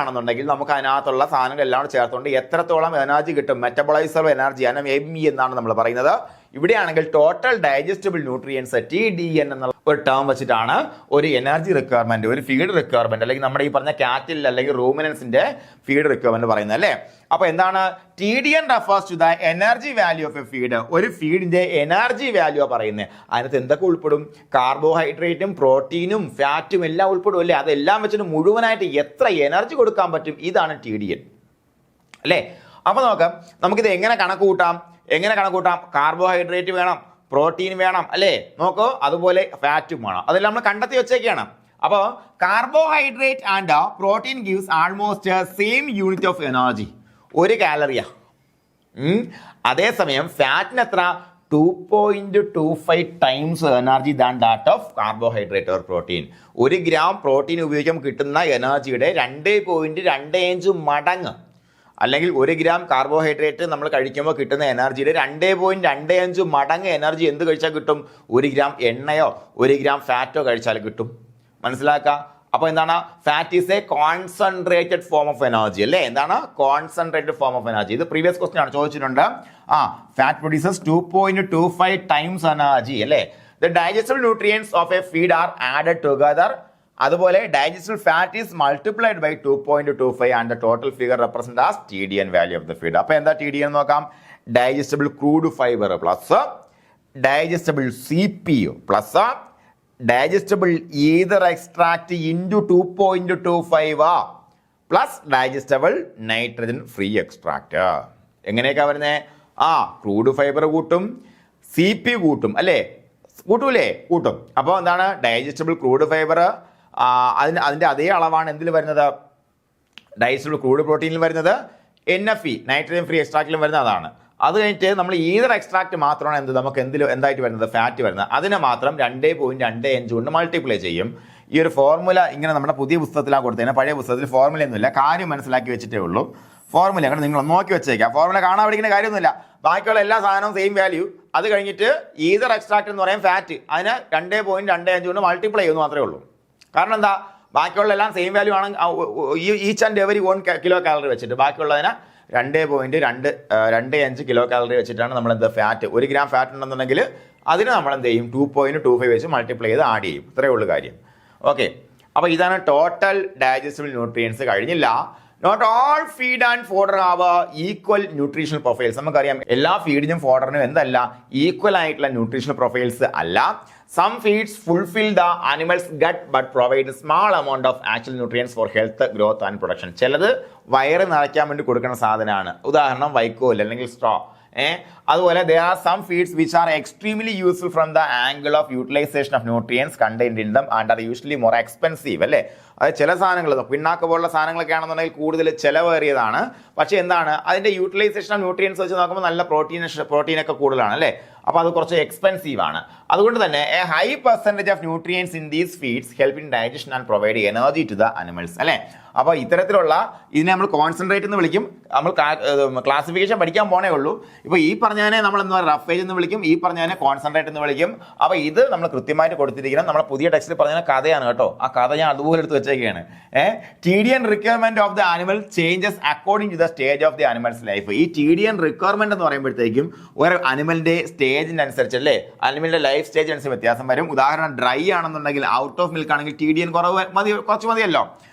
ആണെന്നുണ്ടെങ്കിൽ നമുക്ക് അതിനകത്തുള്ള സാധനങ്ങൾ എല്ലാം ചേർത്തുകൊണ്ട് എത്രത്തോളം എനർജി കിട്ടും? മെറ്റബോളൈസബിൾ എനർജി ME എന്നാണ് നമ്മൾ പറയുന്നത്. ഇവിടെയാണെങ്കിൽ ടോട്ടൽ ഡൈജസ്റ്റബിൾ ന്യൂട്രിയൻസ് TDN എന്നുള്ള ഒരു ടേം വെച്ചിട്ടാണ് ഒരു എനർജി റിക്വയർമെന്റ്, ഒരു ഫീഡ് റിക്വയർമെന്റ് അല്ലെങ്കിൽ നമ്മുടെ ഈ പറഞ്ഞ കാറ്റിൽ അല്ലെങ്കിൽ റൂമിനൻസിന്റെ ഫീഡ് റിക്വയർമെന്റ് പറയുന്നത് അല്ലേ. അപ്പൊ എന്താണ്? TDN refers to the energy value of a feed. ഒരു ഫീഡിന്റെ എനർജി വാല്യൂ പറയുന്നത്. അതിനകത്ത് എന്തൊക്കെ ഉൾപ്പെടും? കാർബോഹൈഡ്രേറ്റും പ്രോട്ടീനും ഫാറ്റും എല്ലാം ഉൾപ്പെടും അല്ലേ. അതെല്ലാം വെച്ചിട്ട് മുഴുവനായിട്ട് എത്ര എനർജി കൊടുക്കാൻ പറ്റും? ഇതാണ് TDN അല്ലേ. അപ്പൊ നോക്കാം, നമുക്കിത് എങ്ങനെ കണക്ക് കൂട്ടാം? കാർബോഹൈഡ്രേറ്റ് വേണം, പ്രോട്ടീൻ വേണം അല്ലേ. നോക്കൂ, അതുപോലെ ഫാറ്റും വേണം. അതെല്ലാം നമ്മൾ കണ്ടെത്തി വെച്ചേക്കാണ്. അപ്പോൾ carbohydrate and protein gives almost same unit of energy, 1 കാലറിയാ. അതേസമയം ഫാറ്റിന് എത്ര? 2.25 times energy than that of carbohydrate or protein. 1 gram protein ഉപയോഗിക്കുമ്പോൾ കിട്ടുന്ന എനർജിയുടെ 2.25 മടങ്ങ്, അല്ലെങ്കിൽ 1 ഗ്രാം കാർബോഹൈഡ്രേറ്റ് നമ്മൾ കഴിക്കുമ്പോൾ കിട്ടുന്ന എനർജിയുടെ 2.25 മടങ്ങ് എനർജി എന്ത് കഴിച്ചാൽ കിട്ടും? 1 ഗ്രാം എണ്ണയോ 1 ഗ്രാം ഫാറ്റോ കഴിച്ചാൽ കിട്ടും. മനസ്സിലാക്കുക. അപ്പോൾ എന്താണ്? Fat is a concentrated form of energy അല്ലേ? എന്താണ്? Concentrated form of energy. ഇത് പ്രീവിയസ് ക്വസ്റ്റ്യൻ ആണ്, ചോദിച്ചിട്ടുണ്ട്. ഫാറ്റ് പ്രൊഡ്യൂസസ് 2.25 ടൈംസ് എനർജി അല്ലേ? The digestible nutrients of a feed are added together. അതുപോലെ digestible fat is multiplied by 2.25 and the total figure represent as TDN value of the feed. അപ്പോൾ എന്താ TDN നോക്കാം. Digestible crude fibre plus digestible CPO plus digestible ether extract into 2.25 plus digestible nitrogen free extract. എങ്ങനെയൊക്കെ വരുന്നത്? ക്രൂഡ് ഫൈബർ കൂട്ടും, CP കൂട്ടും അല്ലേ? കൂട്ടൂലേ? കൂട്ടും. അപ്പോൾ എന്താണ്? ഡൈജസ്റ്റബിൾ ക്രൂഡ് ഫൈബർ അതിൻ്റെ അതേ അളവാണ് എന്തിൽ വരുന്നത്? ഡൈജസ്റ്റബിൾ ക്രൂഡ് പ്രോട്ടീനിൽ വരുന്നത്. NFE നൈട്രജൻ ഫ്രീ എക്സ്ട്രാക്റ്റിലും വരുന്നത് അതാണ്. അത് കഴിഞ്ഞിട്ട് നമ്മൾ ഈതർ എക്സ്ട്രാക്ട് മാത്രമാണ് നമുക്ക് എന്തായിട്ട് വരുന്നത്? ഫാറ്റ് വരുന്നത്. അതിനെ മാത്രം 2.25 കൊണ്ട് മൾട്ടിപ്ലൈ ചെയ്യും. ഈ ഒരു ഫോർമുല ഇങ്ങനെ നമ്മുടെ പുതിയ പുസ്തകത്തിലാണ് കൊടുത്തത്. പഴയ പുസ്തകത്തിൽ ഫോർമുലയൊന്നുമില്ല, കാര്യം മനസ്സിലാക്കി വെച്ചിട്ടേ ഉള്ളൂ. ഫോർമുല അങ്ങനെ നിങ്ങൾ നോക്കി വെച്ചേക്കാം. ഫോർമുല കാണാൻ പഠിക്കുന്ന കാര്യമൊന്നുമില്ല. ബാക്കിയുള്ള എല്ലാ സാധനവും സെയിം വാല്യൂ. അത് കഴിഞ്ഞിട്ട് ഈതർ എക്സ്ട്രാക്ട് എന്ന് പറയും ഫാറ്റ്, അതിന് 2.25 കൊണ്ട് മൾട്ടിപ്ലൈ ചെയ്യുന്നു മാത്രമേ ഉള്ളൂ. കാരണം എന്താ? ബാക്കിയുള്ള എല്ലാം സെയിം വാല്യൂ ആണ്. Each and every 1 kilo calorie വെച്ചിട്ട് ബാക്കിയുള്ളതിന് 2.25 കിലോ കാലറി വെച്ചിട്ടാണ് നമ്മൾ എന്താ ഫാറ്റ്. 1 ഗ്രാം ഫാറ്റ് ഉണ്ടെന്നുണ്ടെങ്കിൽ അതിന് നമ്മൾ എന്ത് ചെയ്യും? 2.25 വെച്ച് മൾട്ടിപ്ലൈ ചെയ്ത് ആഡ് ചെയ്യും. ഇത്രയേ ഉള്ളൂ കാര്യം. ഓക്കെ. അപ്പോൾ ഇതാണ് ടോട്ടൽ ഡൈജസ്റ്റബിൾ ന്യൂട്രിയൻസ്. കഴിഞ്ഞില്ല. Not all feed and fodder have equal nutritional profiles. നമുക്കറിയാം എല്ലാ ഫീഡിനും ഫോഡറിനും എന്തല്ല? ഈക്വൽ ആയിട്ടുള്ള ന്യൂട്രീഷണൽ പ്രൊഫൈൽസ് അല്ല. Some feeds fulfill the animal's gut but provide a small amount of actual nutrients for health, growth and production. ചിലത് വയറ് നിറയ്ക്കാൻ വേണ്ടി കൊടുക്കുന്ന സാധനമാണ്. ഉദാഹരണം വൈക്കോൽ അല്ലെങ്കിൽ സ്ട്രോ. അതുപോലെ there are some feeds which are extremely useful from the angle of utilization of nutrients contained in them and are usually more expensive അല്ലേ? അത് ചില സാധനങ്ങൾ പിണ്ണാക്ക് പോലുള്ള സാധനങ്ങളൊക്കെ ആണെന്നുണ്ടെങ്കിൽ കൂടുതൽ ചിലവേറിയതാണ്. പക്ഷേ എന്താണ്? അതിൻ്റെ യൂട്ടിലൈസേഷൻ ഓഫ് ന്യൂട്രിയൻസ് വെച്ച് നോക്കുമ്പോൾ നല്ല പ്രോട്ടീനൊക്കെ കൂടുതലാണ് അല്ലേ? അപ്പോൾ അത് കുറച്ച് എക്സ്പെൻസീവ് ആണ്. അതുകൊണ്ട് തന്നെ a high percentage of nutrients in these feeds help in digestion and provide energy to the animals അല്ലേ? അപ്പോൾ ഇത്തരത്തിലുള്ള ഇതിനെ നമ്മൾ കോൺസെൻട്രേറ്റ് എന്ന് വിളിക്കും. നമ്മൾ ക്ലാസിഫിക്കേഷൻ പഠിക്കാൻ പോണേ ഉള്ളൂ. ഇപ്പോൾ ഈ പറഞ്ഞതിനെ നമ്മൾ എന്താ റഫേജ് എന്ന് വിളിക്കും, ഈ പറഞ്ഞതിനെ കോൺസെൻട്രേറ്റ് എന്ന് വിളിക്കും. അപ്പോൾ ഇത് നമ്മൾ കൃത്യമായിട്ട് കൊടുത്തിരിക്കണം. നമ്മുടെ പുതിയ ടെക്സ്റ്റിൽ പറഞ്ഞ കഥയാണ് കേട്ടോ. ആ കഥ ഞാൻ അതുപോലെ എടുത്ത് വെച്ചേക്കാണ്. TDN requirement of the animal changes according to the stage of the animal's life. ഈ TDN റിക്വയർമെന്റ് എന്ന് പറയുമ്പോഴത്തേക്കും ഒരു അനിമലിന്റെ സ്റ്റേജിനനുസരിച്ച് അല്ലേ, അനിമലിന്റെ ലൈഫ് സ്റ്റേജ് അനുസരിച്ച് വ്യത്യാസം വരും. ഉദാഹരണം ഡ്രൈ ആണെന്നുണ്ടെങ്കിൽ, ഔട്ട് ഓഫ് മിൽക്ക് ആണെങ്കിൽ TDN കുറച്ച് മതിയല്ലോ.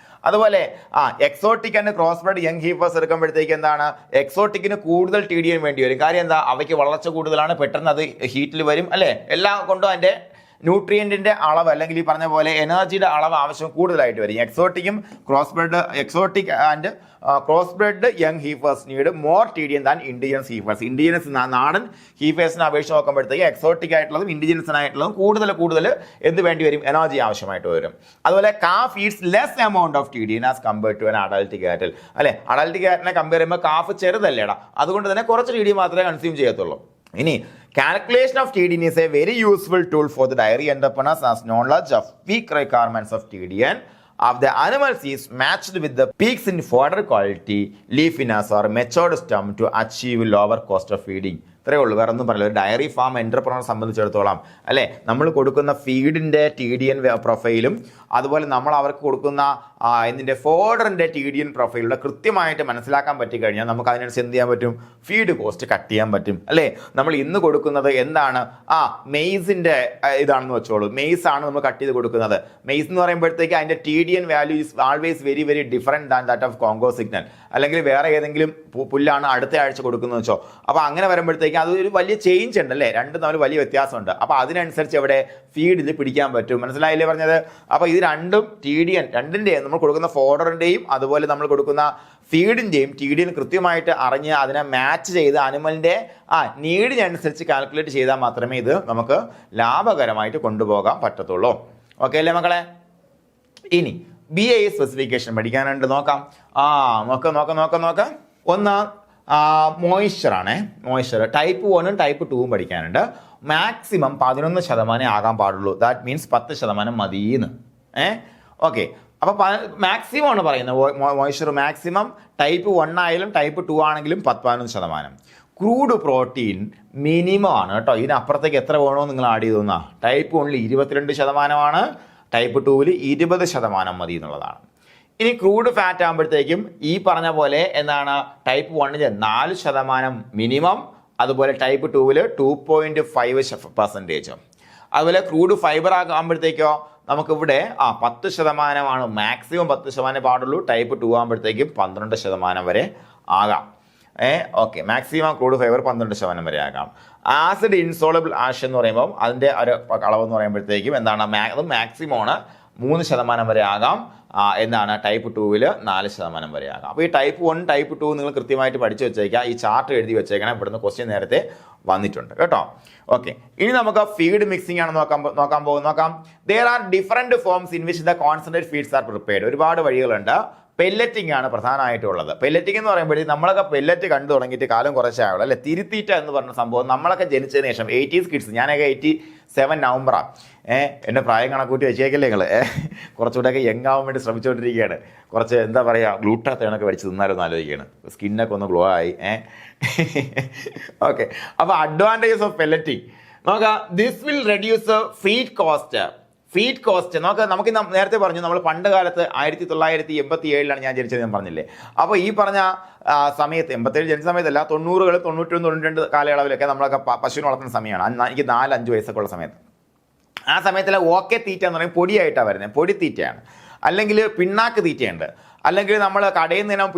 അതുപോലെ exotic and cross bred young heifers എടുക്കുമ്പോഴത്തേക്ക് എന്താണ്? എക്സോട്ടിക്കിന് കൂടുതൽ TDN വേണ്ടി വരും. കാര്യം എന്താ? അവയ്ക്ക് വളർച്ച കൂടുതലാണ്, പെട്ടെന്ന് അത് ഹീറ്റിൽ വരും അല്ലേ? എല്ലാം കൊണ്ടും അതിൻ്റെ ന്യൂട്രിയൻറ്റിൻ്റെ അളവ് അല്ലെങ്കിൽ ഈ പറഞ്ഞ പോലെ എനർജിയുടെ അളവ് ആവശ്യം കൂടുതലായിട്ട് വരും. Exotic and cross bred young heifers need more TDN than indigenous heifers. Indigenous നാടൻ ഹീഫേഴ്സിനെ അപേക്ഷിച്ച് നോക്കുമ്പോഴത്തേക്ക് എക്സോട്ടിക് ആയിട്ടുള്ളതും ഇൻഡിജിനസിനായിട്ടുള്ളതും കൂടുതൽ എന്ത് വേണ്ടി വരും? എനർജി ആവശ്യമായിട്ട് വരും. അതുപോലെ calf eats less amount of TDN as compared to an adult cattle അല്ലെ? അഡൽട്ട് കാറ്റിനെ കമ്പയർ ചെയ്യുമ്പോൾ കാഫ് ചെറുതല്ലേടാ, അതുകൊണ്ട് തന്നെ കുറച്ച് TDN മാത്രമേ കൺസ്യൂം ചെയ്യത്തുള്ളൂ. ഇനി calculation of TDN is a very useful tool for the dairy entrepreneurs as knowledge of peak requirements of TDN of the animals is matched with the peaks in fodder quality, leafiness or matured stem to achieve lower cost of feeding. ഇത്രയേ ഉള്ളൂ, വേറെ ഒന്നും പറയില്ല. ഒരു ഡയറി ഫാം എൻ്റർപ്രണറെ സംബന്ധിച്ചിടത്തോളം അല്ലേ, നമ്മൾ കൊടുക്കുന്ന ഫീഡിൻ്റെ TDN പ്രൊഫൈലും അതുപോലെ നമ്മൾ അവർക്ക് കൊടുക്കുന്ന ഇതിൻ്റെ ഫോഡറിൻ്റെ TDN പ്രൊഫൈലിലൂടെ കൃത്യമായിട്ട് മനസ്സിലാക്കാൻ പറ്റിക്കഴിഞ്ഞാൽ നമുക്ക് അതിനനുസരിച്ച് എന്ത് ചെയ്യാൻ പറ്റും? ഫീഡ് കോസ്റ്റ് കട്ട് ചെയ്യാൻ പറ്റും അല്ലേ? നമ്മൾ ഇന്ന് കൊടുക്കുന്നത് എന്താണ്? മെയ്സിൻ്റെ ഇതാണെന്ന് വെച്ചോളൂ. മെയ്സ് ആണ് നമ്മൾ കട്ട് ചെയ്ത് കൊടുക്കുന്നത്. മെയ്സ് എന്ന് പറയുമ്പോഴത്തേക്ക് അതിൻ്റെ TDN value is always very very different than that of Congo signal. അല്ലെങ്കിൽ വേറെ ഏതെങ്കിലും പുല്ലാണ് അടുത്ത ആഴ്ച കൊടുക്കുന്നത് വെച്ചോ. അപ്പോൾ അങ്ങനെ വരുമ്പോഴത്തേക്ക് അതൊരു വലിയ ചേഞ്ച് ഉണ്ടല്ലേ, രണ്ടും തമ്മിൽ വലിയ വ്യത്യാസമുണ്ട്. അപ്പോൾ അതിനനുസരിച്ച് എവിടെ ഫീഡിൽ പിടിക്കാൻ പറ്റും. മനസ്സിലായില്ലേ പറഞ്ഞത്? അപ്പോൾ ഇത് രണ്ടും TDN രണ്ടിൻ്റെയും നമ്മൾ കൊടുക്കുന്ന ഫോഡറിൻ്റെയും അതുപോലെ നമ്മൾ കൊടുക്കുന്ന ഫീഡിൻ്റെയും TDN കൃത്യമായിട്ട് അറിഞ്ഞ് അതിനെ മാച്ച് ചെയ്ത് അനിമലിൻ്റെ നീഡിനനുസരിച്ച് കാൽക്കുലേറ്റ് ചെയ്താൽ മാത്രമേ ഇത് നമുക്ക് ലാഭകരമായിട്ട് കൊണ്ടുപോകാൻ പറ്റത്തുള്ളൂ. ഓക്കെ അല്ലേ മക്കളെ? ഇനി BIA സ്പെസിഫിക്കേഷൻ പഠിക്കാനുണ്ട്, നോക്കാം. നോക്കാം. ഒന്ന് മോയ്സ്ചർ ആണ്. മോയ്സ്ചർ ടൈപ്പ് 1 ടൈപ്പ് 2 പഠിക്കാനുണ്ട്. മാക്സിമം 11% ആകാൻ പാടുള്ളൂ. ദാറ്റ് മീൻസ് 10% മതിയെന്ന്. ഓക്കെ, അപ്പോൾ മാക്സിമം ആണ് പറയുന്നത്. മോയ്സ്ചർ മാക്സിമം ടൈപ്പ് 1 ആയാലും ടൈപ്പ് 2 ആണെങ്കിലും 10-15%. ക്രൂഡ് പ്രോട്ടീൻ മിനിമം ആണ് കേട്ടോ. ഇതിനപ്പുറത്തേക്ക് എത്ര വേണമെന്ന് നിങ്ങൾ ആഡ് ചെയ്തു. ടൈപ്പ് 1 22% ടൈപ്പ് 2 20% മതി എന്നുള്ളതാണ്. ഇനി ക്രൂഡ് ഫാറ്റ് ആകുമ്പോഴത്തേക്കും ഈ പറഞ്ഞ പോലെ എന്താണ്, ടൈപ്പ് 1 4% മിനിമം, അതുപോലെ ടൈപ്പ് 2 2.5%. അതുപോലെ ക്രൂഡ് ഫൈബർ ആകുമ്പോഴത്തേക്കോ നമുക്കിവിടെ 10% മാക്സിമം 10% പാടുള്ളൂ. ടൈപ്പ് 2 ആകുമ്പോഴത്തേക്കും 12% വരെ ആകാം. ഓക്കെ, മാക്സിമം ക്രൂഡ് ഫൈബർ 12% വരെ ആകാം. ആസിഡ് ഇൻസോളബിൾ ആഷ് എന്ന് പറയുമ്പോൾ അതിൻ്റെ ഒരു അളവെന്ന് പറയുമ്പോഴത്തേക്കും എന്താണ്, അത് മാക്സിമം ആണ് 3% വരെ ആകാം. എന്താണ്, ടൈപ്പ് 2 4% വരെ ആകാം. അപ്പോൾ ഈ ടൈപ്പ് 1 ടൈപ്പ് 2 നിങ്ങൾ കൃത്യമായിട്ട് പഠിച്ചു വെച്ചേക്കുക. ഈ ചാർട്ട് എഴുതി വെച്ചേക്കണം. ഇവിടുന്ന് ക്വസ്റ്റ്യൻ നേരത്തെ വന്നിട്ടുണ്ട് കേട്ടോ. ഓക്കെ, ഇനി നമുക്ക് ഫീഡ് മിക്സിംഗ് ആണ് നോക്കാം. There are different forms in which the concentrate feeds are prepared. ഒരുപാട് വഴികളുണ്ട്. പെല്ലറ്റിംഗ് ആണ് പ്രധാനമായിട്ടുള്ളത്. പെല്ലറ്റിംഗ് എന്ന് പറയുമ്പോഴത്തേക്കും നമ്മളൊക്കെ പെല്ലറ്റ് കണ്ടു തുടങ്ങിയിട്ട് കാലം കുറച്ചായുള്ളൂ അല്ലേ. തിരുത്തീറ്റ എന്ന് പറഞ്ഞ സംഭവം നമ്മളൊക്കെ ജനിച്ചതിന് ശേഷം 80s കിഡ്സ്, ഞാനൊക്കെ 87 നവംബറാണ്. എൻ്റെ പ്രായം കണക്കൂട്ടി വെച്ചേക്കല്ലേ നിങ്ങൾ. കുറച്ചുകൂടെയൊക്കെ യങ് ആവാൻ വേണ്ടി ശ്രമിച്ചുകൊണ്ടിരിക്കുകയാണ്. കുറച്ച് എന്താ പറയുക, ഗ്ലൂട്ടാത്തേണൊക്കെ പഠിച്ച് തിന്നാലൊന്ന് ആലോചിക്കുകയാണ്. സ്കിന്നൊക്കെ ഒന്ന് ഗ്ലോ ആയി. ഓക്കെ, അപ്പോൾ അഡ്വാൻറ്റേജസ് ഓഫ് പെല്ലറ്റിംഗ് നോക്കാം. This will reduce feed cost. നമുക്ക് നേരത്തെ പറഞ്ഞു, നമ്മൾ പണ്ട് കാലത്ത് 1987 ഞാൻ ജനിച്ചത്, ഞാൻ പറഞ്ഞില്ലേ. അപ്പോൾ ഈ പറഞ്ഞ സമയത്ത് 87 ജനിച്ച സമയത്തല്ല, 90-കൾ 91 92 കാലയളവിലൊക്കെ നമ്മളൊക്കെ പശുവിനെ വളർത്തുന്ന സമയമാണ്. എനിക്ക് 4-5 വയസ്സൊക്കെ ഉള്ള സമയത്ത്. ആ സമയത്തുള്ള ഓക്കെ തീറ്റ എന്ന് പറയുമ്പോൾ പൊടിയായിട്ടാണ് വരുന്നത്. പൊടി തീറ്റയാണ്. അല്ലെങ്കിൽ പിണ്ണാക്ക് തീറ്റയുണ്ട്. അല്ലെങ്കിൽ നമ്മൾ കടയിൽ നിന്ന്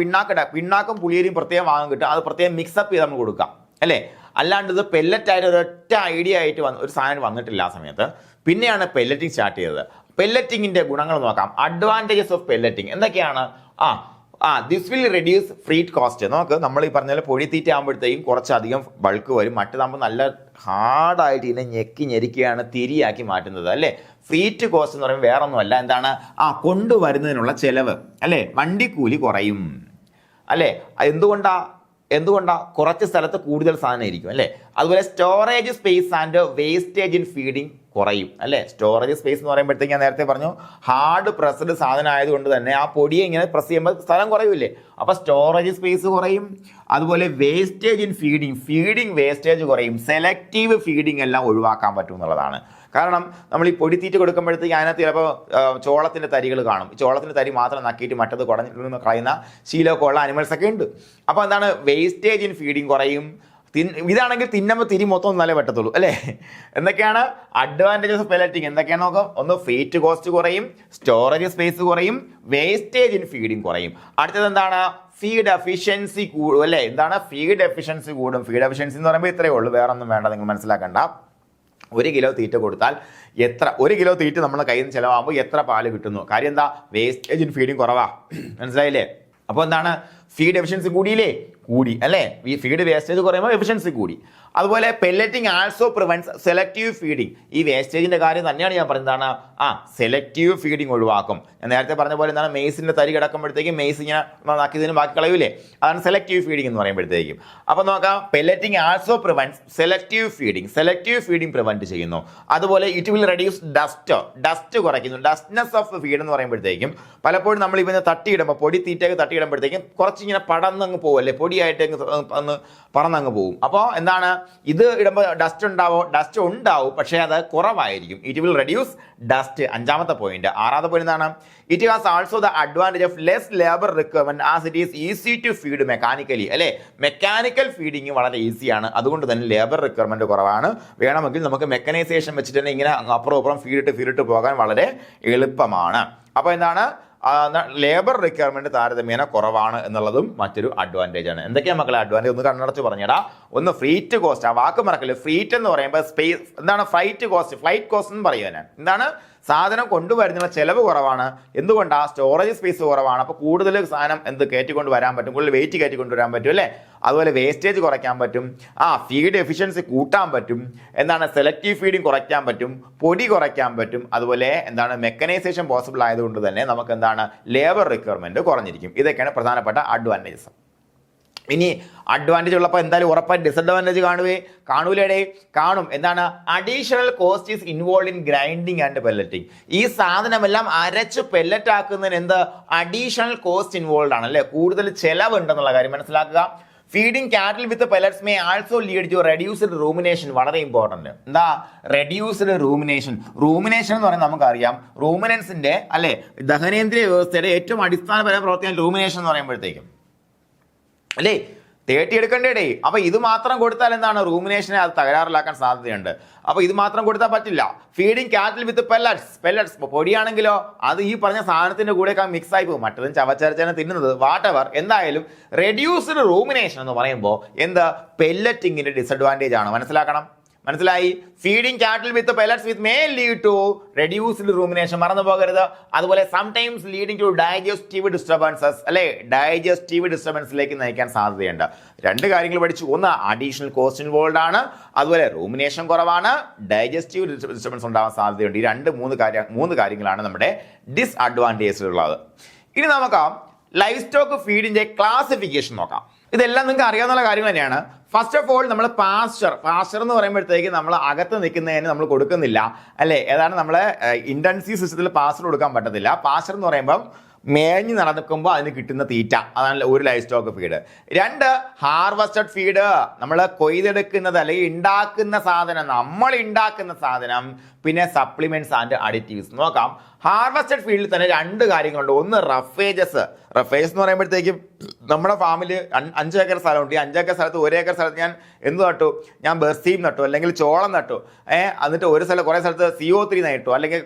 പിണ്ണാക്കും പുളിയരിയും പ്രത്യേകം വാങ്ങാൻ കിട്ടും. അത് പ്രത്യേകം മിക്സപ്പ് ചെയ്ത് നമ്മൾ കൊടുക്കാം അല്ലേ. അല്ലാണ്ട് ഇത് പെല്ലറ്റായിട്ട് ഒരൊറ്റ ഐഡിയ ആയിട്ട് ഒരു സാധനം വന്നിട്ടില്ല ആ സമയത്ത്. പിന്നെയാണ് പെല്ലറ്റിംഗ് സ്റ്റാർട്ട് ചെയ്തത്. പെല്ലറ്റിങ്ങിൻ്റെ ഗുണങ്ങൾ നോക്കാം. അഡ്വാൻറ്റേജസ് ഓഫ് പെല്ലറ്റിംഗ് എന്തൊക്കെയാണ്? This will reduce feed cost. നമ്മൾ ഈ പറഞ്ഞ പോലെ പൊടിത്തീറ്റ ആകുമ്പോഴത്തേക്കും കുറച്ചധികം ബൾക്ക് വരും. മറ്റേതാകുമ്പോൾ നല്ല ഹാർഡായിട്ട് ഇതിനെ ഞെരിക്കുകയാണ് തിരിയാക്കി മാറ്റുന്നത് അല്ലേ. ഫീറ്റ് കോസ്റ്റ് എന്ന് പറയുമ്പോൾ വേറെ ഒന്നുമല്ല, എന്താണ്, കൊണ്ടുവരുന്നതിനുള്ള ചെലവ് അല്ലേ. വണ്ടിക്കൂലി കുറയും അല്ലേ. എന്തുകൊണ്ടാ കുറച്ച് സ്ഥലത്ത് കൂടുതൽ സാധനം ഇരിക്കും അല്ലേ. അതുപോലെ storage space and wastage in feeding കുറയും അല്ലേ. സ്റ്റോറേജ് സ്പേസ് എന്ന് പറയുമ്പോഴത്തേക്ക് ഞാൻ നേരത്തെ പറഞ്ഞു, ഹാർഡ് പ്രസ്ഡ് സാധനം ആയതുകൊണ്ട് തന്നെ ആ പൊടിയെ ഇങ്ങനെ പ്രസ് ചെയ്യുമ്പോൾ സ്ഥലം കുറയില്ലേ. അപ്പോൾ സ്റ്റോറേജ് സ്പേസ് കുറയും. അതുപോലെ വേസ്റ്റേജ് ഇൻ ഫീഡിങ് വേസ്റ്റേജ് കുറയും. സെലക്റ്റീവ് ഫീഡിങ് എല്ലാം ഒഴിവാക്കാൻ പറ്റും എന്നുള്ളതാണ്. കാരണം നമ്മൾ ഈ പൊടിത്തീറ്റ കൊടുക്കുമ്പോഴത്തേക്ക് അതിനകത്ത് ചിലപ്പോൾ ചോളത്തിൻ്റെ തരികൾ കാണും. ചോളത്തിൻ്റെ തരി മാത്രം നക്കിയിട്ട് മറ്റത് കുടഞ്ഞിട്ട് കളയുന്ന ശീലമൊക്കെ ഉള്ള അനിമൽസ് ഒക്കെ ഉണ്ട്. അപ്പോൾ എന്താണ്, വേസ്റ്റേജ് ഇൻ ഫീഡിങ് കുറയും. ഇതാണെങ്കിൽ തിന്നുമ്പോൾ തിരി മൊത്തം നല്ല പറ്റത്തുള്ളൂ അല്ലേ. എന്തൊക്കെയാണ് അഡ്വാൻറ്റേജസ് ഓഫ് പെല്ലറ്റിംഗ്? എന്തൊക്കെയാണ് നോക്കാം. ഒന്ന്, ഫീറ്റ് കോസ്റ്റ് കുറയും, സ്റ്റോറേജ് സ്പേസ് കുറയും, വേസ്റ്റേജ് ഇൻ ഫീഡിങ് കുറയും. അടുത്തത് എന്താണ്, ഫീഡ് എഫിഷ്യൻസി കൂടും അല്ലേ. എന്താണ്, ഫീഡ് എഫിഷ്യൻസി കൂടും. ഫീഡ് എഫിഷ്യൻസി എന്ന് പറയുമ്പോൾ ഇത്രയേ ഉള്ളൂ, വേറെ ഒന്നും വേണ്ട, നിങ്ങൾ മനസ്സിലാക്കണ്ട. 1 കിലോ തീറ്റ കൊടുത്താൽ 1 കിലോ തീറ്റ നമ്മളെ കയ്യിൽ നിന്ന് ചിലവാകുമ്പോൾ എത്ര പാല് കിട്ടുന്നു? കാര്യം എന്താ, വേസ്റ്റേജ് ഇൻ ഫീഡിങ് കുറവാ. മനസ്സിലായില്ലേ. അപ്പോൾ എന്താണ്, ഫീഡ് എഫിഷ്യൻസി കൂടി അല്ലേ. ഈ ഫീഡ് വേസ്റ്റേജ് കുറയുമ്പോൾ എഫിഷ്യൻസി കൂടി. അതുപോലെ pelleting also prevents selective feeding. ഈ വേസ്റ്റേജിൻ്റെ കാര്യം തന്നെയാണ് ഞാൻ പറയുന്നതാണ്. സെലക്റ്റീവ് ഫീഡിങ് ഒഴിവാക്കും. ഞാൻ നേരത്തെ പറഞ്ഞ പോലെ എന്താണ്, മെയ്സിൻ്റെ തരി കിടക്കുമ്പോഴത്തേക്കും മെയ്സ് ഇങ്ങനെ നന്നാക്കിയതിന് ബാക്കി കളയൂലേ, അതാണ് സെലക്റ്റീവ് ഫീഡിങ് എന്ന് പറയുമ്പോഴത്തേക്കും. അപ്പോൾ നോക്കാം, pelleting also prevents selective feeding prevent ചെയ്യുന്നു. അതുപോലെ ഇറ്റ് വിൽ റെഡ്യൂസ് ഡസ്റ്റ് കുറയ്ക്കുന്നു. ഡസ്റ്റ്നെസ് ഓഫ് ഫീഡ് എന്ന് പറയുമ്പോഴത്തേക്കും പലപ്പോഴും നമ്മൾ ഇവനെ തട്ടിയിടുമ്പോൾ, പൊടി തീറ്റയൊക്കെ തട്ടിയിടുമ്പോഴത്തേക്കും കുറച്ചിങ്ങനെ പടന്നങ്ങ് പോകുമല്ലേ, പൊടിയായിട്ട് അങ്ങ് പറന്നങ്ങ് പോകും. അപ്പോൾ എന്താണ്, ഇത് ഇടുമ്പോൾ ഡസ്റ്റ് ഉണ്ടാവും, പക്ഷേ അത് കുറവായിരിക്കും. It will reduce dust. 5ാമത്തെ പോയിന്റ്. 6ാമത്തെ പോയിന്റ് എന്താണ്, it has also the advantage of less labour requirement as it is easy to feed mechanically അല്ലേ. മെക്കാനിക്കൽ ഫീഡിങ് വളരെ ഈസിയാണ്, അതുകൊണ്ട് തന്നെ ലേബർ റിക്വയർമെന്റ് കുറവാണ്. വേണമെങ്കിൽ നമുക്ക് മെക്കനൈസേഷൻ വെച്ചിട്ട് തന്നെ ഇങ്ങനെ അപ്പുറം ഫീഡിട്ട് പോകാൻ വളരെ എളുപ്പമാണ്. അപ്പോൾ എന്താണ്, ലേബർ റിക്വയർമെന്റ് താരതമ്യേന കുറവാണ് എന്നുള്ളതും മറ്റൊരു അഡ്വാൻറ്റേജ് ആണ്. എന്തൊക്കെയാണ് മക്കളെ അഡ്വാൻറ്റേജ്? ഒന്ന് കണ്ണടച്ച് പറഞ്ഞടാ. ഒന്ന്, ഫ്രീറ്റ് കോസ്റ്റ്. ആ വാക്ക് മറക്കല്ലേ. ഫ്രീറ്റ് എന്ന് പറയുമ്പോൾ സ്പേസ് എന്താണ്, ഫ്ലൈറ്റ് കോസ്റ്റ് എന്ന് പറയുന്നത് എന്താണ്, സാധനം കൊണ്ടുവരുന്ന ചിലവ് കുറവാണ്. എന്തുകൊണ്ടാണ്? സ്റ്റോറേജ് സ്പേസ് കുറവാണ്. അപ്പോൾ കൂടുതൽ സാധനം കയറ്റിക്കൊണ്ട് വരാൻ പറ്റും, കൂടുതൽ വെയിറ്റ് കയറ്റിക്കൊണ്ട് വരാൻ പറ്റും അല്ലേ. അതുപോലെ വേസ്റ്റേജ് കുറയ്ക്കാൻ പറ്റും, ഫീഡ് എഫിഷ്യൻസി കൂട്ടാൻ പറ്റും, സെലക്റ്റീവ് ഫീഡിങ് കുറയ്ക്കാൻ പറ്റും, പൊടി കുറയ്ക്കാൻ പറ്റും. അതുപോലെ മെക്കനൈസേഷൻ പോസിബിൾ ആയതുകൊണ്ട് തന്നെ നമുക്ക് ലേബർ റിക്വയർമെന്റ് കുറഞ്ഞിരിക്കും. ഇതൊക്കെയാണ് പ്രധാനപ്പെട്ട അഡ്വാൻറ്റേജസ്. ഇനി അഡ്വാൻറ്റേജ് ഉള്ളപ്പോൾ എന്തായാലും ഉറപ്പായിട്ട് ഡിസഡ്വാൻറ്റേജ് കാണൂലേടേ? കാണും. Additional cost is involve in grinding and pelleting. ഈ സാധനമെല്ലാം അരച്ച് പെല്ലറ്റ് ആക്കുന്നതിന് അഡീഷണൽ കോസ്റ്റ് ഇൻവോൾവ് ആണ് അല്ലേ, കൂടുതൽ ചെലവുണ്ടെന്നുള്ള കാര്യം മനസ്സിലാക്കുക. Feeding cattle with pellets may also lead to reduced rumination. വളരെ ഇമ്പോർട്ടന്റ്. Reduced rumination. റൂമിനേഷൻ എന്ന് പറയുന്നത് നമുക്കറിയാം, റൂമിനൻസിന്റെ അല്ലെ ദഹനേന്ദ്രിയ വ്യവസ്ഥയുടെ ഏറ്റവും അടിസ്ഥാനപരമായ പ്രവർത്തിയാണ് റൂമിനേഷൻ എന്ന് പറയുമ്പോഴത്തേക്കും അല്ലേ, തേട്ടിയെടുക്കണ്ടേ. അപ്പൊ ഇത് മാത്രം കൊടുത്താൽ റൂമിനേഷനെ അത് തകരാറിലാക്കാൻ സാധ്യതയുണ്ട്. അപ്പൊ ഇത് മാത്രം കൊടുത്താൽ പറ്റില്ല. ഫീഡിങ് കാറ്റിൽ വിത്ത് പെല്ലറ്റ്സ് പൊടിയാണെങ്കിലോ അത് ഈ പറഞ്ഞ സാധനത്തിന്റെ കൂടെ മിക്സ് ആയി പോകും, മറ്റതും ചവച്ചരച്ചാണ് തിന്നുന്നത്, വാട്ടെവർ. എന്തായാലും റെഡ്യൂസ്ഡ് റൂമിനേഷൻ എന്ന് പറയുമ്പോൾ പെല്ലറ്റിങ്ങിന്റെ ഡിസഡ്വാൻറ്റേജ് ആണ്. മനസ്സിലായി? Feeding cattle with pellets with may lead to reduced rumination, മറന്നു പോകരുത്. അതുപോലെ sometimes leading to digestive disturbances അല്ലെ, ഡൈജസ്റ്റീവ് ഡിസ്റ്റർബൻസിലേക്ക് നയിക്കാൻ സാധ്യതയുണ്ട്. രണ്ട് കാര്യങ്ങൾ പഠിച്ചു. ഒന്ന്, അഡീഷണൽ കോസ്റ്റ് ഇൻവോൾവ് ആണ്, അതുപോലെ റൂമിനേഷൻ കുറവാണ്, ഡൈജസ്റ്റീവ് ഡിസ്റ്റർബൻസ് ഉണ്ടാവാൻ സാധ്യതയുണ്ട്. ഈ മൂന്ന് കാര്യങ്ങളാണ് നമ്മുടെ ഡിസ്അഡ്വാൻറ്റേജസ് ഉള്ളത്. ഇനി നമുക്ക് ലൈഫ് സ്റ്റോക്ക് ഫീഡിന്റെ ക്ലാസിഫിക്കേഷൻ നോക്കാം. ഇതെല്ലാം നിങ്ങൾക്ക് അറിയാവുന്ന കാര്യങ്ങൾ തന്നെയാണ്. ഫസ്റ്റ് ഓഫ് ഓൾ നമ്മൾ പാസ്ചർ എന്ന് പറയുമ്പോഴത്തേക്ക് നമ്മൾ അകത്ത് നിൽക്കുന്നതിന് നമ്മൾ കൊടുക്കുന്നില്ല അല്ലേ. നമ്മൾ ഇൻറ്റൻസീവ് സിസ്റ്റത്തിൽ പാസ്ചർ കൊടുക്കാൻ പറ്റത്തില്ല. പാസ്ചർ എന്ന് പറയുമ്പം മേഞ്ഞ് നടക്കുമ്പോൾ അതിന് കിട്ടുന്ന തീറ്റ, അതാണ് ഒരു ലൈഫ് സ്റ്റോക്ക് ഫീഡ്. രണ്ട്, ഹാർവസ്റ്റഡ് ഫീഡ്. നമ്മൾ കൊയ്തെടുക്കുന്നത് അല്ലെങ്കിൽ നമ്മൾ ഉണ്ടാക്കുന്ന സാധനം. പിന്നെ സപ്ലിമെന്റ്സ് ആൻഡ് അഡിറ്റീവ്സ് നോക്കാം. ഹാർവസ്റ്റഡ് ഫീൽഡിൽ തന്നെ രണ്ട് കാര്യങ്ങളുണ്ട്. ഒന്ന് റഫേജസ് എന്ന് പറയുമ്പോഴത്തേക്കും നമ്മുടെ ഫാമിൽ 5 ഏക്കർ സ്ഥലമുണ്ട്. ഈ 5 ഏക്കർ സ്ഥലത്ത് 1 ഏക്കർ സ്ഥലത്ത് ഞാൻ നട്ടു? ഞാൻ ബെർസീം നട്ടു, അല്ലെങ്കിൽ ചോളം നട്ടു. എന്നിട്ട് കുറേ സ്ഥലത്ത് CO3 നട്ടു, അല്ലെങ്കിൽ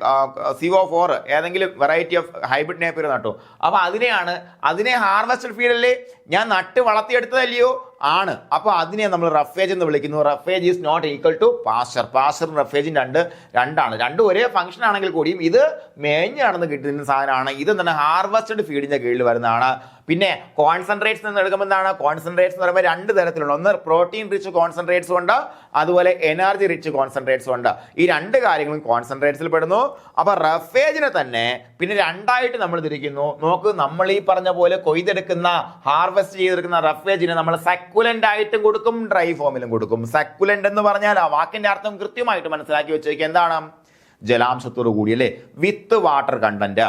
CO4 ഏതെങ്കിലും വെറൈറ്റി ഓഫ് ഹൈബ്രിഡ് നേപ്പിയർ നട്ടു. അപ്പൊ അതിനെ ഹാർവസ്റ്റഡ് ഫീഡല്ലേ ഞാൻ നട്ട് വളർത്തിയെടുത്തതല്ലയോ? ആണ്. അപ്പോൾ അതിനെ നമ്മൾ റഫേജ് എന്ന് വിളിക്കുന്നു. Roughage is not equal to പാസ്ചറും റഫേജും രണ്ടാണ്. രണ്ടും ഒരേ ഫംഗ്ഷൻ ആണെങ്കിൽ കൂടിയും ഇത് മേഞ്ഞ് നടന്ന് കിട്ടുന്ന സാധനമാണ്. ഇത് ഹാർവസ്റ്റഡ് ഫീഡിന്റെ കീഴിൽ വരുന്നതാണ്. പിന്നെ കോൺസെൻട്രേറ്റ്സ് എന്ന് എടുക്കുമ്പോൾ കോൺസെൻട്രേറ്റ്സ് എന്ന് പറയുമ്പോൾ 2 തരത്തിലുള്ള, ഒന്ന് പ്രോട്ടീൻ റിച്ച് കോൺസെൻട്രേറ്റ്സ് ഉണ്ട്, അതുപോലെ എനർജി റിച്ച് കോൺസെൻട്രേറ്റ്സ് ഉണ്ട്. ഈ 2 കാര്യങ്ങളും കോൺസെൻട്രേറ്റ്സിൽ പെടുന്നു. അപ്പൊ റഫേജിനെ തന്നെ പിന്നെ 2ആയിട്ട് നമ്മൾ തിരിക്കുന്നു. നോക്ക്, നമ്മൾ ഈ പറഞ്ഞ പോലെ കൊയ്തെടുക്കുന്ന ഹാർവെസ്റ്റ് ചെയ്തെടുക്കുന്ന റഫേജിനെ നമ്മൾ സക്കുലന്റ് ആയിട്ടും കൊടുക്കും, ഡ്രൈ ഫോമിലും കൊടുക്കും. സക്കുലന്റ് എന്ന് പറഞ്ഞാൽ ആ വാക്കിന്റെ അർത്ഥം കൃത്യമായിട്ട് മനസ്സിലാക്കി വെച്ചേക്കുക. എന്താണ്? ജലാംശത്തോടു കൂടി അല്ലേ, വിത്ത് വാട്ടർ കണ്ടന്റ്.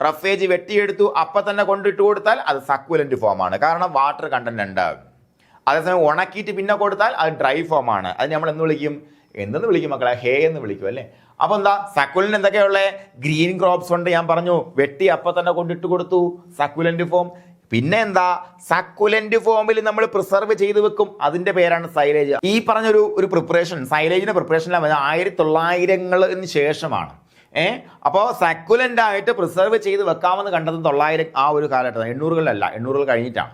റഫേജ് വെട്ടിയെടുത്തു അപ്പൊ തന്നെ കൊണ്ടിട്ട് കൊടുത്താൽ അത് സക്കുലന്റ് ഫോം ആണ്, കാരണം വാട്ടർ കണ്ടന്റ് ഉണ്ട്. അതേസമയം ഉണക്കിയിട്ട് പിന്നെ കൊടുത്താൽ അത് ഡ്രൈ ഫോം ആണ്. അത് നമ്മൾ എന്തെന്ന് വിളിക്കും മക്കളെ? ഹേ എന്ന് വിളിക്കും അല്ലേ. അപ്പൊ സക്കുലന്റ് എന്തൊക്കെയുള്ളത്? ഗ്രീൻ ക്രോപ്സ് ഉണ്ട്, ഞാൻ പറഞ്ഞു, വെട്ടി അപ്പൊ തന്നെ കൊണ്ടിട്ട് കൊടുത്തു, സക്കുലന്റ് ഫോം. പിന്നെ സക്കുലന്റ് ഫോമിൽ നമ്മൾ പ്രിസർവ് ചെയ്ത് വെക്കും, അതിന്റെ പേരാണ് സൈലേജ്. ഈ പറഞ്ഞൊരു പ്രിപ്പറേഷൻ, സൈലേജിന്റെ പ്രിപ്പറേഷനിലാണ് 1900-ന് ശേഷമാണ്. അപ്പോൾ സക്കുലന്റ് ആയിട്ട് പ്രിസർവ് ചെയ്ത് വെക്കാമെന്ന് കണ്ടത് 900 ആ ഒരു കാലഘട്ടം, 800-കളിലല്ല, 800-കൾ കഴിഞ്ഞിട്ടാണ്.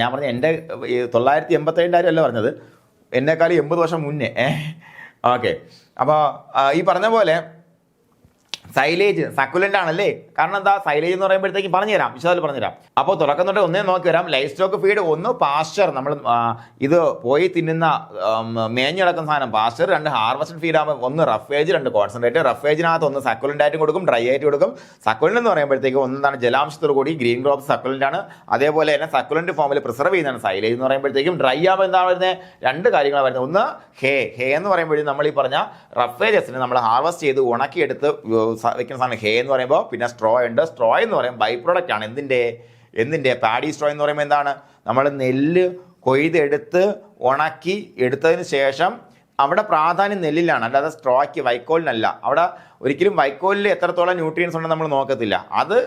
ഞാൻ പറഞ്ഞ എൻ്റെ 987 അല്ല പറഞ്ഞത്, എന്നെക്കാളും 80 വർഷം മുന്നേ. ഓക്കെ, അപ്പോൾ ഈ പറഞ്ഞ പോലെ സൈലേജ് സക്കുലന്റ് ആണല്ലേ. കാരണം സൈലേജ് എന്ന് പറയുമ്പോഴത്തേക്ക് പറഞ്ഞുതരാം. അപ്പോൾ തുടക്കം തൊട്ട് ഒന്നേ നോക്കി വരാം. ലൈഫ് സ്റ്റോക്ക് ഫീഡ്, ഒന്ന് പാസ്ചർ, നമ്മൾ ഇത് പോയി തിന്നുന്ന മേഞ്ഞിടക്കുന്ന സാധനം പാസ്ചർ. 2 ഹാർവസ്റ്റഡ് ഫീഡ് ആകുമ്പോൾ ഒന്ന് റഫേജ്, 2 കോൺസെൻട്രേറ്റ്. റഫേജിനകത്ത് ഒന്ന് സക്കുലന്റ് ആയിട്ട് കൊടുക്കും, ഡ്രൈ ആയിട്ട് കൊടുക്കും. സക്കുലന്റ് എന്ന് പറയുമ്പോഴത്തേക്ക് ഒന്നാണ് ജലാംശത്തോടു കൂടി ഗ്രീൻ ക്രോപ്സ് സക്കുലന്റ് ആണ്. അതേപോലെ തന്നെ സക്കുലന്റ് ഫോമിൽ പ്രിസർവ് ചെയ്യുന്നതാണ് സൈലേജ് എന്ന് പറയുമ്പോഴത്തേക്കും. ഡ്രൈ ആകുമ്പോൾ എന്താണ് വരുന്നത്? 2 കാര്യങ്ങളാണ് വരുന്നത്. ഒന്ന് ഹേ എന്ന് പറയുമ്പോഴേ നമ്മൾ ഈ പറഞ്ഞ റഫേജസിന് നമ്മൾ ഹാർവസ്റ്റ് ചെയ്ത് ഉണക്കിയെടുത്ത് വെക്കുന്ന സാധനം ഹേ എന്ന് പറയുമ്പോൾ. പിന്നെ സ്ട്രോ ഉണ്ട്. സ്ട്രോ എന്ന് പറയുമ്പോൾ ബൈ പ്രോഡക്റ്റ് ആണ്. എന്തിൻ്റെ പാഡി സ്ട്രോ എന്ന് പറയുമ്പോൾ എന്താണ്? നമ്മൾ നെല്ല് കൊയ്തെടുത്ത് ഉണക്കി എടുത്തതിന് ശേഷം അവിടെ പ്രാധാന്യം നെല്ലിലാണ്, അല്ലാതെ സ്ട്രോയ്ക്ക്, വൈക്കോലിനല്ല. അവിടെ ഒരിക്കലും വൈക്കോലിൽ എത്രത്തോളം ന്യൂട്രിയൻസ് ഉണ്ടെന്ന് നമ്മൾ നോക്കത്തില്ല. അത്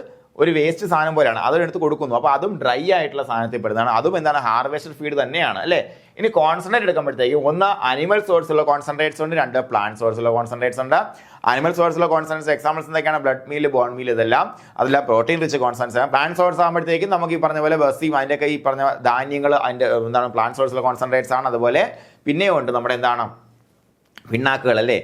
ഒരു വേസ്റ്റ് സാധനം പോലെയാണ്, അതെടുത്ത് കൊടുക്കുന്നു. അപ്പോൾ അതും ഡ്രൈ ആയിട്ടുള്ള സാധനത്തിൽ പെടുന്നതാണ്. അതും ഹാർവെസ്റ്റഡ് ഫീഡ് തന്നെയാണ് അല്ലേ. ഇനി കോൺസെൻട്രേറ്റ് എടുക്കുമ്പോഴത്തേക്ക് ഒന്ന് അനിമൽ സോഴ്സുള്ള കോൺസെൻട്രേറ്റ്സ് ഉണ്ട്, 2 പ്ലാന്റ് സോഴ്സുള്ള കോൺസെൻട്രേറ്റ്സ് ഉണ്ട്. അനിമൽ സോഴ്സുള്ള കോൺസെൻട്രേറ്റ്സ് എക്സാമ്പിൾസ് എന്തൊക്കെയാണ്? ബ്ലഡ് മീൽ, ബോൺ മീൽ, അതെല്ലാം പ്രോട്ടീൻ റിച്ച് കോൺസെൻട്രേറ്റ്സ് ആണ്. പ്ലാന്റ് സോഴ്സ് ആകുമ്പോഴത്തേക്കും നമുക്ക് ഈ പറഞ്ഞ പോലെ ബസീം, അതിൻ്റെയൊക്കെ ഈ പറഞ്ഞ ധാന്യങ്ങൾ അതിൻ്റെ പ്ലാന്റ് സോഴ്സുള്ള കോൺസെൻട്രേറ്റ്സ് ആണ്. അതുപോലെ പിന്നെയും ഉണ്ട് നമ്മുടെ പിണ്ണാക്കുകൾ അല്ലേ,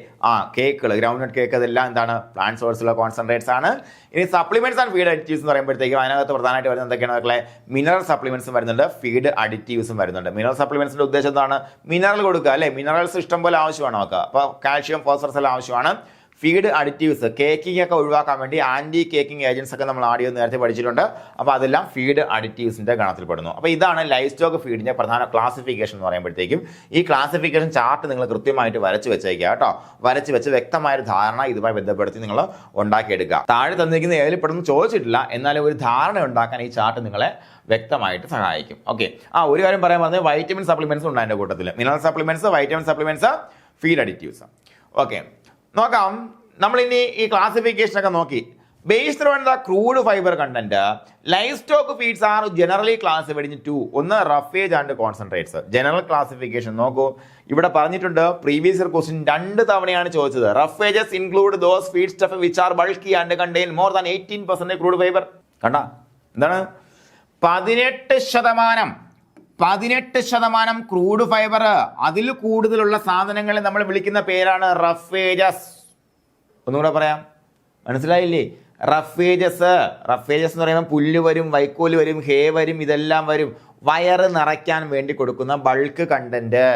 കേക്കുകൾ, ഗ്രൗണ്ട് നട്ട് കേക്ക്, അതെല്ലാം എന്താണ് പ്ലാന്റ് സോഴ്സുള്ള കോൺസെൻട്രേറ്റ്സ് ആണ്. ഇനി സപ്ലിമെന്റ്സ് ആൻഡ് ഫീഡ് അഡിറ്റീവ്സ് എന്ന് പറയുമ്പോഴത്തേക്കും അതിനകത്ത് പ്രധാനമായിട്ട് വരുന്നത് എന്തൊക്കെയാണ് മക്കളെ? മിനറൽ സപ്ലിമെന്റ്സും വരുന്നുണ്ട്, ഫീഡ് അഡിറ്റീവ്സും വരുന്നുണ്ട്. മിനറൽ സപ്ലിമെന്റ്സിന്റെ ഉദ്ദേശം എന്താണ്? മിനറൽ കൊടുക്കുക അല്ലേ, മിനറൽസ് ഇഷ്ടം പോലെ ആവശ്യമാണ് നമുക്ക്. അപ്പോൾ കാൽഷ്യം, ഫോസ്ഫറസ് എല്ലാം ആവശ്യമാണ്. ഫീഡ് അഡിറ്റീവ്സ്, കേക്കിംഗ് ഒക്കെ ഒഴിവാക്കാൻ വേണ്ടി ആന്റി കേക്കിംഗ് ഏജൻസ് ഒക്കെ നമ്മൾ ആഡ് ചെയ്ത് നേരത്തെ പഠിച്ചിട്ടുണ്ട്. അപ്പോൾ അതെല്ലാം ഫീഡ് അഡിറ്റീവ്സിന്റെ ഗണത്തിൽ പെടുന്നു. അപ്പോൾ ഇതാണ് ലൈഫ് സ്റ്റോക്ക് ഫീഡിന്റെ പ്രധാന ക്ലാസിഫിക്കേഷൻ എന്ന് പറയുമ്പോഴത്തേക്കും. ഈ ക്ലാസിഫിക്കേഷൻ ചാർട്ട് നിങ്ങൾ കൃത്യമായിട്ട് വരച്ച് വെച്ചേക്കുക കേട്ടോ. വരച്ച് വെച്ച് വ്യക്തമായ ഒരു ധാരണ ഇതുമായി ബന്ധപ്പെടുത്തി നിങ്ങൾ ഉണ്ടാക്കിയെടുക്കുക. താഴെ തന്നിരിക്കുന്ന ഏതിൽ പെടുന്നു ചോദിച്ചിട്ടില്ല, എന്നാലും ഒരു ധാരണ ഉണ്ടാക്കാൻ ഈ ചാർട്ട് നിങ്ങളെ വ്യക്തമായിട്ട് സഹായിക്കും. ഓക്കെ, ഒരു കാര്യം പറയാൻ പറഞ്ഞത് വൈറ്റമിൻ സപ്ലിമെന്റ്സ് ഉണ്ട് അതിന്റെ കൂട്ടത്തിൽ. Mineral supplements, vitamin supplements, feed additives. Okay, നോക്കാം. നമ്മൾ ഇനി ഈ ക്ലാസിഫിക്കേഷൻ ഒക്കെ നോക്കി. Based on the crude fibre content, life stock feeds are generally classified in two. ഒന്ന് roughage and concentrates. General classification നോക്കൂ, ഇവിടെ പറഞ്ഞിട്ടുണ്ട്. പ്രീവിയസ് ഇയർ ക്വസ്റ്റ്യൻ 2 തവണയാണ് ചോദിച്ചത്. Roughages include those feed stuff which are bulky and contain more than 18% crude fibre. കണ്ട എന്താണ്? 18% ക്രൂഡ് ഫൈബർ, അതിൽ കൂടുതലുള്ള സാധനങ്ങളെ നമ്മൾ വിളിക്കുന്ന പേരാണ് റഫേജസ്. ഒന്നുകൂടെ പറയാം, മനസ്സിലായില്ലേ? റഫേജസ് എന്ന് പറയുമ്പോൾ പുല്ല് വരും, വൈക്കോല് വരും, ഹേ വരും, ഇതെല്ലാം വരും. വയറ് നിറയ്ക്കാൻ വേണ്ടി കൊടുക്കുന്ന ബൾക്ക് കണ്ടന്റ്,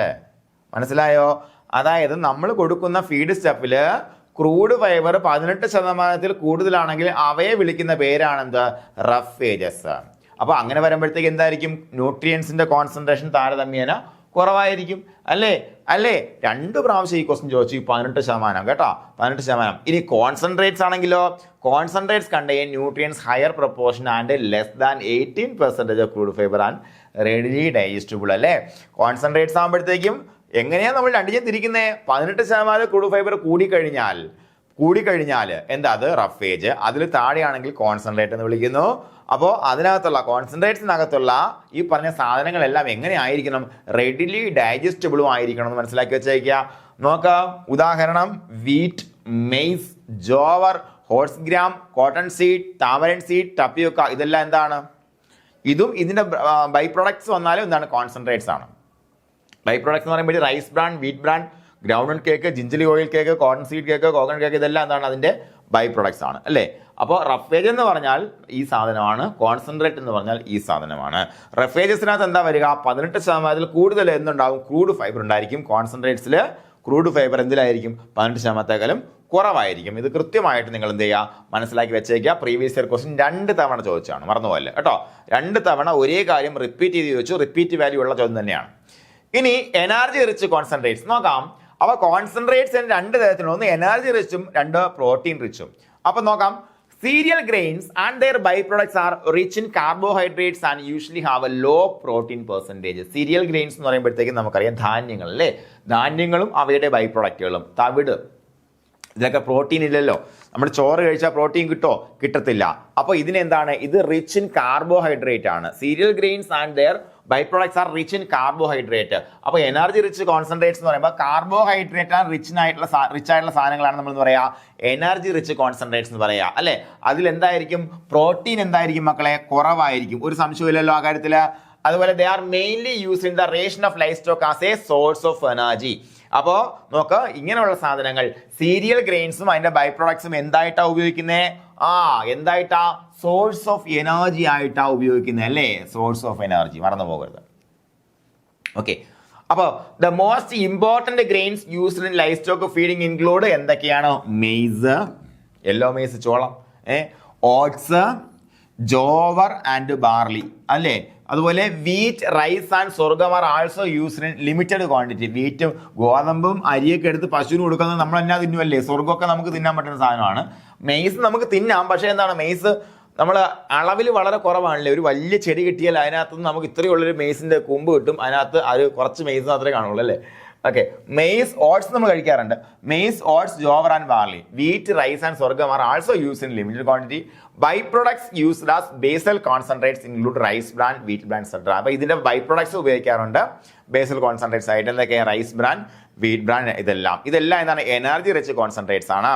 മനസ്സിലായോ? അതായത് നമ്മൾ കൊടുക്കുന്ന ഫീഡ് സ്റ്റഫില് ക്രൂഡ് ഫൈബർ 18% കൂടുതലാണെങ്കിൽ അവയെ വിളിക്കുന്ന പേരാണെന്ത്? റഫേജസ്. അപ്പോൾ അങ്ങനെ വരുമ്പോഴത്തേക്ക് എന്തായിരിക്കും? ന്യൂട്രിയൻസിന്റെ കോൺസെൻട്രേഷൻ താരതമ്യേന കുറവായിരിക്കും അല്ലേ? 2 പ്രാവശ്യം ഈ ക്വസ്റ്റ്യൻ ചോദിച്ചു. 18% കേട്ടോ, 18%. ഇനി കോൺസെൻട്രേറ്റ്സ് ആണെങ്കിലോ, concentrates contain nutrients higher proportion and less than 18% of crude fibre and readily digestible അല്ലേ? കോൺസെൻട്രേറ്റ്സ് ആകുമ്പോഴത്തേക്കും എങ്ങനെയാണ് നമ്മൾ രണ്ടിനെ തിരിക്കുന്നത്? 18% ക്രൂഡ് ഫൈബർ കൂടിക്കഴിഞ്ഞാൽ എന്താ? അത് റഫേജ്. അതിൽ താഴെയാണെങ്കിൽ കോൺസെൻട്രേറ്റ് എന്ന് വിളിക്കുന്നു. അപ്പോൾ അതിനകത്തുള്ള കോൺസെൻട്രേറ്റ്സിനകത്തുള്ള ഈ പറഞ്ഞ സാധനങ്ങളെല്ലാം എങ്ങനെ ആയിരിക്കണം? റെഡിലി ഡൈജസ്റ്റബിളും ആയിരിക്കണം എന്ന് മനസ്സിലാക്കി വെച്ചേക്കുക. നോക്കാം, ഉദാഹരണം wheat, maze, jowar, horse gram, cotton seed, താമരൻ seed, ടപ്പിയോക്ക, ഇതെല്ലാം എന്താണ്? ഇതും ഇതിന്റെ ബൈ പ്രൊഡക്ട്സ് വന്നാലും എന്താണ്? കോൺസെൻട്രേറ്റ്സ് ആണ്. ബൈ പ്രൊഡക്ട്സ് എന്ന് പറയുമ്പോൾ rice bran, wheat bran, ground cake, gingelly oil cake, cotton seed cake, coconut cake, ഇതെല്ലാം എന്താണ്? അതിന്റെ ബൈ പ്രൊഡക്ട്സ് ആണ് അല്ലേ? അപ്പോൾ റഫേജ് എന്ന് പറഞ്ഞാൽ ഈ സാധനമാണ്, കോൺസെൻട്രേറ്റ് എന്ന് പറഞ്ഞാൽ ഈ സാധനമാണ്. റഫേജസിനകത്ത് എന്താ വരിക? 18% കൂടുതൽ എന്തുണ്ടാവും? ക്രൂഡ് ഫൈബർ ഉണ്ടായിരിക്കും. കോൺസെൻട്രേറ്റ്സിൽ ക്രൂഡ് ഫൈബർ എന്തിലായിരിക്കും? 18%-ക്കാളും കുറവായിരിക്കും. ഇത് കൃത്യമായിട്ട് നിങ്ങൾ എന്ത് ചെയ്യുക? മനസ്സിലാക്കി വെച്ചേക്കുക. പ്രീവിയസ് ഇയർ ക്വസ്റ്റ്യൻ 2 തവണ ചോദിച്ചാണ്, മറന്നുപോലെ കേട്ടോ. 2 തവണ ഒരേ കാര്യം റിപ്പീറ്റ് ചെയ്ത് ചോദിച്ചു. റിപ്പീറ്റ് വാല്യൂ ഉള്ള ചോദ്യം തന്നെയാണ്. ഇനി എനർജി റിച്ച് കോൺസെൻട്രേറ്റ്സ് നോക്കാം. അപ്പോൾ കോൺസെൻട്രേറ്റ്സ് 2 തരത്തിലുള്ള, ഒന്ന് എനർജി റിച്ചും 2 പ്രോട്ടീൻ റിച്ചും. അപ്പോൾ നോക്കാം, cereal grains and their byproducts are rich in carbohydrates and usually have a low protein percentage. cereal grains എന്ന് പറയുമ്പോഴത്തേക്കും നമുക്കറിയാം ധാന്യങ്ങൾ അല്ലേ? ധാന്യങ്ങളും അവയുടെ ബൈ പ്രൊഡക്റ്റുകളും. തവിട്, ഇതിലൊക്കെ പ്രോട്ടീൻ ഇല്ലല്ലോ. നമ്മൾ ചോറ് കഴിച്ചാൽ പ്രോട്ടീൻ കിട്ടത്തില്ല. അപ്പോൾ ഇതിനെന്താണ്? ഇത് റിച്ച് ഇൻ കാർബോഹൈഡ്രേറ്റ് ആണ്. Cereal grains and their by products are rich in carbohydrate. അപ്പോൾ എനർജി റിച്ച് കോൺസെൻട്രേറ്റ്സ് എന്ന് പറയുമ്പോൾ കാർബോഹൈഡ്രേറ്റ് ആണ് റിച്ച് ആയിട്ടുള്ള സാധനങ്ങളാണ് നമ്മൾ എന്ന് പറയാ എനർജി റിച്ച് കോൺസെൻട്രേറ്റ്സ് എന്ന് പറയാ അല്ലേ? അതിൽ എന്തായിരിക്കും? പ്രോട്ടീൻ എന്തായിരിക്കും മക്കളെ? കുറവായിരിക്കും. ഒരു സംശയമില്ലല്ലോ ആ കാര്യത്തിൽ. അതുപോലെ they are mainly use in the ration of life stock as A source of energy. അപ്പോൾ നോക്ക്, ഇങ്ങനെയുള്ള സാധനങ്ങൾ സീരിയൽ ഗ്രെയിൻസും അതിന്റെ ബൈ പ്രൊഡക്ട്സും എന്തായിട്ടാ ഉപയോഗിക്കുന്നത്? എന്തായിട്ടാ? സോഴ്സ് ഓഫ് എനർജി ആയിട്ടാ ഉപയോഗിക്കുന്നത് അല്ലേ? സോഴ്സ് ഓഫ് എനർജി, മറന്നു പോകരുത്. ഓക്കെ, അപ്പോൾ the most important grains used in life stock feeding include എന്തൊക്കെയാണ്? മെയ്സ്, യെല്ലോ മെയ്സ്, ചോളം, ഓട്സ്, ജോവർ ആൻഡ് ബാർലി അല്ലേ? അതുപോലെ wheat, rice and sorghum are also used in limited quantity. വീറ്റും ഗോതമ്പും അരിയൊക്കെ എടുത്ത് പശുവിന് കൊടുക്കുന്നത് നമ്മൾ എന്നാ തിന്നുമല്ലേ? സ്വർഗ്ഗമൊക്കെ നമുക്ക് തിന്നാൻ പറ്റുന്ന സാധനമാണ്. മെയ്സ് നമുക്ക് തിന്നാം, പക്ഷേ എന്താണ്? മെയ്സ് നമ്മൾ അളവിൽ വളരെ കുറവാണല്ലേ? ഒരു വലിയ ചെടി കിട്ടിയാൽ അതിനകത്ത് നിന്ന് നമുക്ക് ഇത്രയുള്ളൊരു മെയ്സിന്റെ കൊമ്പ് കിട്ടും. അതിനകത്ത് അത് കുറച്ച് മെയ്സ് മാത്രമേ കാണുള്ളൂ അല്ലേ? ഓക്കെ, മെയ്സ്, ഓട്സ് നമ്മൾ കഴിക്കാറുണ്ട്. Maize, oats, jowar and barley, wheat, rice and sorghum are also use in limited quantity. By products used as basal concentrates include rice bran, wheat bran etcetera. അപ്പോൾ ഇതിന്റെ ബൈ പ്രൊഡക്ട്സ് ഉപയോഗിക്കാറുണ്ട് ബേസൽ കോൺസെൻട്രേറ്റ്സ് ആയിട്ട്. എന്തൊക്കെയാണ്? റൈസ് ബ്രാൻ, വീറ്റ് ബ്രാൻ, ഇതെല്ലാം എന്താണ്? എനർജി റിച്ച് കോൺസെൻട്രേറ്റ്സ് ആണ്.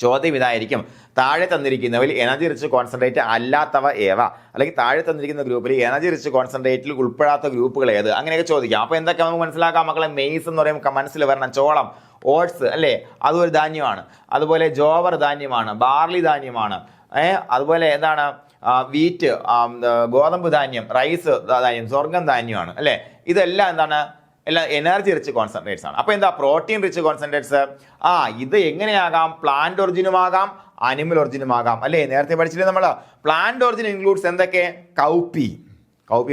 ചോദ്യം ഇതായിരിക്കും, താഴെ തന്നിരിക്കുന്നവയിൽ എനർജി റിച്ച് കോൺസെൻട്രേറ്റ് അല്ലാത്തവ ഏവ, അല്ലെങ്കിൽ താഴെ തന്നിരിക്കുന്ന ഗ്രൂപ്പിൽ എനർജി റിച്ച് കോൺസെൻട്രേറ്റിൽ ഉൾപ്പെടാത്ത ഗ്രൂപ്പുകൾ ഏത്, അങ്ങനെയൊക്കെ ചോദിക്കാം. അപ്പോൾ എന്തൊക്കെ നമുക്ക് മനസ്സിലാക്കാം മക്കളെ? മെയ്സ് എന്ന് പറയുമ്പോൾ മനസ്സിൽ വരണം ചോളം, ഓട്സ് അല്ലേ, അതും ഒരു ധാന്യമാണ്. അതുപോലെ ജോവർ ധാന്യമാണ്, ബാർലി ധാന്യമാണ്. അതുപോലെ എന്താണ് വീറ്റ്, ഗോതമ്പ് ധാന്യം, റൈസ് ധാന്യം, സ്വർഗം ധാന്യമാണ് അല്ലേ. ഇതെല്ലാം എന്താണ്? എല്ലാം എനർജി റിച്ച് കോൺസെൻട്രേറ്റ്സ് ആണ്. അപ്പോൾ എന്താ പ്രോട്ടീൻ റിച്ച് കോൺസെൻട്രേറ്റ്സ്? ഇത് എങ്ങനെയാകാം? പ്ലാന്റ് ഒറിജിനും ആകാം, അനിമൽ ഒറിജിനും ആകാം അല്ലേ. നേരത്തെ പഠിച്ചില്ലേ നമ്മൾ? പ്ലാന്റ് ഒറിജിൻ ഇൻക്ലൂഡ്സ് എന്തൊക്കെ? കൗപ്പി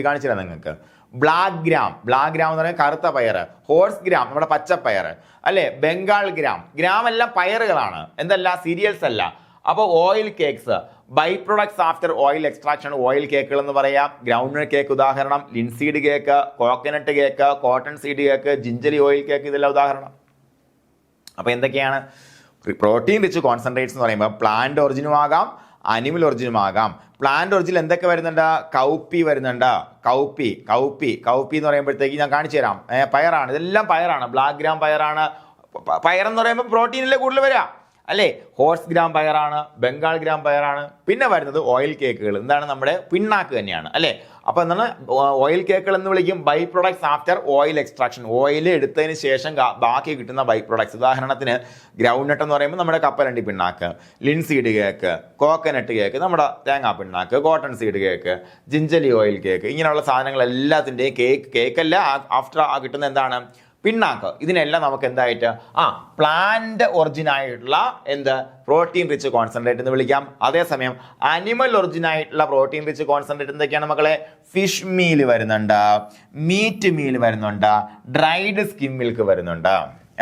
കാണിച്ചില്ല നിങ്ങൾക്ക്. ബ്ലാക്ക് ഗ്രാം എന്ന് പറയുന്നത് കറുത്ത പയറ്. ഹോഴ്സ് ഗ്രാം നമ്മുടെ പച്ചപ്പയറ് അല്ലേ. ബംഗാൾ ഗ്രാം എല്ലാം പയറുകളാണ്, എന്തല്ല സീരിയൽസ് അല്ല. അപ്പോൾ oil cakes, by products after oil extraction oil കേക്കുകൾ എന്ന് പറയാം. ഗ്രൗണ്ട്നട്ട് കേക്ക് ഉദാഹരണം, linseed cake, coconut cake, cotton seed cake, gingelly oil cake, ഇതെല്ലാം ഉദാഹരണം. അപ്പോൾ എന്തൊക്കെയാണ് പ്രോട്ടീൻ റിച്ച് കോൺസെൻട്രേറ്റ്സ് എന്ന് പറയുമ്പോൾ? പ്ലാന്റ് ഒറിജിനും ആകാം, അനിമൽ ഒറിജിനും ആകാം. പ്ലാന്റ് ഒറിജിനിൽ എന്തൊക്കെ വരുന്നുണ്ട്? കൗപ്പി വരുന്നുണ്ട്. കൗപ്പി എന്ന് പറയുമ്പോഴത്തേക്ക് ഞാൻ കാണിച്ചു തരാം. പയറാണ്, ഇതെല്ലാം പയറാണ്. Black gram പയറാണ്. പയറെന്ന് പറയുമ്പോൾ പ്രോട്ടീനിലെ കൂടുതൽ വരിക അല്ലേ. ഹോഴ്സ് ഗ്രാം പയറാണ്, ബംഗാൾ ഗ്രാം പയറാണ്. പിന്നെ വരുന്നത് ഓയിൽ കേക്കുകൾ, എന്താണ്? നമ്മുടെ പിണ്ണാക്ക് തന്നെയാണ് അല്ലേ. അപ്പോൾ എന്താണ് ഓയിൽ കേക്കുകൾ എന്ന് വിളിക്കും? By products after oil extraction, oil എടുത്തതിന് ശേഷം ബാക്കി കിട്ടുന്ന ബൈ പ്രൊഡക്ട്സ്. ഉദാഹരണത്തിന് ഗ്രൗണ്ട് എന്ന് പറയുമ്പോൾ നമ്മുടെ കപ്പലണ്ടി പിണ്ണാക്ക്, ലിൻസീഡ് കേക്ക്, കോക്കനട്ട് കേക്ക്, നമ്മുടെ തേങ്ങാ പിണ്ണാക്ക്, cotton seed cake, gingelly oil cake, ഇങ്ങനെയുള്ള സാധനങ്ങൾ എല്ലാത്തിൻ്റെയും കേക്കല്ല ആഫ്റ്റർ കിട്ടുന്ന എന്താണ്? പിണ്ണാക്ക്. ഇതിനെല്ലാം നമുക്ക് എന്തായിട്ട് പ്ലാന്റ് ഒറിജിൻ ആയിട്ടുള്ള പ്രോട്ടീൻ റിച്ച് കോൺസെൻട്രേറ്റ് എന്ന് വിളിക്കാം. അതേസമയം അനിമൽ ഒറിജിൻ ആയിട്ടുള്ള പ്രോട്ടീൻ റിച്ച് കോൺസെൻട്രേറ്റ് എന്തൊക്കെയാണ് മക്കളെ? ഫിഷ് മീൽ വരുന്നുണ്ട്, മീറ്റ് മീൽ വരുന്നുണ്ട്, ഡ്രൈഡ് സ്കിം മിൽക്ക് വരുന്നുണ്ട്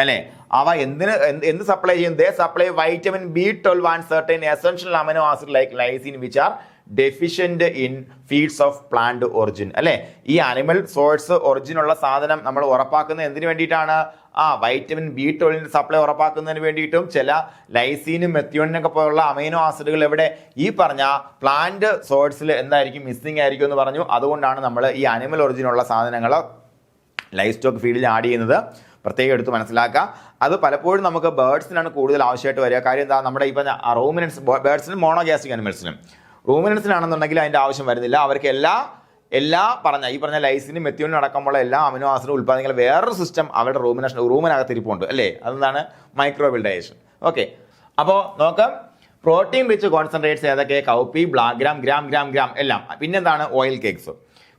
അല്ലേ. അവ എന്ത് സപ്ലൈ ചെയ്യും? They supply vitamin B12 and certain essential amino acid like lysine which are deficient in feeds of plant origin അല്ലെ. ഈ അനിമൽ സോഴ്സ് ഒറിജിൻ ഉള്ള സാധനം നമ്മൾ ഉറപ്പാക്കുന്നത് എന്തിനു വേണ്ടിയിട്ടാണ്? വൈറ്റമിൻ B12 സപ്ലൈ ഉറപ്പാക്കുന്നതിന് വേണ്ടിയിട്ടും ചില ലൈസീനും മെത്യോണിനൊക്കെ പോലുള്ള അമൈനോ ആസിഡുകൾ എവിടെ ഈ പറഞ്ഞ പ്ലാന്റ് സോഴ്സിൽ എന്തായിരിക്കും? മിസ്സിംഗ് ആയിരിക്കും എന്ന് പറഞ്ഞു. അതുകൊണ്ടാണ് നമ്മൾ ഈ അനിമൽ ഒറിജിൻ ഉള്ള സാധനങ്ങൾ ലൈഫ് സ്റ്റോക്ക് ഫീഡിൽ ആഡ് ചെയ്യുന്നത്. പ്രത്യേകം എടുത്ത് മനസ്സിലാക്കുക. അത് പലപ്പോഴും നമുക്ക് ബേർഡ്സിനാണ് കൂടുതൽ ആവശ്യമായിട്ട് വരിക. കാര്യം എന്താ? നമ്മുടെ ഇപ്പം റൂമിനൻസ് ബേർഡ്സിനും മോണോഗ്യാസ്ട്രിക് അനിമൽസിനും, റൂമിനൻസിനാണെന്നുണ്ടെങ്കിൽ അതിൻ്റെ ആവശ്യം വരുന്നില്ല. അവർക്ക് എല്ലാ ഈ പറഞ്ഞ ലൈസിനും മെത്യോണിനും അടക്കമുള്ള എല്ലാ അമിനോ ആസിഡും ഉൽപ്പാദിക്കുന്ന വേറൊരു സിസ്റ്റം അവരുടെ റൂമിനകത്ത് ഇരിപ്പുണ്ട് അല്ലേ. അതെന്താണ്? Microbial digestion. ഓക്കെ, അപ്പോൾ നോക്കാം. പ്രോട്ടീൻ റിച്ച് കോൺസെൻട്രേറ്റ്സ് ഏതൊക്കെ? കൗപ്പി, ബ്ലാക്ക് ഗ്രാം എല്ലാം. പിന്നെന്താണ്? ഓയിൽ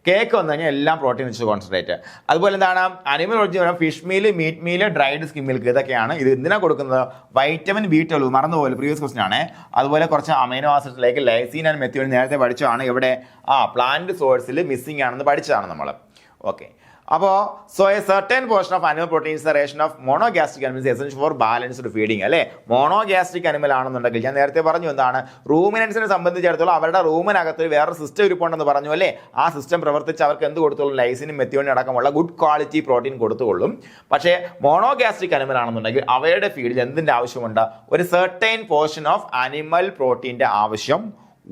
കേക്ക് വന്നു കഴിഞ്ഞാൽ എല്ലാം പ്രോട്ടീൻ റിച്ച് കോൺസെൻട്രേറ്റ്. അതുപോലെ എന്താണ്? Animal origin fish meal, meat meal, dried skim milk, ഇതൊക്കെയാണ്. ഇത് എന്തിനാണ് കൊടുക്കുന്നത്? വൈറ്റമിൻ B12 മറന്നുപോലെ പ്രീവിയസ് ക്വസ്റ്റൻ ആണ്. അതുപോലെ കുറച്ച് അമൈനോ ആസിഡ്സിലേക്ക് ലൈസീൻ ആൻഡ് മെത്യോണിൻ നേരത്തെ പഠിച്ചതാണ്. എവിടെ? പ്ലാന്റ് സോഴ്സിൽ മിസ്സിംഗ് ആണെന്ന് പഠിച്ചതാണ് നമ്മൾ. ഓക്കെ, അപ്പോൾ a certain portion of animal proteins the ration of monogastric animals essential for balanced feeding അല്ലേ. മോണോഗ്യാസ്ട്രിക് അനിമൽ ആണെന്നുണ്ടെങ്കിൽ ഞാൻ നേരത്തെ പറഞ്ഞു എന്താണ്? റൂമിനൻസിനെ സംബന്ധിച്ചിടത്തോളം അവരുടെ റൂമിനകത്ത് വേറൊരു സിസ്റ്റം ഇരിപ്പുണ്ടെന്ന് പറഞ്ഞു അല്ലേ. ആ സിസ്റ്റം പ്രവർത്തിച്ച് അവർക്ക് എന്ത് കൊടുത്തോളും? ലൈസിനും മെത്യോണിനും അടക്കമുള്ള ഗുഡ് ക്വാളിറ്റി പ്രോട്ടീൻ കൊടുത്തുകൊള്ളും. പക്ഷേ മോണോഗ്യാസ്ട്രിക് അനിമൽ ആണെന്നുണ്ടെങ്കിൽ അവയുടെ ഫീഡിൽ എന്തിൻ്റെ ആവശ്യമുണ്ട്? ഒരു സർട്ടൻ പോർഷൻ ഓഫ് അനിമൽ പ്രോട്ടീൻ്റെ ആവശ്യം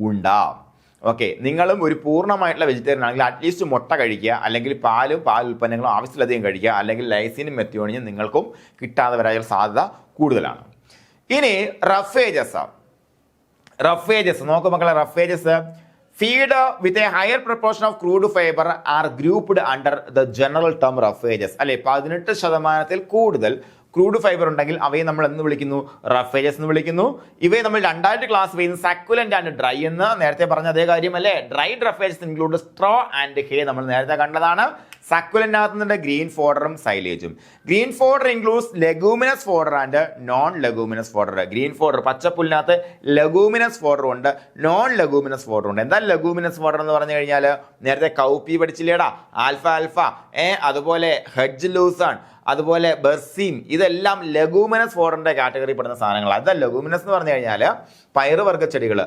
ഉണ്ടാവും. ഓക്കെ, നിങ്ങളും ഒരു പൂർണ്ണമായിട്ടുള്ള വെജിറ്റേറിയൻ ആണെങ്കിൽ അറ്റ്ലീസ്റ്റ് മുട്ട കഴിക്കുക, അല്ലെങ്കിൽ പാൽ ഉൽപ്പന്നങ്ങളും ആവശ്യത്തിലധികം കഴിക്കുക, അല്ലെങ്കിൽ ലൈസിനും മെത്യോണിനും നിങ്ങൾക്കും കിട്ടാതെ വരാനുള്ള സാധ്യത കൂടുതലാണ്. ഇനി റഫേജസ് നോക്കൂ മക്കളെ. Roughages feed with a higher proportion of crude fibre are grouped under the general term roughages അല്ലെ. 18% കൂടുതൽ ക്രൂഡ് ഫൈബർ ഉണ്ടെങ്കിൽ അവയെ നമ്മൾ എന്ന് വിളിക്കുന്നു? റഫേജസ് എന്ന് വിളിക്കുന്നു. ഇവയെ നമ്മൾ രണ്ടായിട്ട് ക്ലാസ് ചെയ്യുന്നു, സക്കുലന്റ് ആൻഡ് ഡ്രൈ എന്ന്. നേരത്തെ പറഞ്ഞ അതേ കാര്യമല്ലേ. Dried roughages include straw and hay, നമ്മൾ നേരത്തെ കണ്ടതാണ്. സക്കുലന്റിനകത്തുനിന്ന് ഗ്രീൻ ഫോഡറും സൈലേജും. Green fodder includes leguminous fodder and non leguminous fodder. Green fodder പച്ചപ്പുല്ലിനകത്ത് ലെഗൂമിനസ് ഫോഡർ ഉണ്ട്, നോൺ ലെഗൂമിനസ് ഫോഡർ ഉണ്ട്. എന്താ ലെഗൂമിനസ് ഫോഡർ എന്ന് പറഞ്ഞു കഴിഞ്ഞാൽ നേരത്തെ കൗപ്പി പഠിച്ചില്ലേടാ, ആൽഫ അതുപോലെ ഹെഡ്ജ് ലൂസാൺ, അതുപോലെ ബെർസീം, ഇതെല്ലാം ലഗൂമിനസ് ഫോഡറിന്റെ കാറ്റഗറി പെടുന്ന സാധനങ്ങളാണ്. അത് ലഗൂമിനസ് എന്ന് പറഞ്ഞു കഴിഞ്ഞാൽ പയറുവർഗ്ഗ ചെടികൾ.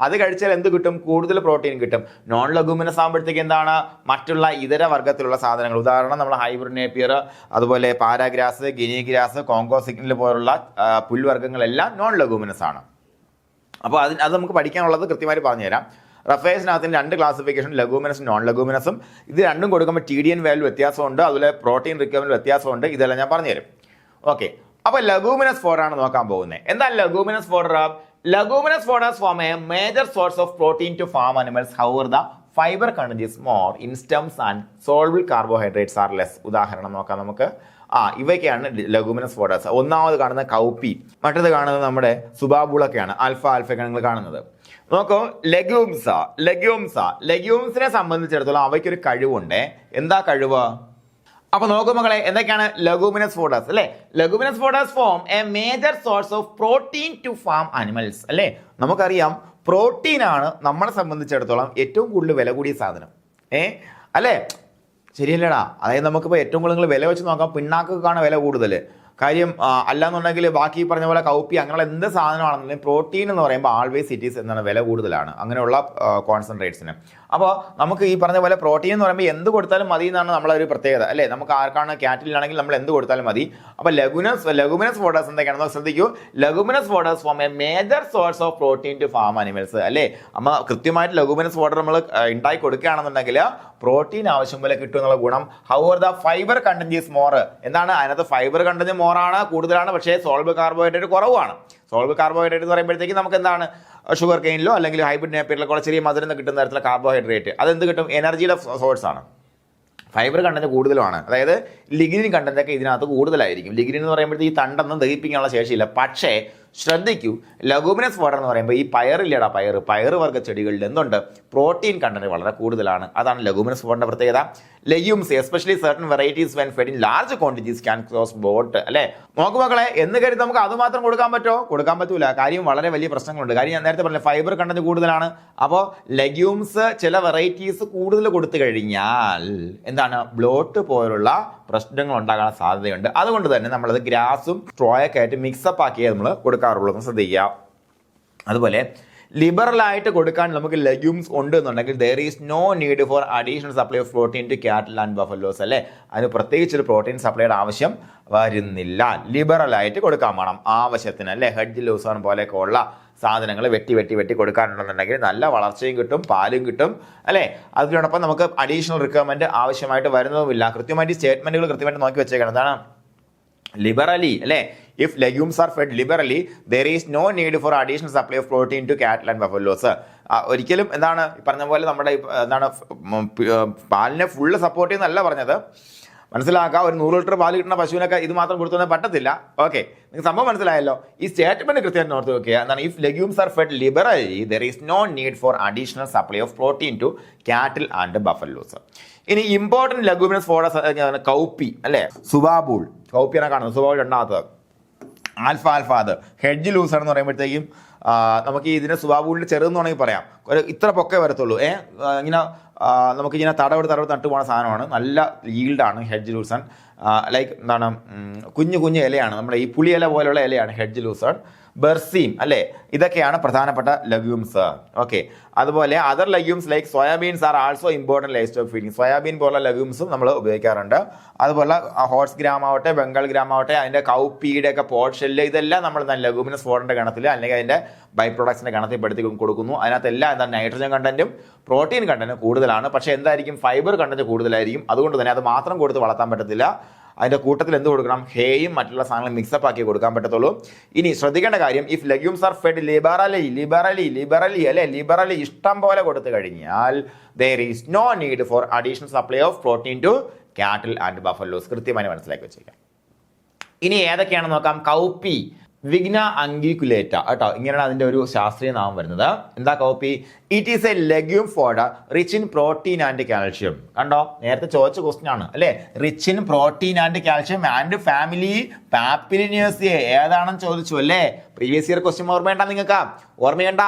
അത് കഴിച്ചാൽ എന്ത് കിട്ടും? കൂടുതൽ പ്രോട്ടീൻ കിട്ടും. നോൺ ലഗൂമിനസ് ആകുമ്പോഴത്തേക്ക് എന്താണ്? മറ്റുള്ള ഇതര വർഗ്ഗത്തിലുള്ള സാധനങ്ങൾ. ഉദാഹരണം നമ്മൾ ഹൈബ്രിഡ് നേപ്പിയർ, അതുപോലെ പാരാഗ്രാസ്, ഗിനി ഗ്രാസ്, കോങ്കോ സിഗ്നൽ പോലുള്ള പുൽവർഗ്ഗങ്ങളെല്ലാം നോൺ ലഗൂമിനസ് ആണ്. അപ്പോൾ അത് നമുക്ക് പഠിക്കാനുള്ളത് കൃത്യമായിട്ട് പറഞ്ഞുതരാം. റഫേഴ്സിനകത്തിന് 2 ക്ലാസിഫിക്കേഷൻ, ലഗൂമിനസും നോൺ ലഗൂമിനസും. ഇത് രണ്ടും കൊടുക്കുമ്പോൾ TDN വാല്യൂ വ്യത്യാസമുണ്ട്, അതുപോലെ പ്രോട്ടീൻ റിക്വയർമെന്റ് വ്യത്യാസമുണ്ട്. ഇതെല്ലാം ഞാൻ പറഞ്ഞുതരും. ഓക്കെ, അപ്പോൾ ലഗൂമിനസ് ഫോഡർ ആണ് നോക്കാൻ പോകുന്നത്. എന്താ ലഗൂമിനസ് fodder? Leguminous foders form a major source of protein to farm animals. However, the fiber content is more in stems and soluble carbohydrates are less. ഉദാഹരണം നോക്കാം നമുക്ക്. ഇവയൊക്കെയാണ് ലഗൂമിനസ് ഫോഡേഴ്സ്. ഒന്നാമത് കാണുന്ന കൗപ്പി, മറ്റേത് കാണുന്നത് നമ്മുടെ സുബാബുളൊക്കെയാണ്. ആൽഫയൊക്കെയാണ് നിങ്ങൾ കാണുന്നത്. നോക്കൂ, ലെഗ്യൂംസിനെ സംബന്ധിച്ചിടത്തോളം അവയ്ക്കൊരു കഴിവുണ്ട്. എന്താ കഴിവ്? അപ്പൊ നോക്കൂ മക്കളെ, എന്തൊക്കെയാണ് ലഗൂമിനസ് ഫോഡേഴ്സ് അല്ലെ? Leguminous fodders form a major source of protein to farm animals അല്ലെ? നമുക്കറിയാം പ്രോട്ടീൻ ആണ് നമ്മളെ സംബന്ധിച്ചിടത്തോളം ഏറ്റവും കൂടുതൽ വില കൂടിയ സാധനം. അല്ലേ? ശരിയല്ലേടാ? അതായത് നമുക്കിപ്പോൾ ഏറ്റവും കൂടുതൽ വില വെച്ച് നോക്കാം, പിണ്ണാക്കൊക്കെയാണ് വില കൂടുതൽ. കാര്യം അല്ലാന്നുണ്ടെങ്കിൽ ബാക്കി പറഞ്ഞ പോലെ കൗപ്പി അങ്ങനെയുള്ള എന്ത് സാധനമാണെന്നുണ്ടെങ്കിൽ പ്രോട്ടീൻ എന്ന് പറയുമ്പോൾ ആൾവേസ് ഇറ്റ് ഈസ് എന്താണ് വില കൂടുതലാണ് അങ്ങനെയുള്ള കോൺസെൻട്രേറ്റ്സിന്. അപ്പോൾ നമുക്ക് ഈ പറഞ്ഞ പോലെ പ്രോട്ടീൻ എന്ന് പറയുമ്പോൾ എന്ത് കൊടുത്താലും മതി എന്നാണ് നമ്മളൊരു പ്രത്യേകത അല്ലേ? നമുക്ക് ആർക്കാണ് ക്യാറ്റിലാണെങ്കിൽ നമ്മൾ എന്ത് കൊടുത്താലും മതി. അപ്പോൾ ലഗൂമിനസ് ഫോഡേഴ്സ് എന്തൊക്കെയാണെന്ന് ശ്രദ്ധിക്കൂ. Leguminous fodders form a major source of protein to farm animals അല്ലേ? നമ്മൾ കൃത്യമായിട്ട് ലഗൂമിനസ് ഫോഡർ നമ്മൾ ഉണ്ടാക്കി കൊടുക്കുകയാണെന്നുണ്ടെങ്കിൽ പ്രോട്ടീൻ ആവശ്യം പോലെ കിട്ടും എന്നുള്ള ഗുണം. However the fibre content is more. എന്താണ് അതിനകത്ത്? ഫൈബർ കണ്ടന്റ് മോറാണ്, കൂടുതലാണ്. പക്ഷേ സോൾബിൾ കാർബോഹൈഡ്രേറ്റ് കുറവാണ്. സോൾബിൾ കാർബോഹൈഡ്രേറ്റ് എന്ന് പറയുമ്പോഴത്തേക്ക് നമുക്ക് എന്താണ്? ഷുഗർ കെയിനിലോ അല്ലെങ്കിൽ ഹൈബ്രിഡ് നേപ്പിയറിലൊക്കെ ചെറിയ മധുരം കിട്ടുന്ന തരത്തിലുള്ള കാർബോഹൈഡ്രേറ്റ്. അതെന്ത് കിട്ടും? എനർജിയുടെ സോഴ്സ് ആണ്. ഫൈബർ കണ്ടന്റ് കൂടുതലുമാണ്. അതായത് ലിഗ്നിൻ കണ്ടന്റ് ഒക്കെ ഇതിനകത്ത് കൂടുതലായിരിക്കും. ലിഗ്നിൻ എന്ന് പറയുമ്പോഴത്തേക്ക് ഈ തണ്ടൊന്നും ദഹിപ്പിക്കാനുള്ള ശേഷിയില്ല. പക്ഷേ ശ്രദ്ധിക്കൂ, ലഗൂമിനസ് ഫോഡർ എന്ന് പറയുമ്പോൾ ഈ പയറില്ലടാ, പയർ വർഗ്ഗ ചെടികളിൽ എന്തുണ്ട്? പ്രോട്ടീൻ കണ്ടന്റ് വളരെ കൂടുതലാണ്. അതാണ് ലഗൂമിനസ് ഫോഡറിന്റെ പ്രത്യേകത. Legumes especially certain varieties when fed in large quantities can cross boat അല്ലേ? നോക്കു മക്കളെ, എന്ന് കരുതി നമുക്ക് അത് മാത്രം കൊടുക്കാൻ പറ്റുമോ? കൊടുക്കാൻ പറ്റൂല. കാര്യം വളരെ വലിയ പ്രശ്നങ്ങളുണ്ട്. കാര്യം ഞാൻ നേരത്തെ പറഞ്ഞില്ല, ഫൈബർ കണ്ടന്റ് കൂടുതലാണ്. അപ്പോൾ ലെഗ്യൂംസ് ചില വെറൈറ്റീസ് കൂടുതൽ കൊടുത്തു കഴിഞ്ഞാൽ എന്താണ്? ബ്ലോട്ട് പോലുള്ള പ്രശ്നങ്ങൾ ഉണ്ടാകാൻ സാധ്യതയുണ്ട്. അതുകൊണ്ട് തന്നെ നമ്മളത് ഗ്രാസും സ്ട്രോയൊക്കെ ആയിട്ട് മിക്സപ്പ് ആക്കിയേ നമ്മൾ കൊടുക്കാറുള്ളൂ. ശ്രദ്ധിക്കുക. അതുപോലെ ലിബറലായിട്ട് കൊടുക്കാൻ നമുക്ക് ലെഗ്യൂംസ് ഉണ്ട് എന്നുണ്ടെങ്കിൽ there is no need for additional supply of protein to cattle and buffaloes അല്ലേ? അതിന് പ്രത്യേകിച്ചൊരു പ്രോട്ടീൻ സപ്ലൈയുടെ ആവശ്യം വരുന്നില്ല. ലിബറലായിട്ട് കൊടുക്കാൻ വേണം ആവശ്യത്തിന് അല്ലേ? ഹെഡ്ജ് ലൂസർ പോലെയൊക്കെ ഉള്ള സാധനങ്ങൾ വെട്ടി കൊടുക്കാനുണ്ടെന്നുണ്ടെങ്കിൽ നല്ല വളർച്ചയും കിട്ടും, പാലും കിട്ടും അല്ലേ? അതിനോടൊപ്പം നമുക്ക് അഡീഷണൽ റിക്വയർമെന്റ് ആവശ്യമായിട്ട് വരുന്നതുമില്ല. കൃത്യമായിട്ട് സ്റ്റേറ്റ്മെന്റുകൾ കൃത്യമായിട്ട് നോക്കി വെച്ചേക്കണം. എന്താണ്? liberally അല്ലേ? If legumes are fed liberally, there is no need for additional supply of protein to cattle and buffaloes. ഒരിക്കലും എന്താണ് പറഞ്ഞ പോലെ നമ്മുടെ എന്താണ് പാലിനെ ഫുള്ള് സപ്പോർട്ട് ചെയ്യുന്നല്ല പറഞ്ഞത്. മനസ്സിലാക്കുക, ഒരു 100 ലിറ്റർ പാല് കിട്ടുന്ന പശുവിനൊക്കെ ഇത് മാത്രം കൊടുത്തു പറ്റത്തില്ല. ഓക്കെ, നിങ്ങൾക്ക് സംഭവം മനസ്സിലായല്ലോ. ഈ സ്റ്റേറ്റ്മെന്റ് കൃത്യമായിട്ട് ഓർത്ത് നോക്കുക. എന്താണ്? If legumes are fed liberally there is no need for additional supply of protein to cattle and buffaloes. ഇനി ഇമ്പോർട്ടൻറ്റ് ലഗൂമിനസ് ഫോഡേഴ്സ് കൗപ്പി അല്ലേ? സുബാബൂൾ, കൗപ്പിയാണ് കാണുന്നത്. സുബാബൂൾ രണ്ടാമത്തത്. ആൽഫ അത് ഹെഡ്ജ് ലൂസർ എന്ന് പറയുമ്പോഴത്തേക്കും നമുക്ക് ഇതിനെ സുബാബൂളിൻ്റെ ചെറുതെന്ന് വേണമെങ്കിൽ പറയാം. ഇത്ര പൊക്കേ വരത്തുള്ളൂ. ഇങ്ങനെ നമുക്കിങ്ങനെ തടവെടുത്ത് നട്ടു പോകുന്ന സാധനമാണ്. നല്ല ഈൽഡാണ് ഹെഡ്ജ് ലൂസൺ. ലൈക്ക് എന്താണ്, കുഞ്ഞു ഇലയാണ്. നമ്മുടെ ഈ പുളി ഇല പോലെയുള്ള ഇലയാണ് ഹെഡ്ജ് ലൂസൺ. ബെർസീം അല്ലേ? ഇതൊക്കെയാണ് പ്രധാനപ്പെട്ട ലഗ്യൂംസ്. ഓക്കെ, അതുപോലെ other legumes like soybeans are also important life stock feeding. Soybean പോലുള്ള ലഗ്യൂംസും നമ്മൾ ഉപയോഗിക്കാറുണ്ട്. അതുപോലെ ഹോട്ട്സ് ഗ്രാം ആവട്ടെ, ബംഗാൾ ഗ്രാം ആവട്ടെ, അതിൻ്റെ കൗപ്പിയുടെ ഒക്കെ പോട്ട് ഷെല്ല്, ഇതെല്ലാം നമ്മൾ ലഗൂമിനസ് ഫോഡറിൻ്റെ ഗണത്തിൽ അല്ലെങ്കിൽ അതിൻ്റെ ബൈ പ്രൊഡക്ട്സിൻ്റെ ഗണത്തിൽ പെടുത്തി കൊടുക്കുന്നു. അതിനകത്തെല്ലാം എന്താണ്? നൈട്രജൻ കണ്ടന്റും പ്രോട്ടീൻ കണ്ടന്റും കൂടുതലാണ്. പക്ഷേ എന്തായിരിക്കും? ഫൈബർ കണ്ടന്റ് കൂടുതലായിരിക്കും. അതുകൊണ്ട് തന്നെ അത് മാത്രം കൊടുത്ത് വളർത്താൻ പറ്റത്തില്ല. അതിൻ്റെ കൂട്ടത്തിൽ എന്ത് കൊടുക്കണം? ഹേയും മറ്റുള്ള സാധനങ്ങൾ മിക്സപ്പ് ആക്കി കൊടുക്കാൻ പറ്റത്തുള്ളൂ. ഇനി ശ്രദ്ധിക്കേണ്ട കാര്യം, if legumes are fed liberally അല്ലെ? ലിബറലി ഇഷ്ടം പോലെ കൊടുത്തു കഴിഞ്ഞാൽ there is no need for additional supply of protein to cattle and buffaloes. കൃത്യമായി മനസ്സിലാക്കി വെച്ചേക്കാം. ഇനി ഏതൊക്കെയാണെന്ന് നോക്കാം. കൗപ്പി, വിഗ്ന അങ്കിക്കുലേറ്റ കേട്ടോ, ഇങ്ങനെയാണ് അതിൻ്റെ ഒരു ശാസ്ത്രീയ നാമം വരുന്നത്. എന്താ cowpea? It is a legume fodder rich in protein and calcium. കണ്ടോ, നേരത്തെ ചോദിച്ച ക്വസ്റ്റ്യൻ ആണ് അല്ലേ? Rich in protein and calcium and family പാപ്പിലിനിയേഴ്സിയെ ഏതാണെന്ന് ചോദിച്ചു അല്ലേ? പ്രീവിയസ് ഇയർ ക്വസ്റ്റ്യൻ ഓർമ്മയുണ്ടാ നിങ്ങൾക്ക്? ഓർമ്മയുണ്ട?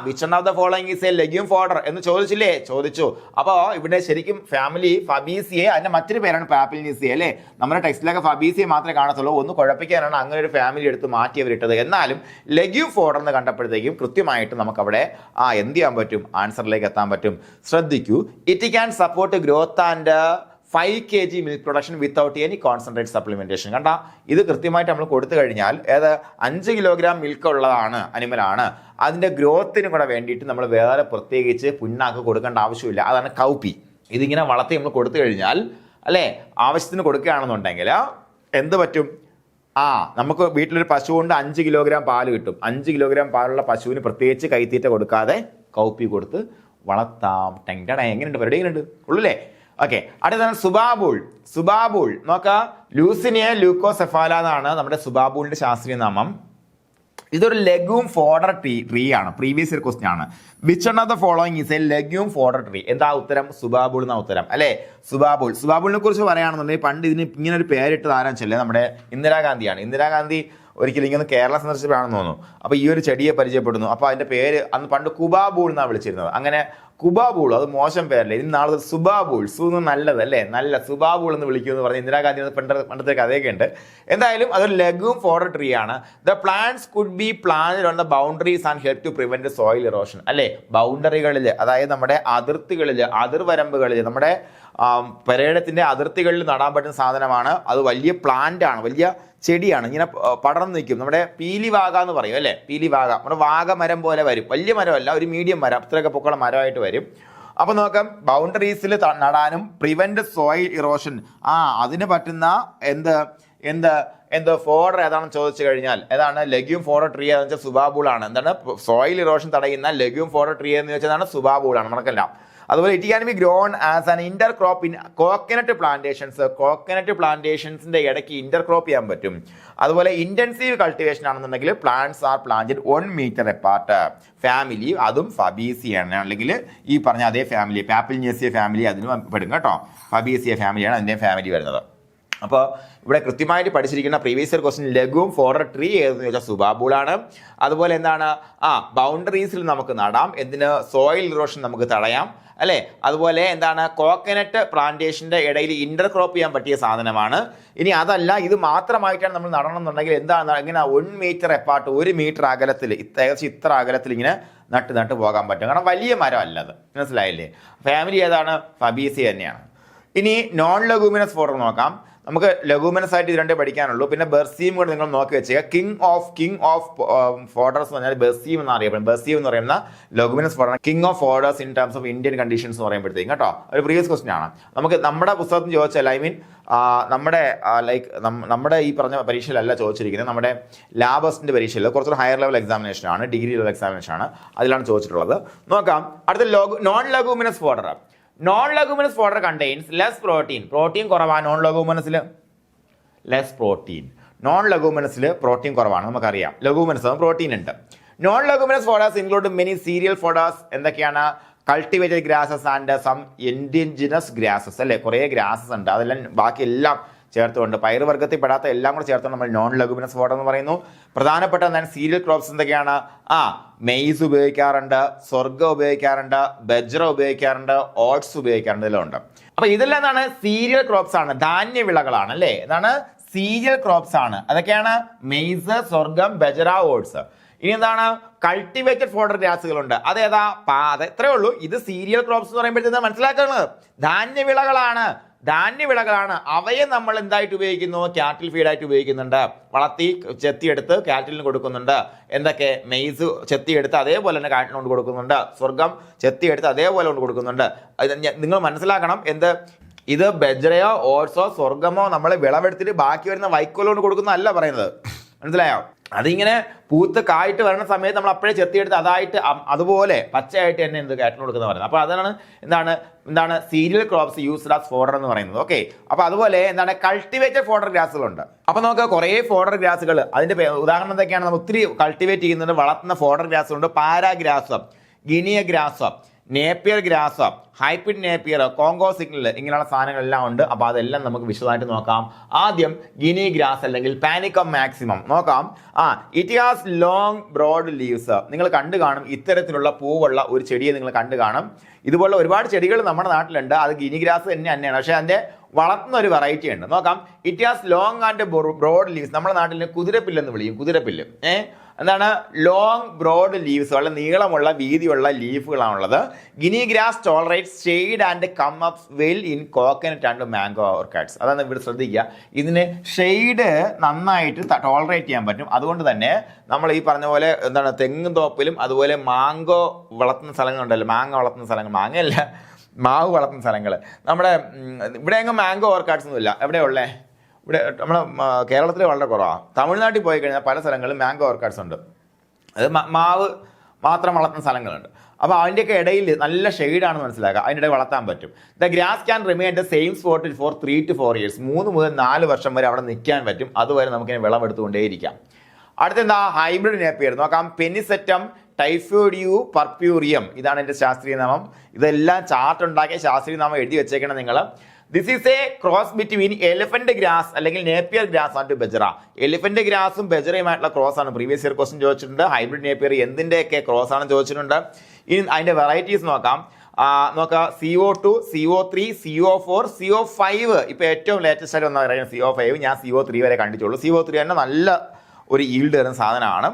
Which one of the following is a legume fodder എന്ന് ചോദിച്ചില്ലേ? ചോദിച്ചു. അപ്പോൾ ഇവിടെ ശരിക്കും ഫാമിലി ഫബീസിയെ, അതിൻ്റെ മറ്റൊരു പേരാണ് പാപ്പിലിനിയേസിയെ അല്ലേ? നമ്മുടെ ടെക്സ്റ്റിലൊക്കെ ഫബീസിയെ മാത്രമേ കാണത്തുള്ളൂ. ഒന്ന് കുഴപ്പിക്കാനാണ് അങ്ങനെ ഒരു ഫാമിലി എടുത്ത് മാറ്റിയവരിട്ടത്. എന്നാലും ലെഗ്യൂം ഫോഡർ എന്ന് കണ്ടപ്പോഴത്തേക്കും കൃത്യമായിട്ട് നമുക്കവിടെ എന്ത് ചെയ്യാൻ പറ്റും? ആൻസറിലേക്ക് എത്താൻ പറ്റും. ശ്രദ്ധിക്കൂ. It can support growth and 5 kg milk production without any concentrate supplementation. കണ്ട, ഇത് കൃത്യമായിട്ട് നമ്മൾ കൊടുത്തു കഴിഞ്ഞാൽ 5 കിലോഗ്രാം മിൽക്ക് ഉള്ളതാണ്, അനിമലാണ്. അതിൻ്റെ ഗ്രോത്തിനും കൂടെ വേണ്ടിയിട്ട് നമ്മൾ വേറെ പ്രത്യേകിച്ച് പുണ്ണാക്ക് കൊടുക്കേണ്ട ആവശ്യമില്ല. അതാണ് കൗപ്പി. ഇതിങ്ങനെ വളർത്തി നമ്മൾ കൊടുത്തു കഴിഞ്ഞാൽ അല്ലേ, ആവശ്യത്തിന് കൊടുക്കുകയാണെന്നുണ്ടെങ്കിൽ എന്ത് പറ്റും? നമുക്ക് വീട്ടിലൊരു പശു കൊണ്ട് 5 കിലോഗ്രാം പാല് കിട്ടും. 5 കിലോഗ്രാം പാലുള്ള പശുവിന് പ്രത്യേകിച്ച് കൈത്തീറ്റ കൊടുക്കാതെ കൗപ്പി കൊടുത്ത് വളർത്താം. എങ്ങനെയുണ്ട് പരിപാടി? എങ്ങനെയുണ്ട്? ഉള്ളൂല്ലേ? ഓക്കെ. അടുത്താണ് സുബാബൂൾ. നോക്കാം, ലൂസിനിയ ലൂക്കോസെഫാല എന്നാണ് നമ്മുടെ സുബാബൂളിന്റെ ശാസ്ത്രീയ നാമം. ഇതൊരു ലെഗ്യൂം ഫോഡർ ട്രീ ആണ്. പ്രീവിയസ് ഇയർ ക്വസ്റ്റ്യൻ ആണ്. Which one of the following is a legume fodder tree? എന്താ ഉത്തരം? സുബാബൂൾ എന്ന ഉത്തരം അല്ലേ? സുബാബൂളിനെ കുറിച്ച് പറയുകയാണെന്നുണ്ടെങ്കിൽ പണ്ട് ഇതിന് ഇങ്ങനെ ഒരു പേരിട്ട് ആരാച്ചല്ലേ? നമ്മുടെ ഇന്ദിരാഗാന്ധിയാണ്. ഇന്ദിരാഗാന്ധി ഒരിക്കലും ഇങ്ങനെ കേരള സന്ദർശിച്ചപ്പോഴാണെന്ന് തോന്നുന്നു. അപ്പോൾ ഈ ഒരു ചെടിയെ പരിചയപ്പെടുന്നു. അപ്പോൾ അതിന്റെ പേര് അന്ന് പണ്ട് കുബാബൂൾ എന്നാണ് വിളിച്ചിരുന്നത്. അങ്ങനെ കുബാബൂൾ, അത് മോശം പേരല്ലേ. ഇനി നാളെ സുബാബൂൾ, നല്ലത് അല്ലേ, നല്ല സുബാബൂൾ എന്ന് വിളിക്കുമെന്ന് പറഞ്ഞ് ഇന്ദിരാഗാന്ധി പണ്ടത്തെ കഥയൊക്കെ ഉണ്ട്. എന്തായാലും അതൊരു ലെഗ്യൂം ഫോഡർ ട്രീ ആണ്. The plants could be planted on the boundaries and help to prevent soil erosion അല്ലേ? ബൗണ്ടറികളിൽ, അതായത് നമ്മുടെ അതിർത്തികളിൽ, അതിർവരമ്പുകളിൽ, നമ്മുടെ പരേഡത്തിന്റെ അതിർത്തികളിൽ നടാൻ പറ്റുന്ന സാധനമാണ്. അത് വലിയ പ്ലാന്റ് ആണ്, വലിയ ചെടിയാണ്. ഇങ്ങനെ പടർന്നു നിൽക്കും. നമ്മുടെ പീലിവാക എന്ന് പറയും അല്ലേ? പീലിവാക നമ്മുടെ വാഗമരം പോലെ വരും. വലിയ മരമല്ല, ഒരു മീഡിയം മരം, അത്രയൊക്കെ പൊക്കമുള്ള മരമായിട്ട് വരും. അപ്പൊ നോക്കാം, ബൗണ്ടറീസിൽ നടാനും പ്രിവെന്റ് സോയിൽ ഇറോഷൻ, അതിന് പറ്റുന്ന എന്ത് ഫോഡർ ഏതാണെന്ന് ചോദിച്ചു കഴിഞ്ഞാൽ ഏതാണ്? ലെഗ്യൂം ഫോഡർ ട്രീ എന്ന് വെച്ചാൽ സുബാബൂൾ ആണ്. എന്താണ്? സോയിൽ ഇറോഷൻ തടയുന്ന ലെഗ്യൂം ഫോഡർ ട്രീ എന്ന് വെച്ചാൽ സുബാബൂൾ ആണ്. നമുക്കെല്ലാം അതുപോലെ it can be grown as an intercrop in coconut plantations. Coconut പ്ലാന്റേഷൻസിന്റെ ഇടയ്ക്ക് ഇന്റർ ക്രോപ്പ് ചെയ്യാൻ പറ്റും. അതുപോലെ ഇന്റൻസീവ് കൾട്ടിവേഷൻ ആണെന്നുണ്ടെങ്കിൽ plants are planted 1 metre apart. Family അതും ഫബീസിയാണ്, അല്ലെങ്കിൽ ഈ പറഞ്ഞ അതേ ഫാമിലി, പാപ്പിലിനേസിയ ഫാമിലി അതിന് പെടും കേട്ടോ. ഫബീസിയ ഫാമിലിയാണ് അതിൻ്റെ ഫാമിലി വരുന്നത്. അപ്പോൾ ഇവിടെ കൃത്യമായിട്ട് പഠിച്ചിരിക്കുന്ന previous year question legume fodder tree ഏതെന്ന് ചോദിച്ചാൽ സുബാബൂളാണ്. അതുപോലെ എന്താണ്? ബൗണ്ടറീസിൽ നമുക്ക് നടാം. എന്തിന്? സോയിൽ ഇറോഷൻ നമുക്ക് തടയാം അല്ലേ? അതുപോലെ എന്താണ്? കോക്കനട്ട് പ്ലാന്റേഷന്റെ ഇടയിൽ ഇന്റർ ക്രോപ്പ് ചെയ്യാൻ പറ്റിയ സാധനമാണ്. ഇനി അതല്ല, ഇത് മാത്രമായിട്ടാണ് നമ്മൾ നടണം എന്നുണ്ടെങ്കിൽ എന്താണ്? ഇങ്ങനെ 1 മീറ്റർ എപ്പാർട്ട്, 1 മീറ്റർ അകലത്തിൽ, ഏകദേശം ഇത്ര അകലത്തിൽ ഇങ്ങനെ നട്ട് പോകാൻ പറ്റും. കാരണം വലിയ മരം അല്ലത്. മനസ്സിലായില്ലേ? ഫാമിലി ഏതാണ്? ഫബീസി തന്നെയാണ്. ഇനി നോൺ ലെഗൂമിനസ് ഫോഡർ നോക്കാം. നമുക്ക് ലെഗൂമിനസ് ആയിട്ട് ഇത് രണ്ടേ പഠിക്കാനുള്ളൂ. പിന്നെ ബെർസീം കൂടെ നിങ്ങൾ നോക്കി വെച്ചേക്കുക. കിങ് ഓഫ് ഫോഡേഴ്സ് എന്ന് പറഞ്ഞാൽ ബെർസീം എന്ന് അറിയപ്പെടും. ബെർസീം എന്ന് പറയുന്ന leguminous fodder, king of fodders in terms of Indian conditions എന്ന് പറയുമ്പോഴത്തേക്കും കേട്ടോ, ഒരു പ്രീവിയസ് ക്വസ്റ്റൻ ആണ്. നമുക്ക് നമ്മുടെ പുസ്തകത്തിൽ ചോദിച്ചാൽ, നമ്മുടെ ഈ പറഞ്ഞ പരീക്ഷയിലല്ല ചോദിച്ചിരിക്കുന്നത്. നമ്മുടെ ലാബസിന്റെ പരീക്ഷയിൽ കുറച്ചൊരു ഹയർ ലെവൽ എക്സാമിനേഷൻ ആണ്, ഡിഗ്രി ലെവൽ എക്സാമിനേഷൻ ആണ്, അതിലാണ് ചോദിച്ചിട്ടുള്ളത്. നോക്കാം. അടുത്ത non leguminous fodder. Non leguminous fodder contains less protein. Protein കുറവാണ് നോൺ ലെഗൂമിനസിൽ. Less protein. നോൺ ലെഗൂമിനസിൽ പ്രോട്ടീൻ കുറവാണ്, നമുക്കറിയാം. ലെഗൂമിനസ് പ്രോട്ടീൻ ഉണ്ട്. Non leguminous fodders include many cereal fodders. എന്തൊക്കെയാണ്? Cultivated grasses and some indigenous grasses അല്ലേ? കുറേ ഗ്രാസസ് ഉണ്ട്. അതെല്ലാം ബാക്കിയെല്ലാം ചേർത്തുകൊണ്ട്, പയറുവർഗ്ഗത്തിൽ പെടാത്ത എല്ലാം കൂടെ ചേർത്തുകൊണ്ട് നമ്മൾ നോൺ ലെഗൂമിനസ് ഫോഡർ എന്ന് പറയുന്നു. പ്രധാനപ്പെട്ട സീരിയൽ ക്രോപ്സ് എന്തൊക്കെയാണ്? മെയ്സ് ഉപയോഗിക്കാറുണ്ട്, സ്വർഗ്ഗം ഉപയോഗിക്കാറുണ്ട്, ബജ്ര ഉപയോഗിക്കാറുണ്ട്, ഓട്സ് ഉപയോഗിക്കാറുണ്ട്, ഇതെല്ലാം ഉണ്ട്. അപ്പൊ ഇതെല്ലാം എന്താണ്? സീരിയൽ ക്രോപ്സ് ആണ്, ധാന്യവിളകളാണ് അല്ലേ? ഇതാണ് സീരിയൽ ക്രോപ്സ് ആണ്. അതൊക്കെയാണ് മെയ്സ്, സ്വർഗ്ഗം, ബജ്ര, ഓട്സ്. ഇനി എന്താണ്? കൾട്ടിവേറ്റഡ് ഫോഡർ ഗ്രാസുകളുണ്ട്. അതേതാ? എത്രയേ ഉള്ളൂ. ഇത് സീരിയൽ ക്രോപ്സ് എന്ന് പറയുമ്പോഴത്തേക്ക് മനസ്സിലാക്കുന്നത് ധാന്യവിളകളാണ്. അവയെ നമ്മൾ എന്തായിട്ട് ഉപയോഗിക്കുന്നു? ക്യാറ്റിൽ ഫീഡായിട്ട് ഉപയോഗിക്കുന്നുണ്ട്. വളർത്തി ചെത്തിയെടുത്ത് ക്യാറ്റിലിന് കൊടുക്കുന്നുണ്ട്. എന്തൊക്കെ? മെയ്സ് ചെത്തിയെടുത്ത് അതേപോലെ തന്നെ കാറ്റിന് കൊണ്ട് കൊടുക്കുന്നുണ്ട്. സ്വർഗ്ഗം ചെത്തിയെടുത്ത് അതേപോലെ കൊണ്ട് കൊടുക്കുന്നുണ്ട്. നിങ്ങൾ മനസ്സിലാക്കണം, ഇത് ബജ്രയോ ഓട്സോ സ്വർഗ്ഗമോ നമ്മൾ വിളവെടുത്തിട്ട് ബാക്കി വരുന്ന വൈക്കോൽ കൊണ്ട് കൊടുക്കുന്നതല്ല പറയുന്നത്. മനസ്സിലായോ? അതിങ്ങനെ പൂത്ത് കായിട്ട് വരുന്ന സമയത്ത് നമ്മൾ അപ്പോഴേ ചെത്തിയെടുത്ത് അതായിട്ട് അതുപോലെ പച്ചയായിട്ട് തന്നെ കാറ്റിന് കൊടുക്കുന്ന പറയുന്നത്. അപ്പോൾ അതാണ് എന്താണ് serial crops used as fodder എന്ന് പറയുന്നത്. ഓക്കെ. അപ്പോൾ അതുപോലെ കൾട്ടിവേറ്റഡ് ഫോഡർ ഗ്രാസുകളുണ്ട്. അപ്പോൾ നമുക്ക് കുറേ ഫോഡർ ഗ്രാസുകൾ, അതിന്റെ ഉദാഹരണം എന്തൊക്കെയാണ്? നമ്മൾ ഒത്തിരി കൾട്ടിവേറ്റ് ചെയ്യുന്നുണ്ട്, വളർത്തുന്ന ഫോഡർ ഗ്രാസുകളുണ്ട്. പാരാഗ്രാസം, ഗിനിയ ഗ്രാസം, Napier grass, hybrid Napier, Congo signal, ഇങ്ങനെയുള്ള സാധനങ്ങളെല്ലാം ഉണ്ട്. അപ്പോൾ അതെല്ലാം നമുക്ക് വിശദമായിട്ട് നോക്കാം. ആദ്യം ഗിനി ഗ്രാസ് അല്ലെങ്കിൽ പാനിക്കം മാക്സിമം നോക്കാം. It has long broad leaves. നിങ്ങൾ കണ്ടു കാണും, ഇത്തരത്തിലുള്ള പൂവുള്ള ഒരു ചെടിയെ നിങ്ങൾ കണ്ടു കാണും. ഇതുപോലുള്ള ഒരുപാട് ചെടികൾ നമ്മുടെ നാട്ടിലുണ്ട്. അത് ഗിനി ഗ്രാസ് തന്നെയാണ്, പക്ഷേ അതിന്റെ വളർത്തുന്ന ഒരു വെറൈറ്റി ഉണ്ട്. നോക്കാം. It has long and broad leaves. നമ്മുടെ നാട്ടിൽ കുതിരപ്പില്ലെന്ന് വിളിക്കും. കുതിരപ്പില്ല് എന്താണ്? ലോങ് ബ്രോഡ് ലീവ്സ്, വളരെ നീളമുള്ള വീതിയുള്ള ലീഫുകളാണുള്ളത്. Guinea grass tolerates shade and come up well in coconut and mango orchids. അതാണ് ഇവിടെ ശ്രദ്ധിക്കുക. ഇതിന് ഷെയ്ഡ് നന്നായിട്ട് ടോളറേറ്റ് ചെയ്യാൻ പറ്റും. അതുകൊണ്ട് തന്നെ നമ്മൾ ഈ പറഞ്ഞ പോലെ തെങ്ങും തോപ്പിലും അതുപോലെ മാംഗോ വളർത്തുന്ന സ്ഥലങ്ങളുണ്ടല്ലോ, മാങ്ങ വളർത്തുന്ന സ്ഥലങ്ങൾ നമ്മുടെ ഇവിടെ എങ്ങും മാംഗോ ഓർക്കിഡ്സ് ഒന്നും ഇല്ല. എവിടെയുള്ളേ? ഇവിടെ നമ്മളെ കേരളത്തിൽ വളരെ കുറവാണ്. തമിഴ്നാട്ടിൽ പോയി കഴിഞ്ഞാൽ പല സ്ഥലങ്ങളിലും മാംഗോ ഓർക്കാഡ്സ് ഉണ്ട്. അത് മാവ് മാത്രം വളർത്തുന്ന സ്ഥലങ്ങളുണ്ട്. അപ്പോൾ അതിൻ്റെയൊക്കെ ഇടയിൽ നല്ല ഷെയ്ഡാണെന്ന് മനസ്സിലാക്കുക, അതിൻ്റെ ഇടയിൽ വളർത്താൻ പറ്റും. The grass can remain the same സ്പോട്ടിൽ ഫോർ 3 to 4 years. 3 മുതൽ 4 വർഷം വരെ അവിടെ നിൽക്കാൻ പറ്റും. അതുവരെ നമുക്കിനി വിളവെടുത്തുകൊണ്ടേയിരിക്കാം. അടുത്തെന്താ? ഹൈബ്രിഡ് നേപ്പിയർ നോക്കാം. പെനിസെറ്റം ടൈഫോയിഡിയു പർപ്യൂറിയം, ഇതാണ് എൻ്റെ ശാസ്ത്രീയ നാമം. ഇതെല്ലാം ചാർട്ട് ഉണ്ടാക്കിയ ശാസ്ത്രീയ നാമം എഴുതി വെച്ചേക്കണം നിങ്ങൾ. This is a cross between elephant grass അല്ലെങ്കിൽ Napier grass and bajra. Elephant ഗ്രാസും ബെജറയുമായിട്ടുള്ള ക്രോസ് ആണ്. പ്രീവിയസ് ഇയർ ക്വസ്റ്റ്യൻ ചോദിച്ചിട്ടുണ്ട്. ഹൈബ്രിഡ് നേപ്പിയർ എന്തിൻ്റെയൊക്കെ ക്രോസ് ആണെന്ന് ചോദിച്ചിട്ടുണ്ട്. ഇനി അതിന്റെ വെറൈറ്റീസ് നോക്കാം. CO2, CO3, CO4, CO5. ഇപ്പൊ ഏറ്റവും ലേറ്റസ്റ്റ് ആയിട്ട് വന്ന പറയുന്നത് CO5. ഞാൻ CO3 വരെ കണ്ടിട്ടുള്ളൂ. CO3 തന്നെ നല്ല ഒരു ഈൽഡ് തരുന്ന സാധനമാണ്.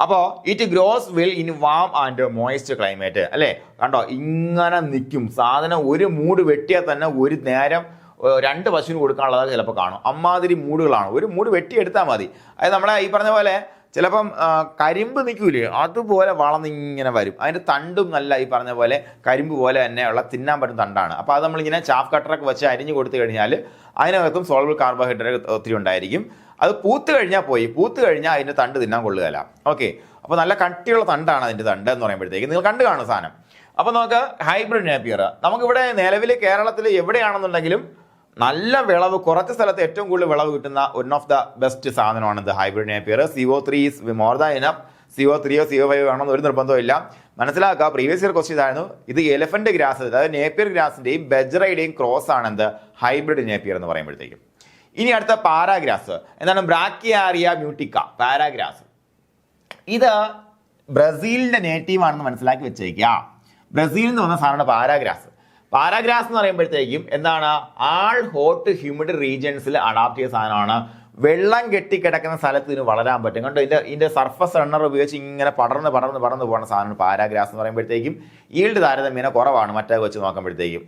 അപ്പോൾ it gross well in warm and moist climate അല്ലേ. കണ്ടോ, ഇങ്ങനെ നിൽക്കും സാധനം. ഒരു മൂട് വെട്ടിയാൽ തന്നെ ഒരു നേരം 2 പശുവിന് കൊടുക്കാനുള്ളത് ചിലപ്പോൾ കാണും. അമ്മാതിരി മൂടുകളാണ്. ഒരു മൂട് വെട്ടിയെടുത്താൽ മതി. അത് നമ്മളെ ഈ പറഞ്ഞ പോലെ ചിലപ്പം കരിമ്പ് നിൽക്കൂലേ, അതുപോലെ വളർന്നിങ്ങനെ വരും. അതിൻ്റെ തണ്ടും നല്ല ഈ പറഞ്ഞ പോലെ കരിമ്പ് പോലെ തന്നെയുള്ള തിന്നാൻ പറ്റുന്ന തണ്ടാണ്. അപ്പോൾ അത് നമ്മളിങ്ങനെ ചാഫ് കട്ടറൊക്കെ വെച്ച് അരിഞ്ഞ് കൊടുത്തു കഴിഞ്ഞാൽ അതിനകത്തും സോൾബിൾ കാർബോഹൈഡ്രേറ്റ് ഒത്തിരി ഉണ്ടായിരിക്കും. അത് പൂത്ത് കഴിഞ്ഞാൽ അതിൻ്റെ തണ്ട് തിന്നാൻ കൊള്ളുകയില്ല. ഓക്കെ, അപ്പോൾ നല്ല കട്ടിയുള്ള തണ്ടാണ് അതിൻ്റെ തണ്ട് എന്ന് പറയുമ്പോഴത്തേക്ക് നിങ്ങൾ കണ്ടു കാണും സാധനം. അപ്പോൾ നമുക്ക് ഹൈബ്രിഡ് നേപ്പിയർ നമുക്കിവിടെ നിലവിൽ കേരളത്തിൽ എവിടെയാണെന്നുണ്ടെങ്കിലും നല്ല വിളവ്, കുറച്ച് സ്ഥലത്ത് ഏറ്റവും കൂടുതൽ വിളവ് കിട്ടുന്ന വൺ ഓഫ് ദ ബെസ്റ്റ് സാധനമാണ് ഇത് hybrid Napier. CO3 is more than enough. CO3 CO5 വേണമെന്ന് ഒരു നിർബന്ധമില്ല. മനസ്സിലാക്കുക, പ്രീവിയസ് ഇയർ ക്വസ്റ്റ്യൻ ആയിരുന്നു. ഇത് എലിഫന്റ് ഗ്രാസ്, അതായത് നേപ്പിയർ ഗ്രാസിന്റെയും ബെജറയുടെയും ക്രോസ് ആണ് എന്ത് ഹൈബ്രിഡ് നേപ്പിയർ എന്ന് പറയുമ്പോഴത്തേക്കും. ഇനി അടുത്ത പാരാഗ്രാസ് എന്താണ്? ബ്രാക്കിയാരിയ മ്യൂട്ടിക്ക പാരാഗ്രാസ്. ഇത് ബ്രസീലിന്റെ നേറ്റീവ് ആണെന്ന് മനസ്സിലാക്കി വെച്ചേക്കുക. ബ്രസീലിൽ നിന്ന് വന്ന സാധനമാണ് പാരാഗ്രാസ്. പാരാഗ്രാസ് എന്ന് പറയുമ്പോഴത്തേക്കും എന്താണ്? ആൾ ഹോട്ട് ഹ്യൂമിഡ് റീജിയൻസിൽ അഡാപ്റ്റ് ചെയ്ത സാധനമാണ്. വെള്ളം കെട്ടിക്കിടക്കുന്ന സ്ഥലത്ത് ഇതിന് വളരാൻ പറ്റും. കണ്ടോ, ഇതിന്റെ സർഫസ് റണ്ണർ ഉപയോഗിച്ച് ഇങ്ങനെ പടർന്ന് പോകുന്ന സാധനമാണ് പാരാഗ്രാസ് എന്ന് പറയുമ്പോഴത്തേക്കും. ഈൽഡ് താരതമ്യേന കുറവാണ് മറ്റേ വെച്ച് നോക്കുമ്പോഴത്തേക്കും.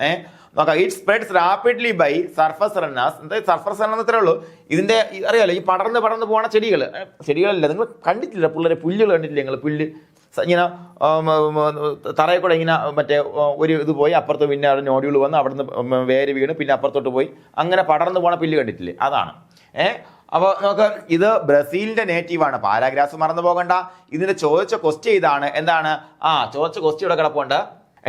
നോക്കാം, it spreads rapidly by surface runners. എന്താ സർഫസ് റണ്ണർ ഇത്രേ ഉള്ളൂ. ഇതിന്റെ അറിയാലോ, ഈ പടർന്ന് പോകുന്ന ചെടികളല്ല. നിങ്ങൾ കണ്ടിട്ടില്ല പിള്ളേരെ പുല്ലുകൾ കണ്ടിട്ടില്ല നിങ്ങൾ? പുല്ല് ഇങ്ങനെ തറയിൽ കൂടെ ഇങ്ങനെ മറ്റേ ഒരു ഇത് പോയി അപ്പുറത്ത്, പിന്നെ അവിടെ നോഡ്യൂൾ വന്ന് അവിടുന്ന് വേര് വീണ് പിന്നെ അപ്പുറത്തോട്ട് പോയി അങ്ങനെ പടർന്നു പോണ പുല്ല് കണ്ടിട്ടില്ലേ? അതാണ്. അപ്പോൾ നമുക്ക് ഇത് ബ്രസീലിന്റെ നേറ്റീവാണ്. പാരാഗ്രാസ് മറന്നു പോകണ്ട. ഇതിന്റെ ചോദിച്ച ക്വസ്റ്റ്യൻ ഇതാണ്. എന്താണ്? ചോദിച്ച ക്വസ്റ്റ്യൻ ഇവിടെ കിടപ്പുണ്ട്.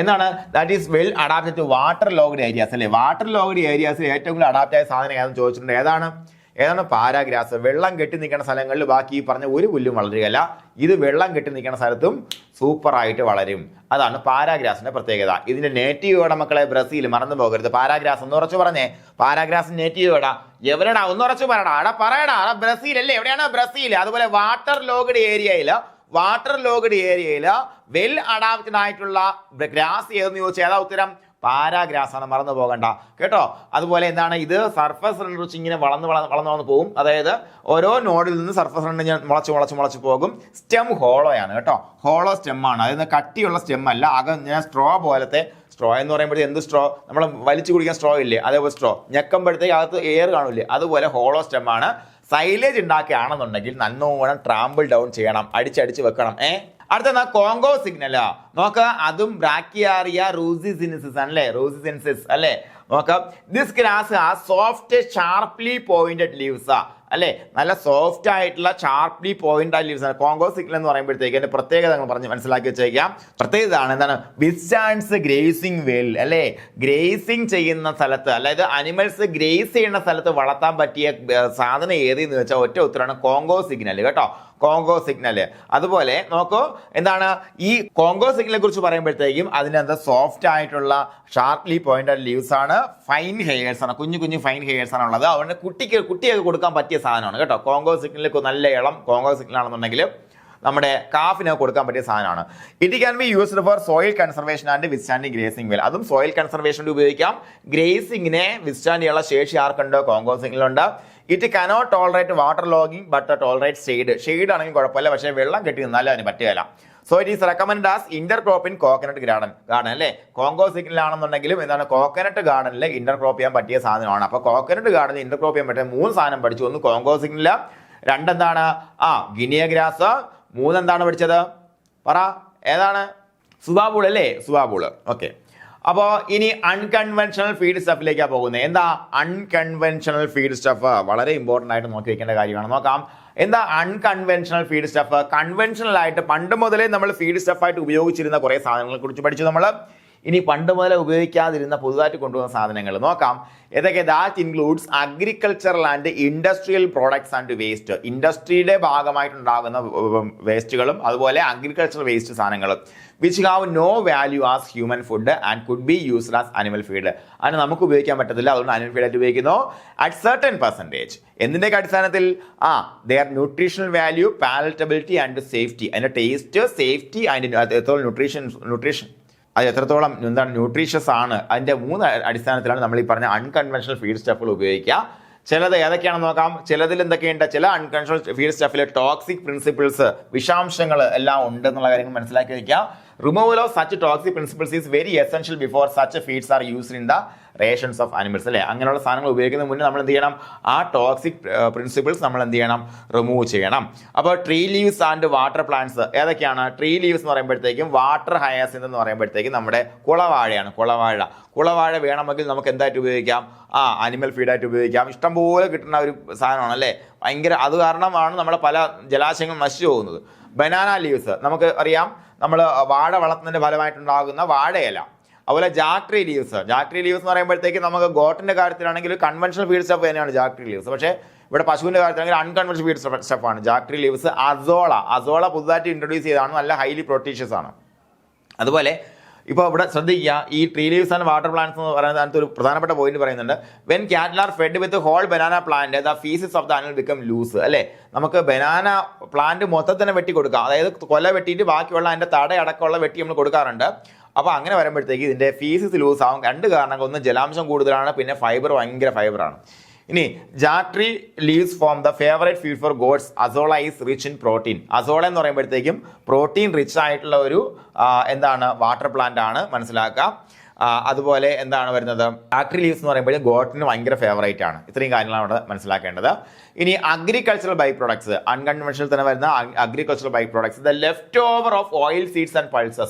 എന്താണ്? That is well adapted to water logged areas അല്ലേ. വാട്ടർ ലോഗ്ഡ് ഏരിയാസിൽ ഏറ്റവും കൂടുതൽ അഡാപ്റ്റ് ആയ സാധനം ഏതെന്ന് ചോദിച്ചിട്ടുണ്ട്. ഏതാണ് പാരാഗ്രാസ്. വെള്ളം കെട്ടി നിൽക്കുന്ന സ്ഥലങ്ങളിൽ ബാക്കി പറഞ്ഞ ഒരു പുല്ലും വളരുകയല്ല. ഇത് വെള്ളം കെട്ടി നിൽക്കുന്ന സ്ഥലത്തും സൂപ്പറായിട്ട് വളരും. അതാണ് പാരാഗ്രാസിന്റെ പ്രത്യേകത. ഇതിന്റെ നേറ്റീവ് എവിടെ മക്കളെ? ബ്രസീൽ. മറന്നു പോകരുത്. പാരാഗ്രാസ് ഒന്ന് ഉറച്ചു പറഞ്ഞേ. പാരാഗ്രാസ് നേറ്റീവ് എവിടാ? എവിടെടാ? ഒന്ന് ഉറച്ചു പറയടാ. പറയടാ. ബ്രസീൽ അല്ലേ? എവിടെയാണ്? ബ്രസീൽ. അതുപോലെ വാട്ടർ ലോഗ്ഡ് ഏരിയയിൽ വെൽ അഡാപ്റ്റഡ് ആയിട്ടുള്ള ഗ്രാസ് ഏതെന്ന് ചോദിച്ചാൽ ഏതാ ഉത്തരം? പാരാഗ്രാസ് ആണ്. മറന്നു പോകണ്ട കേട്ടോ. അതുപോലെ എന്താണ്? ഇത് സർഫസ് റൺ വെച്ച് ഇങ്ങനെ വളർന്നു പോകും. അതായത് ഓരോ നോഡിൽ നിന്ന് സർഫസ് റൺ മുളച്ച് പോകും. സ്റ്റെം ഹോളോ ആണ് കേട്ടോ. ഹോളോ സ്റ്റെം ആണ്. അതായത് കട്ടിയുള്ള സ്റ്റെം അല്ല. ഞാൻ സ്ട്രോ പോലത്തെ, സ്ട്രോ എന്ന് പറയുമ്പോഴത്തേക്ക് എന്ത് സ്ട്രോ? നമ്മൾ വലിച്ചു കുടിക്കാൻ സ്ട്രോ ഇല്ലേ? അതേപോലെ സ്ട്രോ ഞെക്കുമ്പോഴത്തേക്ക് അകത്ത് എയർ കാണില്ലേ? അതുപോലെ ഹോളോ സ്റ്റെം ആണ്. സൈലേജ് ഉണ്ടാക്കുകയാണെന്നുണ്ടെങ്കിൽ നല്ലോണം ട്രാമ്പിൾ ഡൗൺ ചെയ്യണം, അടിച്ചടിച്ച് വെക്കണം. അടുത്ത കോങ്കോ സിഗ്നൽ നോക്കാം. അതും ബ്രാക്കിയാരിയ റൂസിസിൻസിസ് ആണല്ലേ. റൂസിസിൻസിസ് അല്ലേ. നോക്കാം. ദിസ് ഗ്രാസ് ആ സോഫ്റ്റ് ഷാർപ്ലി പോയിന്റഡ് ലീവ്സ് അല്ലേ. നല്ല സോഫ്റ്റ് ആയിട്ടുള്ള ഷാർപ്ലി പോയിന്റഡ് ലീവ്സ് ആണ്. കോങ്കോ സിഗ്നൽ എന്ന് പറയുമ്പോഴത്തേക്ക് അതിന്റെ പ്രത്യേകത പറഞ്ഞ് മനസ്സിലാക്കി വെച്ചേക്കാം. പ്രത്യേകത എന്താണ്? വിസ്റ്റാൻഡ്സ് ഗ്രേസിംഗ് വെൽ അല്ലേ. ഗ്രേസിംഗ് ചെയ്യുന്ന സ്ഥലത്ത്, അതായത് അനിമൽസ് ഗ്രേസ് ചെയ്യുന്ന സ്ഥലത്ത് വളർത്താൻ പറ്റിയ സാധനം ഏതെന്ന് വെച്ചാൽ ഒറ്റ ഉത്തരമാണ് കോങ്കോ സിഗ്നൽ കേട്ടോ. Congo signal. അതുപോലെ നോക്കൂ, എന്താണ് ഈ കോങ്കോ സിഗ്നലിനെ കുറിച്ച് പറയുമ്പോഴത്തേക്കും അതിനെന്താ? സോഫ്റ്റ് ആയിട്ടുള്ള ഷാർപ്ലി പോയിന്റഡ് ലീവ്സ് ആണ്. ഫൈൻ ഹെയർസ് ആണ്. കുഞ്ഞു ഫൈൻ ഹെയർസ് ആണ് ഉള്ളത്. അതുകൊണ്ട് കുട്ടിയൊക്കെ കൊടുക്കാൻ പറ്റിയ സാധനമാണ് കേട്ടോ. കോങ്കോ സിഗ്നലിലേക്ക് നല്ല ഇളം കോങ്കോ സിഗ്നൽ ആണെന്നുണ്ടെങ്കിൽ നമ്മുടെ കാഫിന് കൊടുക്കാൻ പറ്റിയ സാധനമാണ്. It can be used for soil conservation and withstanding grazing well. അതും സോയിൽ കൺസർവേഷനിൽ ഉപയോഗിക്കാം. ഗ്രേസിംഗിനെ വിത്ത്സ്റ്റാൻഡ് ചെയ്യാനുള്ള ശേഷി ആർക്കുണ്ട്? കോങ്കോ സിഗ്നലുണ്ട്. It cannot tolerate water logging but tolerate shade ആണെങ്കിൽ കുഴപ്പമില്ല, പക്ഷേ വെള്ളം കെട്ടി നിന്നാലും അതിന് പറ്റുകയില്ല. So it is recommend as intercrop in coconut garden അല്ലേ. കോങ്കോ സിഗ്നൽ ആണെന്നുണ്ടെങ്കിലും എന്താണ്? കോക്കനട്ട് ഗാർഡനിൽ ഇന്റർക്രോപ്പ് ചെയ്യാൻ പറ്റിയ സാധനമാണ്. അപ്പോൾ കോക്കനട്ട് ഗാർഡനിൽ ഇന്റർക്രോപ്പ് ചെയ്യാൻ പറ്റിയ 3 സാധനം പഠിച്ചു. ഒന്ന് കോങ്കോ സിഗ്നൽ, 2 എന്താണ്? ഗിനിയ ഗ്രാസ്, 3 എന്താണ് പഠിച്ചത്? പറ, ഏതാണ്? സുവാബൂൾ അല്ലേ. സുവാബൂൾ. ഓക്കെ. അപ്പോൾ ഇനി അൺകൺവെൻഷണൽ ഫീഡ് സ്റ്റഫിലേക്കാണ് പോകുന്നത്. എന്താ അൺകൺവെൻഷണൽ ഫീഡ് സ്റ്റഫ്? വളരെ ഇമ്പോർട്ടൻ്റ് ആയിട്ട് നോക്കി വെക്കേണ്ട കാര്യമാണ്. നോക്കാം, എന്താ അൺകൺവെൻഷണൽ ഫീഡ് സ്റ്റഫ്? കൺവെൻഷണൽ ആയിട്ട് പണ്ട് മുതലേ നമ്മൾ ഫീഡ് സ്റ്റഫായിട്ട് ഉപയോഗിച്ചിരുന്ന കുറേ സാധനങ്ങളെ കുറിച്ച് പഠിച്ചു നമ്മൾ. ഇനി പണ്ട് മുതലേ ഉപയോഗിക്കാതിരുന്ന പുതുതായിട്ട് കൊണ്ടുവന്ന സാധനങ്ങൾ നോക്കാം. ഏതൊക്കെ? That includes agricultural and industrial products and waste. ഇൻഡസ്ട്രിയുടെ ഭാഗമായിട്ടുണ്ടാകുന്ന വേസ്റ്റുകളും അതുപോലെ അഗ്രികൾച്ചറൽ വേസ്റ്റ് സാധനങ്ങളും which have no value as human food and could be used as animal feed. അതിന് നമുക്ക് ഉപയോഗിക്കാൻ പറ്റത്തില്ല, അതുകൊണ്ട് അനിമൽ ഫീഡായിട്ട് ഉപയോഗിക്കുന്നു അറ്റ് സർട്ടൻ പെർസെൻറ്റേജ്. എന്തിൻ്റെയൊക്കെ അടിസ്ഥാനത്തിൽ? Their nutritional value, palatability and safety. അതിൻ്റെ ടേസ്റ്റ്, സേഫ്റ്റി ആൻഡ് എത്രത്തോളം ന്യൂട്രീഷൻ അത് എത്രത്തോളം എന്താണ് ന്യൂട്രീഷ്യസ് ആണ്, അതിൻ്റെ 3 അടിസ്ഥാനത്തിലാണ് നമ്മൾ ഈ പറഞ്ഞ അൺകൺവെൻഷണൽ ഫീഡ് സ്റ്റഫുകൾ ഉപയോഗിക്കുക. ചിലത് ഏതൊക്കെയാണെന്ന് നോക്കാം. ചിലതിൽ എന്തൊക്കെയുണ്ട്? ചില അൺകൺവെൻഷണൽ ഫീഡ് സ്റ്റഫിൽ ടോക്സിക് പ്രിൻസിപ്പിൾസ്, വിഷാംശങ്ങൾ എല്ലാം ഉണ്ടെന്നുള്ള കാര്യങ്ങൾ മനസ്സിലാക്കി വയ്ക്കുക. Removal of such toxic principles is very essential before such feeds are used in the rations of animals. അല്ലേ, അങ്ങനെയുള്ള സാധനങ്ങൾ ഉപയോഗിക്കുന്നതിന് മുന്നേ നമ്മൾ എന്ത് ചെയ്യണം? ആ ടോക്സിക് പ്രിൻസിപ്പിൾസ് നമ്മൾ എന്ത് ചെയ്യണം? റിമൂവ് ചെയ്യണം. അപ്പോൾ tree leaves and water plants ഏതൊക്കെയാണ്? ട്രീ ലീവ്സ് എന്ന് പറയുമ്പോഴത്തേക്കും വാട്ടർ ഹയാസിന്ത് എന്ന് പറയുമ്പോഴത്തേക്കും നമ്മുടെ കുളവാഴയാണ്. കുളവാഴ വേണമെങ്കിൽ നമുക്ക് എന്തായിട്ട് ഉപയോഗിക്കാം? അനിമൽ ഫീഡായിട്ട് ഉപയോഗിക്കാം. ഇഷ്ടംപോലെ കിട്ടുന്ന ഒരു സാധനമാണ് അല്ലേ, ഭയങ്കര. അത് കാരണമാണ് നമ്മുടെ പല ജലാശയങ്ങളും നശിച്ചു പോകുന്നത്. ബനാന ലീവ്സ് നമുക്ക് അറിയാം, നമ്മൾ വാഴ വളർത്തുന്നതിൻ്റെ ഫലമായിട്ടുണ്ടാകുന്ന വാഴയില. അതുപോലെ ജാക്രി ലീവ്സ് എന്ന് പറയുമ്പോഴത്തേക്ക് നമുക്ക് ഗോട്ടിൻ്റെ കാര്യത്തിലാണെങ്കിൽ കൺവെൻഷണൽ ഫീഡ് സ്റ്റഫ് തന്നെയാണ് ജാക്രി ലീവ്സ്. പക്ഷേ ഇവിടെ പശുവിൻ്റെ കാര്യത്തിലാണെങ്കിൽ unconventional feed സ്റ്റഫാണ് Jhakri leaves. Azolla പുതുതായിട്ട് ഇൻട്രൊഡ്യൂസ് ചെയ്തതാണ്, നല്ല ഹൈലി പ്രൊട്ടീഷ്യസ് ആണ്. അതുപോലെ ഇപ്പോൾ ഇവിടെ ശ്രദ്ധിക്കുക, ഈ tree leaves and water plants എന്ന് പറയുന്നത് അതിനകത്ത് ഒരു പ്രധാനപ്പെട്ട പോയിന്റ് പറയുന്നുണ്ട്. When cattle are fed with whole banana plant the faeces of the animal become loose. അല്ലേ, നമുക്ക് ബനാന പ്ലാന്റ് മൊത്തത്തിനെ വെട്ടി കൊടുക്കാം, അതായത് കൊല വെട്ടിയിട്ട് ബാക്കിയുള്ള അതിൻ്റെ തടയടക്കമുള്ള വെട്ടി നമ്മൾ കൊടുക്കാറുണ്ട്. അപ്പോൾ അങ്ങനെ വരുമ്പോഴത്തേക്ക് ഇതിൻ്റെ ഫീസസ് ലൂസ് ആവും. 2 കാരണങ്ങൾ: ഒന്ന് ജലാംശം കൂടുതലാണ്, പിന്നെ ഭയങ്കര ഫൈബറാണ്. ഇനി ജാക്രി leaves form the favourite feed for goats. Azolla is rich in protein. Azolla എന്ന് പറയുമ്പോഴത്തേക്കും പ്രോട്ടീൻ റിച്ച് ആയിട്ടുള്ള ഒരു എന്താണ് വാട്ടർ പ്ലാന്റ് ആണ്, മനസ്സിലാക്കുക. അതുപോലെ എന്താണ് വരുന്നത്? ജാക്രി ലീവ്സ് എന്ന് പറയുമ്പോൾ ഗോട്ടിന് ഭയങ്കര ഫേവറേറ്റ് ആണ്. ഇത്രയും കാര്യങ്ങളാണ് അവിടെ മനസ്സിലാക്കേണ്ടത്. ഇനി അഗ്രികൾച്ചറൽ ബൈ പ്രൊഡക്ട്സ്, അൺകൺവെൻഷണൽ തന്നെ വരുന്ന agricultural by products, the left over of oil seeds and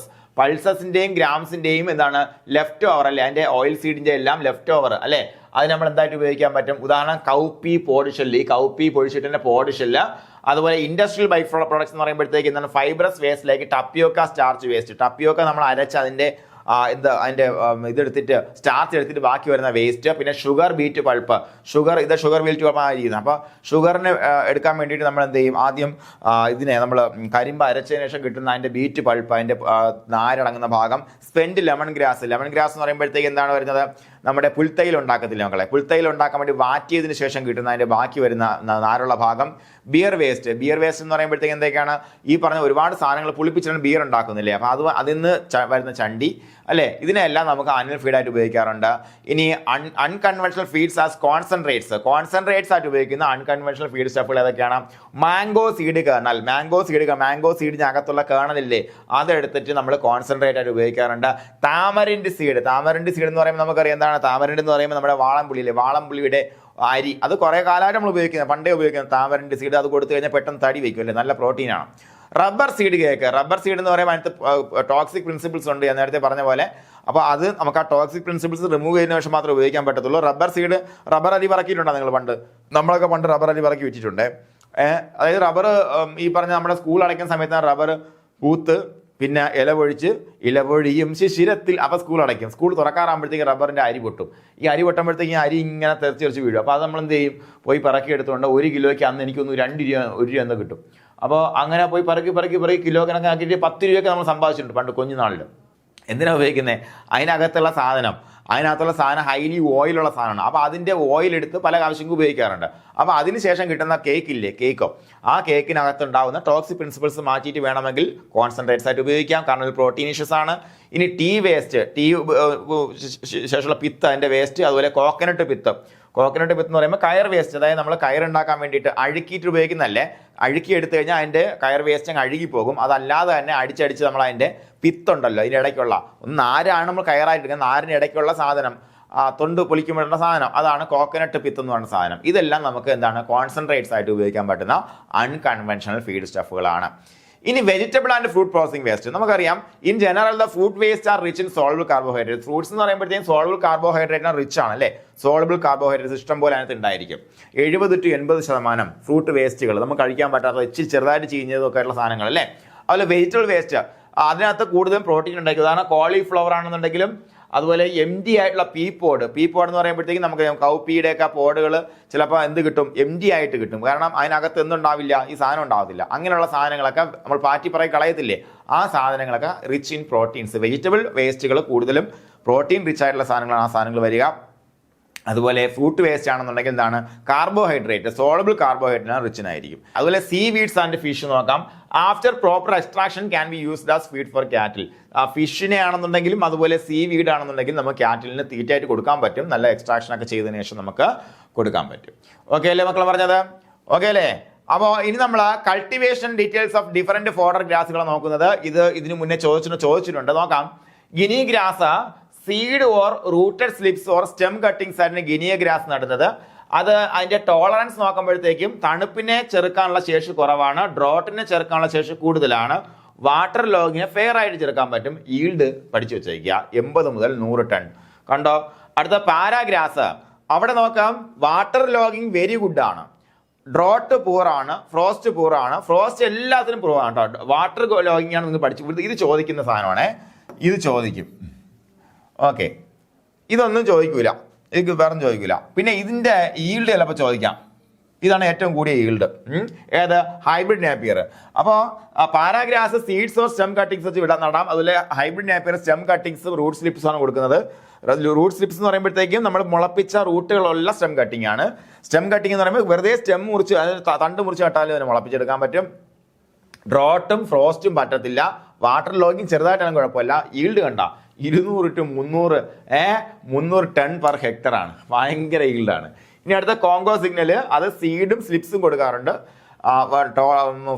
പൾസസിന്റെയും ഗ്രാംസിന്റെയും എന്താണ് ലെഫ്റ്റ് ഓവർ അല്ലേ, അതിന്റെ ഓയിൽ സീഡിന്റെ എല്ലാം ലെഫ്റ്റ് ഓവർ അല്ലേ, അത് നമ്മൾ എന്തായിട്ട് ഉപയോഗിക്കാൻ പറ്റും? ഉദാഹരണം കൗപ്പി പോഡിഷെല്ല്, ഈ കൗപ്പി പൊടിച്ചിട്ടിന്റെ പോഡിഷെല്ല്. അതുപോലെ ഇൻഡസ്ട്രിയൽ ബൈ പ്രോഡക്ട്സ് എന്ന് പറയുമ്പോഴത്തേക്ക് എന്താണ്? ഫൈബ്രസ് വേസ്റ്റിലേക്ക് ടപ്പിയോക്ക സ്റ്റാർച്ച് വേസ്റ്റ്. ടപ്പിയോക്ക നമ്മൾ അരച്ച് അതിന്റെ ഇതെടുത്തിട്ട് സ്റ്റാർച്ച് എടുത്തിട്ട് ബാക്കി വരുന്ന വേസ്റ്റ്. പിന്നെ sugar beat pulp, sugar beat pulp ആയിരിക്കുന്നത്. അപ്പോൾ ഷുഗറിന് എടുക്കാൻ വേണ്ടിയിട്ട് നമ്മൾ എന്ത് ചെയ്യും? ആദ്യം ഇതിനെ നമ്മൾ കരിമ്പ് അരച്ചതിന് ശേഷം കിട്ടുന്ന അതിൻ്റെ ബീറ്റ് പൾപ്പ്, അതിൻ്റെ നാരടങ്ങുന്ന ഭാഗം. സ്പെൻഡ് ലെമൺ ഗ്രാസ് എന്ന് പറയുമ്പോഴത്തേക്ക് എന്താണ് വരുന്നത്? നമ്മുടെ പുൽത്തൈൽ ഉണ്ടാക്കത്തില്ല മക്കളെ, പുൽത്തൈൽ ഉണ്ടാക്കാൻ വേണ്ടി വാറ്റിയതിന് ശേഷം കിട്ടുന്ന അതിൻ്റെ ബാക്കി വരുന്ന നാരുള്ള ഭാഗം. ബിയർ വേസ്റ്റ് എന്ന് പറയുമ്പോഴത്തേക്ക് എന്തൊക്കെയാണ്? ഈ പറഞ്ഞ ഒരുപാട് സാധനങ്ങൾ പുളിപ്പിച്ചാണ് ബിയർ ഉണ്ടാക്കുന്നില്ലേ, അപ്പോൾ അതിൽ നിന്ന് വരുന്ന ചണ്ടി അല്ലേ, ഇതിനെല്ലാം നമുക്ക് ആനിമൽ ഫീഡായിട്ട് ഉപയോഗിക്കാറുണ്ട്. ഇനി അൺകൺവെൻഷണൽ ഫീഡ്സ് ആസ് കോൺസെൻട്രേറ്റ്സ് ആയിട്ട് ഉപയോഗിക്കുന്ന അൺകൺവെൻഷണൽ ഫീഡ് സ്റ്റഫുകൾ ഏതൊക്കെയാണ്? മാംഗോ സീഡിനകത്തുള്ള കേണലില്ലേ, അതെടുത്തിട്ട് നമ്മൾ കോൺസെൻട്രേറ്റ് ആയിട്ട് ഉപയോഗിക്കാറുണ്ട്. താമരൻഡ് സീഡ് എന്ന് പറയുമ്പോൾ നമുക്കറിയാം എന്താണ് താമരൻഡ് എന്ന് പറയുമ്പോൾ? നമ്മുടെ വാളംപുള്ളിയുടെ അരി. അത് കുറേ കാലമായിട്ട് നമ്മൾ ഉപയോഗിക്കുന്നത്, പണ്ടേ ഉപയോഗിക്കുന്നത് താമരൻഡ് സീഡ്. അത് കൊടുത്തു കഴിഞ്ഞാൽ പെട്ടെന്ന് തടി വയ്ക്കും അല്ലേ, നല്ല പ്രോട്ടീനാണ്. റബ്ബർ സീഡ് എന്ന് പറയുമ്പോൾ അതിനകത്ത് ടോക്സിക് പ്രിൻസിപ്പിൾസ് ഉണ്ട്, ഞാൻ നേരത്തെ പറഞ്ഞ പോലെ. അപ്പോൾ അത് നമുക്ക് ആ ടോക്സിക് പ്രിൻസിപ്പിൾസ് റിമൂവ് ചെയ്യുന്ന ശേഷം മാത്രമേ ഉപയോഗിക്കാൻ പറ്റത്തുള്ളൂ. റബ്ബർ അരി പറക്കിയിട്ടുണ്ടോ നിങ്ങൾ? നമ്മളൊക്കെ പണ്ട് റബ്ബർ അരി പറക്കി വെച്ചിട്ടുണ്ട്. അതായത് റബ്ബർ ഈ പറഞ്ഞ നമ്മുടെ സ്കൂൾ അടയ്ക്കുന്ന സമയത്താണ് റബ്ബർ പൂത്ത് പിന്നെ ഇലപൊഴിയും ശിശിരത്തിൽ. അപ്പോൾ സ്കൂൾ അടയ്ക്കും. സ്കൂൾ തുറക്കാറാകുമ്പോഴത്തേക്ക് റബ്ബറിൻ്റെ അരി പൊട്ടും. ഈ അരി പൊട്ടുമ്പോഴത്തേക്ക് അരി ഇങ്ങനെ തെറിച്ച് വീഴും. അപ്പോൾ അത് നമ്മൾ എന്ത് ചെയ്യും? പോയി പറക്കി എടുത്തുകൊണ്ട് 1 കിലോയ്ക്ക് അന്ന് എനിക്കൊന്ന് 2 രൂപ 1 രൂപ എന്ന് കിട്ടും. അപ്പോൾ അങ്ങനെ പോയി പറക്കി കിലോ കണക്കാക്കിയിട്ട് 10 രൂപയൊക്കെ നമ്മൾ സമ്പാദിച്ചിട്ടുണ്ട് പണ്ട് കുഞ്ഞുനാളിൽ. എന്തിനാണ് ഉപയോഗിക്കുന്നത്? അതിനകത്തുള്ള സാധനം ഹൈലി ഓയിലുള്ള സാധനമാണ്. അപ്പോൾ അതിൻ്റെ ഓയിൽ എടുത്ത് പല ആവശ്യങ്ങൾക്ക് ഉപയോഗിക്കാറുണ്ട്. അപ്പോൾ അതിനുശേഷം കിട്ടുന്ന കേക്കോ, ആ കേക്കിനകത്തുണ്ടാകുന്ന ടോക്സിക് പ്രിൻസിപ്പിൾസ് മാറ്റിയിട്ട് വേണമെങ്കിൽ കോൺസെൻട്രേറ്റ്സ് ആയിട്ട് ഉപയോഗിക്കാം, കാരണം ഇത് പ്രോട്ടീനിഷ്യസ് ആണ്. ഇനി ടീ ശേഷമുള്ള പിത്ത്, അതിൻ്റെ വേസ്റ്റ്. അതുപോലെ കോക്കനട്ട് പിത്ത് എന്ന് പറയുമ്പോൾ കയർ വേസ്റ്റ്, അതായത് നമ്മൾ കയറുണ്ടാക്കാൻ വേണ്ടിയിട്ട് അഴുക്കിയിട്ട് ഉപയോഗിക്കുന്നതല്ലേ, അഴുക്കി എടുത്തു കഴിഞ്ഞാൽ അതിൻ്റെ കയർ വേസ്റ്റ് അങ്ങ് അഴുകിപ്പോകും. അതല്ലാതെ തന്നെ അടിച്ചടിച്ച് നമ്മൾ അതിൻ്റെ പിത്തുണ്ടല്ലോ, ഇതിൻ്റെ ഇടയ്ക്കുള്ള നാരാണ് നമ്മൾ കയറായിട്ട് നാരിൻ്റെ ഇടയ്ക്കുള്ള സാധനം, തൊണ്ട് പൊളിക്കുമ്പോഴുള്ള സാധനം, അതാണ് കോക്കനട്ട് പിത്ത് എന്ന് പറയുന്ന സാധനം. ഇതെല്ലാം നമുക്ക് എന്താണ്? കോൺസെൻട്രേറ്റ്സ് ആയിട്ട് ഉപയോഗിക്കാൻ പറ്റുന്ന അൺകൺവെൻഷണൽ ഫീഡ് സ്റ്റഫുകളാണ്. ഇനി vegetable and fruit processing waste നമുക്കറിയാം in general the food waste are rich in soluble carbohydrate. Fruits എന്ന് പറയുമ്പോഴത്തേക്കും സോളബിൾ കാർബോഹൈഡ്രേറ്റിന് റിച്ച് ആണ് അല്ലേ. സോളബിൾ കാർബോഹൈഡ്രേറ്റ്സ് ഇഷ്ടം പോലെ അതിനകത്ത് ഉണ്ടായിരിക്കും. 70 to 80% ഫ്രൂട്ട് വേസ്റ്റുകൾ നമുക്ക് കഴിക്കാൻ പറ്റാത്ത ഇച്ചിരി ചെറുതായിട്ട് ചീഞ്ഞതൊക്കെ ആയിട്ടുള്ള സാധനങ്ങൾ അല്ലേ. അതുപോലെ വെജിറ്റബിൾ വേസ്റ്റ് അതിനകത്ത് കൂടുതലും പ്രോട്ടീൻ ഉണ്ടായിരിക്കും. ഉദാഹരണം കോളിഫ്ലവർ ആണെന്നുണ്ടെങ്കിലും അതുപോലെ empty ആയിട്ടുള്ള പീ പോഡ് എന്ന് പറയുമ്പോഴത്തേക്കും നമുക്ക് കൗപ്പിയുടെ ഒക്കെ പോഡുകൾ ചിലപ്പോൾ എന്ത് കിട്ടും, empty ആയിട്ട് കിട്ടും. കാരണം അതിനകത്ത് എന്തുണ്ടാവില്ല, ഈ സാധനം ഉണ്ടാവത്തില്ല. അങ്ങനെയുള്ള സാധനങ്ങളൊക്കെ നമ്മൾ പാറ്റി പറയി കളയത്തില്ലേ, ആ സാധനങ്ങളൊക്കെ റിച്ച് ഇൻ പ്രോട്ടീൻസ്. വെജിറ്റബിൾ വേസ്റ്റുകൾ കൂടുതലും പ്രോട്ടീൻ റിച്ച് ആയിട്ടുള്ള സാധനങ്ങളാണ് ആ സാധനങ്ങൾ വരിക. അതുപോലെ ഫ്രൂട്ട് വേസ്റ്റ് ആണെന്നുണ്ടെങ്കിൽ എന്താണ്, കാർബോഹൈഡ്രേറ്റ്, സോളബിൾ കാർബോഹൈഡ്രേറ്റ് റിച്ച് ആയിരിക്കും. അതുപോലെ സീ വീഡ്സ് ആൻഡ് ഫിഷ് നോക്കാം. After proper extraction can be used as feed for cattle. ഫിഷിനെ ആണെന്നുണ്ടെങ്കിലും അതുപോലെ സീ വീഡ് ആണെന്നുണ്ടെങ്കിലും നമുക്ക് കാറ്റിലിന് തീറ്റയായിട്ട് കൊടുക്കാൻ പറ്റും. നല്ല എക്സ്ട്രാക്ഷൻ ഒക്കെ ചെയ്തതിനു ശേഷം നമുക്ക് കൊടുക്കാൻ പറ്റും. ഓക്കെ അല്ലേ മക്കൾ പറഞ്ഞത്? ഓക്കെ അല്ലേ? അപ്പോൾ ഇനി നമ്മൾ cultivation details of different fodder ഗ്രാസുകളാണ് നോക്കുന്നത്. ഇതിനു മുന്നേ ചോദിച്ചിട്ടുണ്ട്. നോക്കാം. Guinea grass seed or rooted slips or stem cuttings ആയിരുന്നു ഗിനിയ ഗ്രാസ് നടുന്നത്. അത് അതിന്റെ ടോളറൻസ് നോക്കുമ്പോഴത്തേക്കും തണുപ്പിനെ ചെറുക്കാനുള്ള ശേഷി കുറവാണ്, ഡ്രോട്ടിനെ ചെറുക്കാനുള്ള ശേഷി കൂടുതലാണ്, വാട്ടർ ലോഗിനെ ഫെയർ ആയിട്ട് ചെറുക്കാൻ പറ്റും. ഈൽഡ് പഠിച്ചു വെച്ചേക്കുക 80 മുതൽ 100 ടൺ. കണ്ടോ? അടുത്ത പാരാഗ്രാസ്. അവിടെ നോക്കാം, വാട്ടർ ലോഗിങ് വെരി ഗുഡ് ആണ്, ഡ്രോട്ട് പൂറാണ്, ഫ്രോസ്റ്റ് പൂറാണ്. ഫ്രോസ്റ്റ് എല്ലാത്തിനും പൂറാണ് കേട്ടോ. വാട്ടർ ലോഗിങ് ആണ് നിങ്ങൾ പഠിച്ചു. ഇത് ചോദിക്കുന്ന സാധനമാണേ, ഇത് ചോദിക്കും. ഓക്കെ, ഇതൊന്നും ചോദിക്കൂല, ഇത് വേറെ ചോദിക്കൂല. പിന്നെ ഇതിന്റെ ഈൽഡ് ചിലപ്പോൾ ചോദിക്കാം. ഇതാണ് ഏറ്റവും കൂടിയ ഈൽഡ്. ഏത്? Hybrid napier. അപ്പോൾ para grass seeds or stem cuttings വെച്ച് നടാം. അതുപോലെ hybrid napier stem cuttings root slips ആണ് കൊടുക്കുന്നത്. റൂട്ട് സ്ലിപ്സ് എന്ന് പറയുമ്പോഴത്തേക്കും നമ്മൾ മുളപ്പിച്ച റൂട്ടുകളുള്ള സ്റ്റെം കട്ടിങ് ആണ്. സ്റ്റെം കട്ടിങ് എന്ന് പറയുമ്പോൾ വെറുതെ സ്റ്റെം മുറിച്ച് തണ്ട് മുറിച്ച് നട്ടാലും അതിനെ മുളപ്പിച്ചെടുക്കാൻ പറ്റും. ഡ്രോട്ടും ഫ്രോസ്റ്റും പറ്റത്തില്ല. വാട്ടർ ലോഗിങ് ചെറുതായിട്ടാണ് കുഴപ്പമില്ല. ഈൽഡ് കണ്ട 200 to 300 ടൺ പെർ ഹെക്ടർ ആണ്. ഭയങ്കര ഈൽഡാണ്. ഇനി അടുത്ത കോങ്കോ സിഗ്നല്, അത് സീഡും സ്ലിപ്സും കൊടുക്കാറുണ്ട്.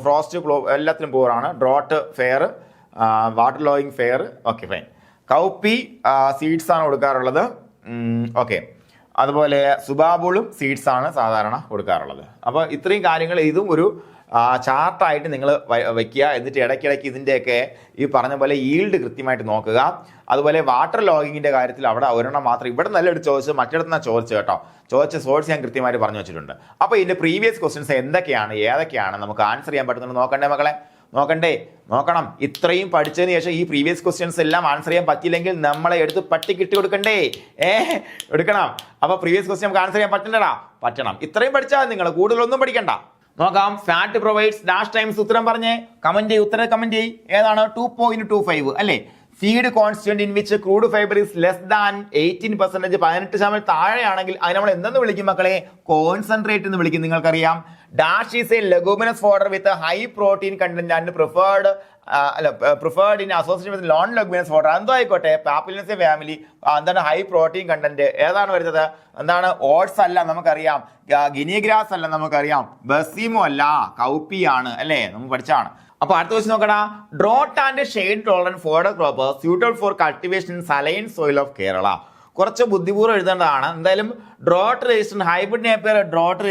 ഫ്രോസ്റ്റ് എല്ലാത്തിനും പൂറാണ്. ഡ്രോട്ട് ഫെയർ, വാട്ടർ ലോയിങ് fair. Okay fine. Cowpea seeds ആണ് കൊടുക്കാറുള്ളത്. ഓക്കെ, അതുപോലെ സുബാബുളും സീഡ്സ് ആണ് സാധാരണ കൊടുക്കാറുള്ളത്. അപ്പോൾ ഇത്രയും കാര്യങ്ങൾ ഇതും ഒരു ചാർട്ടായിട്ട് നിങ്ങൾ വയ്ക്കുക. എന്നിട്ട് ഇടയ്ക്കിടയ്ക്ക് ഇതിൻ്റെയൊക്കെ ഈ പറഞ്ഞ പോലെ ഈൽഡ് കൃത്യമായിട്ട് നോക്കുക. അതുപോലെ വാട്ടർ ലോഗിങ്ങിൻ്റെ കാര്യത്തിൽ അവിടെ ഒരെണ്ണം മാത്രം ഇവിടെ നല്ല എടുത്ത് ചോദിച്ചു, മറ്റിടത്തുനിന്ന് ചോദിച്ചു കേട്ടോ. ചോദിച്ച സോഴ്സ് ഞാൻ കൃത്യമായിട്ട് പറഞ്ഞു വെച്ചിട്ടുണ്ട്. അപ്പോൾ ഇതിൻ്റെ പ്രീവിയസ് ക്വസ്റ്റ്യൻസ് എന്തൊക്കെയാണ് ഏതൊക്കെയാണ് നമുക്ക് ആൻസർ ചെയ്യാൻ പറ്റുന്നത് നോക്കണ്ടേ മക്കളെ? നോക്കണം. ഇത്രയും പഠിച്ചതിന് ശേഷം ഈ പ്രീവിയസ് ക്വസ്റ്റ്യൻസ് എല്ലാം ആൻസർ ചെയ്യാൻ പറ്റില്ലെങ്കിൽ നമ്മളെ എടുത്ത് പട്ടിക്കിട്ട് കൊടുക്കണ്ടേ? എടുക്കണം. അപ്പോൾ പ്രീവിയസ് ക്വസ്റ്റ്യൻ നമുക്ക് ആൻസർ ചെയ്യാൻ പറ്റണം. ഇത്രയും പഠിച്ചാൽ നിങ്ങൾ കൂടുതലൊന്നും പഠിക്കണ്ട. നോക്കാം. Fat provides dash times. ഉത്തരം പറഞ്ഞേ, ഉത്തരം കമന്റ് ചെയ്യ്. ഏതാണ്? 2.25 അല്ലേ? Feed constant in which crude fibre is less than 18%, 18% താഴെയാണെങ്കിൽ അതിന് നമ്മൾ എന്തെന്ന് വിളിക്കും മക്കളെ? കോൺസെൻട്രേറ്റ് എന്ന് വിളിക്കും. നിങ്ങൾക്കറിയാം. Dash is a leguminous fodder with high protein content and preferred in association with non leguminous fodder. എന്തോ ആയിക്കോട്ടെ, പാപ്പിലിനസെ ഫാമിലി എന്താണ് ഹൈ പ്രോട്ടീൻ കണ്ടന്റ് ഏതാണ് വരുന്നത്? എന്താണ്? ഓട്സ് അല്ല, നമുക്കറിയാം. ഗിനി ഗ്രാസ് അല്ല, നമുക്കറിയാം. ബസീമോ അല്ല, കൗപ്പി ആണ് അല്ലേ? നമുക്ക് പഠിച്ചാണ്. അപ്പൊ അടുത്ത ക്വസ്റ്റ്യൻ നോക്കടാ. Drought and shade tolerant fodder crop suitable for cultivation in saline soil of Kerala. കുറച്ച് ബുദ്ധിപൂർവ്വം എഴുതേണ്ടതാണ്. എന്തായാലും drought resistant hybrid Napier drought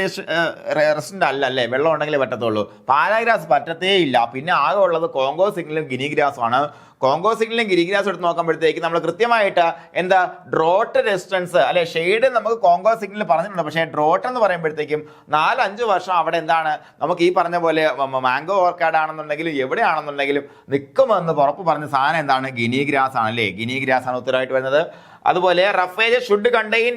resistant അല്ലേ, വെള്ളം ഉണ്ടെങ്കിലേ പറ്റത്തുള്ളൂ. പാരാഗ്രാസ് പറ്റത്തേ ഇല്ല. പിന്നെ ആകെ ഉള്ളത് കോങ്കോ സിഗ്നലും ഗിനി ഗ്രാസും ആണ്. കോങ്കോ സിഗ്നലും ഗിനി ഗ്രാസും എടുത്ത് നോക്കുമ്പോഴത്തേക്ക് നമ്മൾ കൃത്യമായിട്ട് എന്താ ഡ്രോട്ട് റെസിസ്റ്റൻസ് അല്ലെ ഷെയ്ഡ് നമുക്ക് കോങ്കോ സിഗ്നൽ പറഞ്ഞിട്ടുണ്ട്. പക്ഷേ ഡ്രോട്ട് എന്ന് പറയുമ്പോഴത്തേക്കും 4-5 വർഷം അവിടെ എന്താണ് നമുക്ക് ഈ പറഞ്ഞ പോലെ മാംഗോ ഓർക്കാഡ് ആണെന്നുണ്ടെങ്കിലും എവിടെയാണെന്നുണ്ടെങ്കിലും നിൽക്കുമെന്ന് ഉറപ്പ് പറഞ്ഞ സാധനം എന്താണ്? ഗിനി ഗ്രാസ് ആണ് അല്ലേ? ഗിനി ഗ്രാസ് ആണ് ഉത്തരമായിട്ട് വരുന്നത്. അതുപോലെ റഫേജ് ഷുഡ് കണ്ടെയ്ൻ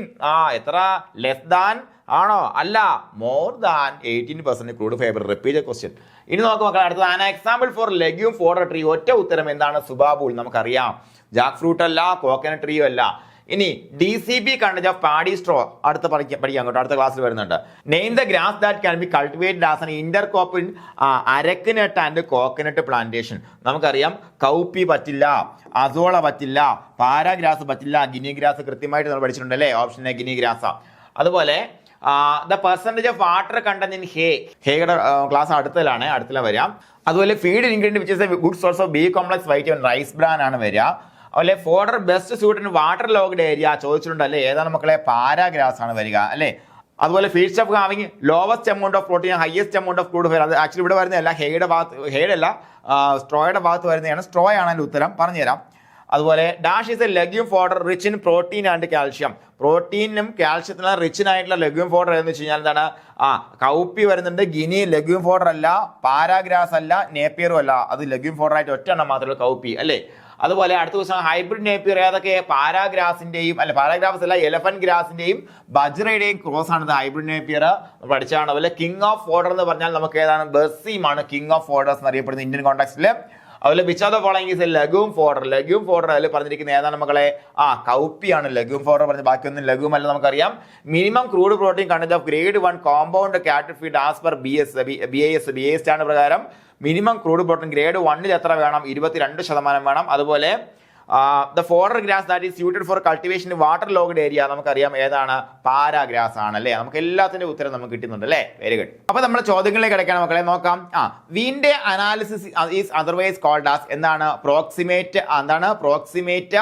എത്ര? ലെസ് ദാൻ ആണോ? അല്ല, more than 18% crude fibre. Repeat question. ഇനി നോക്കാം മക്കളെ. അടുത്തത് an example for legume fodder tree. ഒറ്റ ഉത്തരം എന്താണ്? സുബാബുൾ. നമുക്കറിയാം. ജാക്ക് ഫ്രൂട്ട് അല്ല, കോക്കനട്ട് ട്രീയും അല്ല. ഇനി DCB content of paddy straw അടുത്ത പഠിക്കാം കേട്ടോ. അടുത്ത ക്ലാസ്സിൽ വരുന്നുണ്ട്. Name the grass that can be cultivated as an intercrop in arecanut and coconut plantation. നമുക്കറിയാം. കൗപ്പി പറ്റില്ല, അസോള പറ്റില്ല, പാരാഗ്രാസ് പറ്റില്ല, ഗിനി ഗ്രാസ് കൃത്യമായിട്ട് നമ്മൾ പഠിച്ചിട്ടുണ്ട് അല്ലേ? Option A guinea grass. അതുപോലെ the percentage of water content in ഹേയുടെ ക്ലാസ് അടുത്തല വരാം. അതുപോലെ feed ingredient which is a good source of B complex vitamin rice bran ആണ് വരിക. അതുപോലെ fodder best suit in water logged area ചോദിച്ചിട്ടുണ്ട് അല്ലേ? ഏതാണ് മക്കളെ? പാരാഗ്രാസ് ആണ് വരിക അല്ലേ? അതുപോലെ feed stuff having lowest amount of protein highest amount of crude fibre. അത് ആക്ച്വലി ഇവിടെ വരുന്നതല്ല, ഹെയ്ഡ് അല്ല, സ്ട്രോയുടെ ഭാഗത്ത് വരുന്നതാണ്. സ്ട്രോ ആണ് അതിൻ്റെ ഉത്തരം, പറഞ്ഞുതരാം. അതുപോലെ dash is a legume fodder rich in protein and calcium. പ്രോട്ടീനും കാൽഷ്യത്തിനും റിച്ചിനായിട്ടുള്ള ലെഗ്യൂം ഫോഡർ എന്ന് വെച്ച് കഴിഞ്ഞാൽ എന്താണ്? കൗപ്പി വരുന്നുണ്ട്, ഗിനി ലെഗ്യൂം ഫോഡർ അല്ല, പാരാഗ്രാസ് അല്ല, നേപ്പിയറും അല്ല. അത് ലെഗ്യൂം ഫോഡർ ആയിട്ട് ഒറ്റ എണ്ണം മാത്രമേ കൗപ്പി അല്ലേ. അതുപോലെ അടുത്ത ദിവസം ഹൈബ്രിഡ് നേപ്പിയർ ഏതൊക്കെ? പാരാഗ്രാസിന്റെയും അല്ല, പാരാഗ്രാഫ്സ് അല്ല, എലഫന്റ് ഗ്രാസിന്റെയും ബജ്രയുടെയും ക്രോസ് ആണ് ഹൈബ്രിഡ് നേപ്പിയർ പഠിച്ചാണ്. അതുപോലെ കിങ് ഓഫ് ഫോഡർ എന്ന് പറഞ്ഞാൽ നമുക്ക് ഏതാണ്? ബർസീമാണ് കിങ് ഓഫ് ഫോഡേഴ്സ് എന്നറിയപ്പെടുന്നത് ഇന്ത്യൻ കോണ്ടെക്സ്റ്റില്. അതുപോലെ which of the following is a legume fodder. Legume fodder അതിൽ പറഞ്ഞിരിക്കുന്ന ഏതാണ് മക്കളെ? കൗപ്പിയാണ് ലെഗ്യൂം ഫോഡർ പറഞ്ഞ, ബാക്കിയൊന്നും ലെഗ്യൂം അല്ല. നമുക്കറിയാം minimum crude protein content of grade 1 compound cattle feed as per BIS standard പ്രകാരം മിനിമം ക്രൂഡ് പ്രോട്ടീൻ ഗ്രേഡ് 1 എത്ര വേണം? 22% വേണം. അതുപോലെ the fodder grass that is suited four cultivation water logged area നമുക്കറിയാം ഏതാണ്? പാരാഗ്രാസ് ആണ് അല്ലേ. നമുക്ക് എല്ലാത്തിന്റെ ഉത്തരം നമുക്ക് കിട്ടുന്നുണ്ട് അല്ലേ. Very good. അപ്പൊ നമ്മൾ ചോദ്യങ്ങളിലേക്ക് കിടക്കണം മക്കളെ, നോക്കാം. വീന്റെ analysis is otherwise called as എന്താണ്? പ്രോക്സിമേറ്റ്. എന്താണ് പ്രോക്സിമേറ്റ്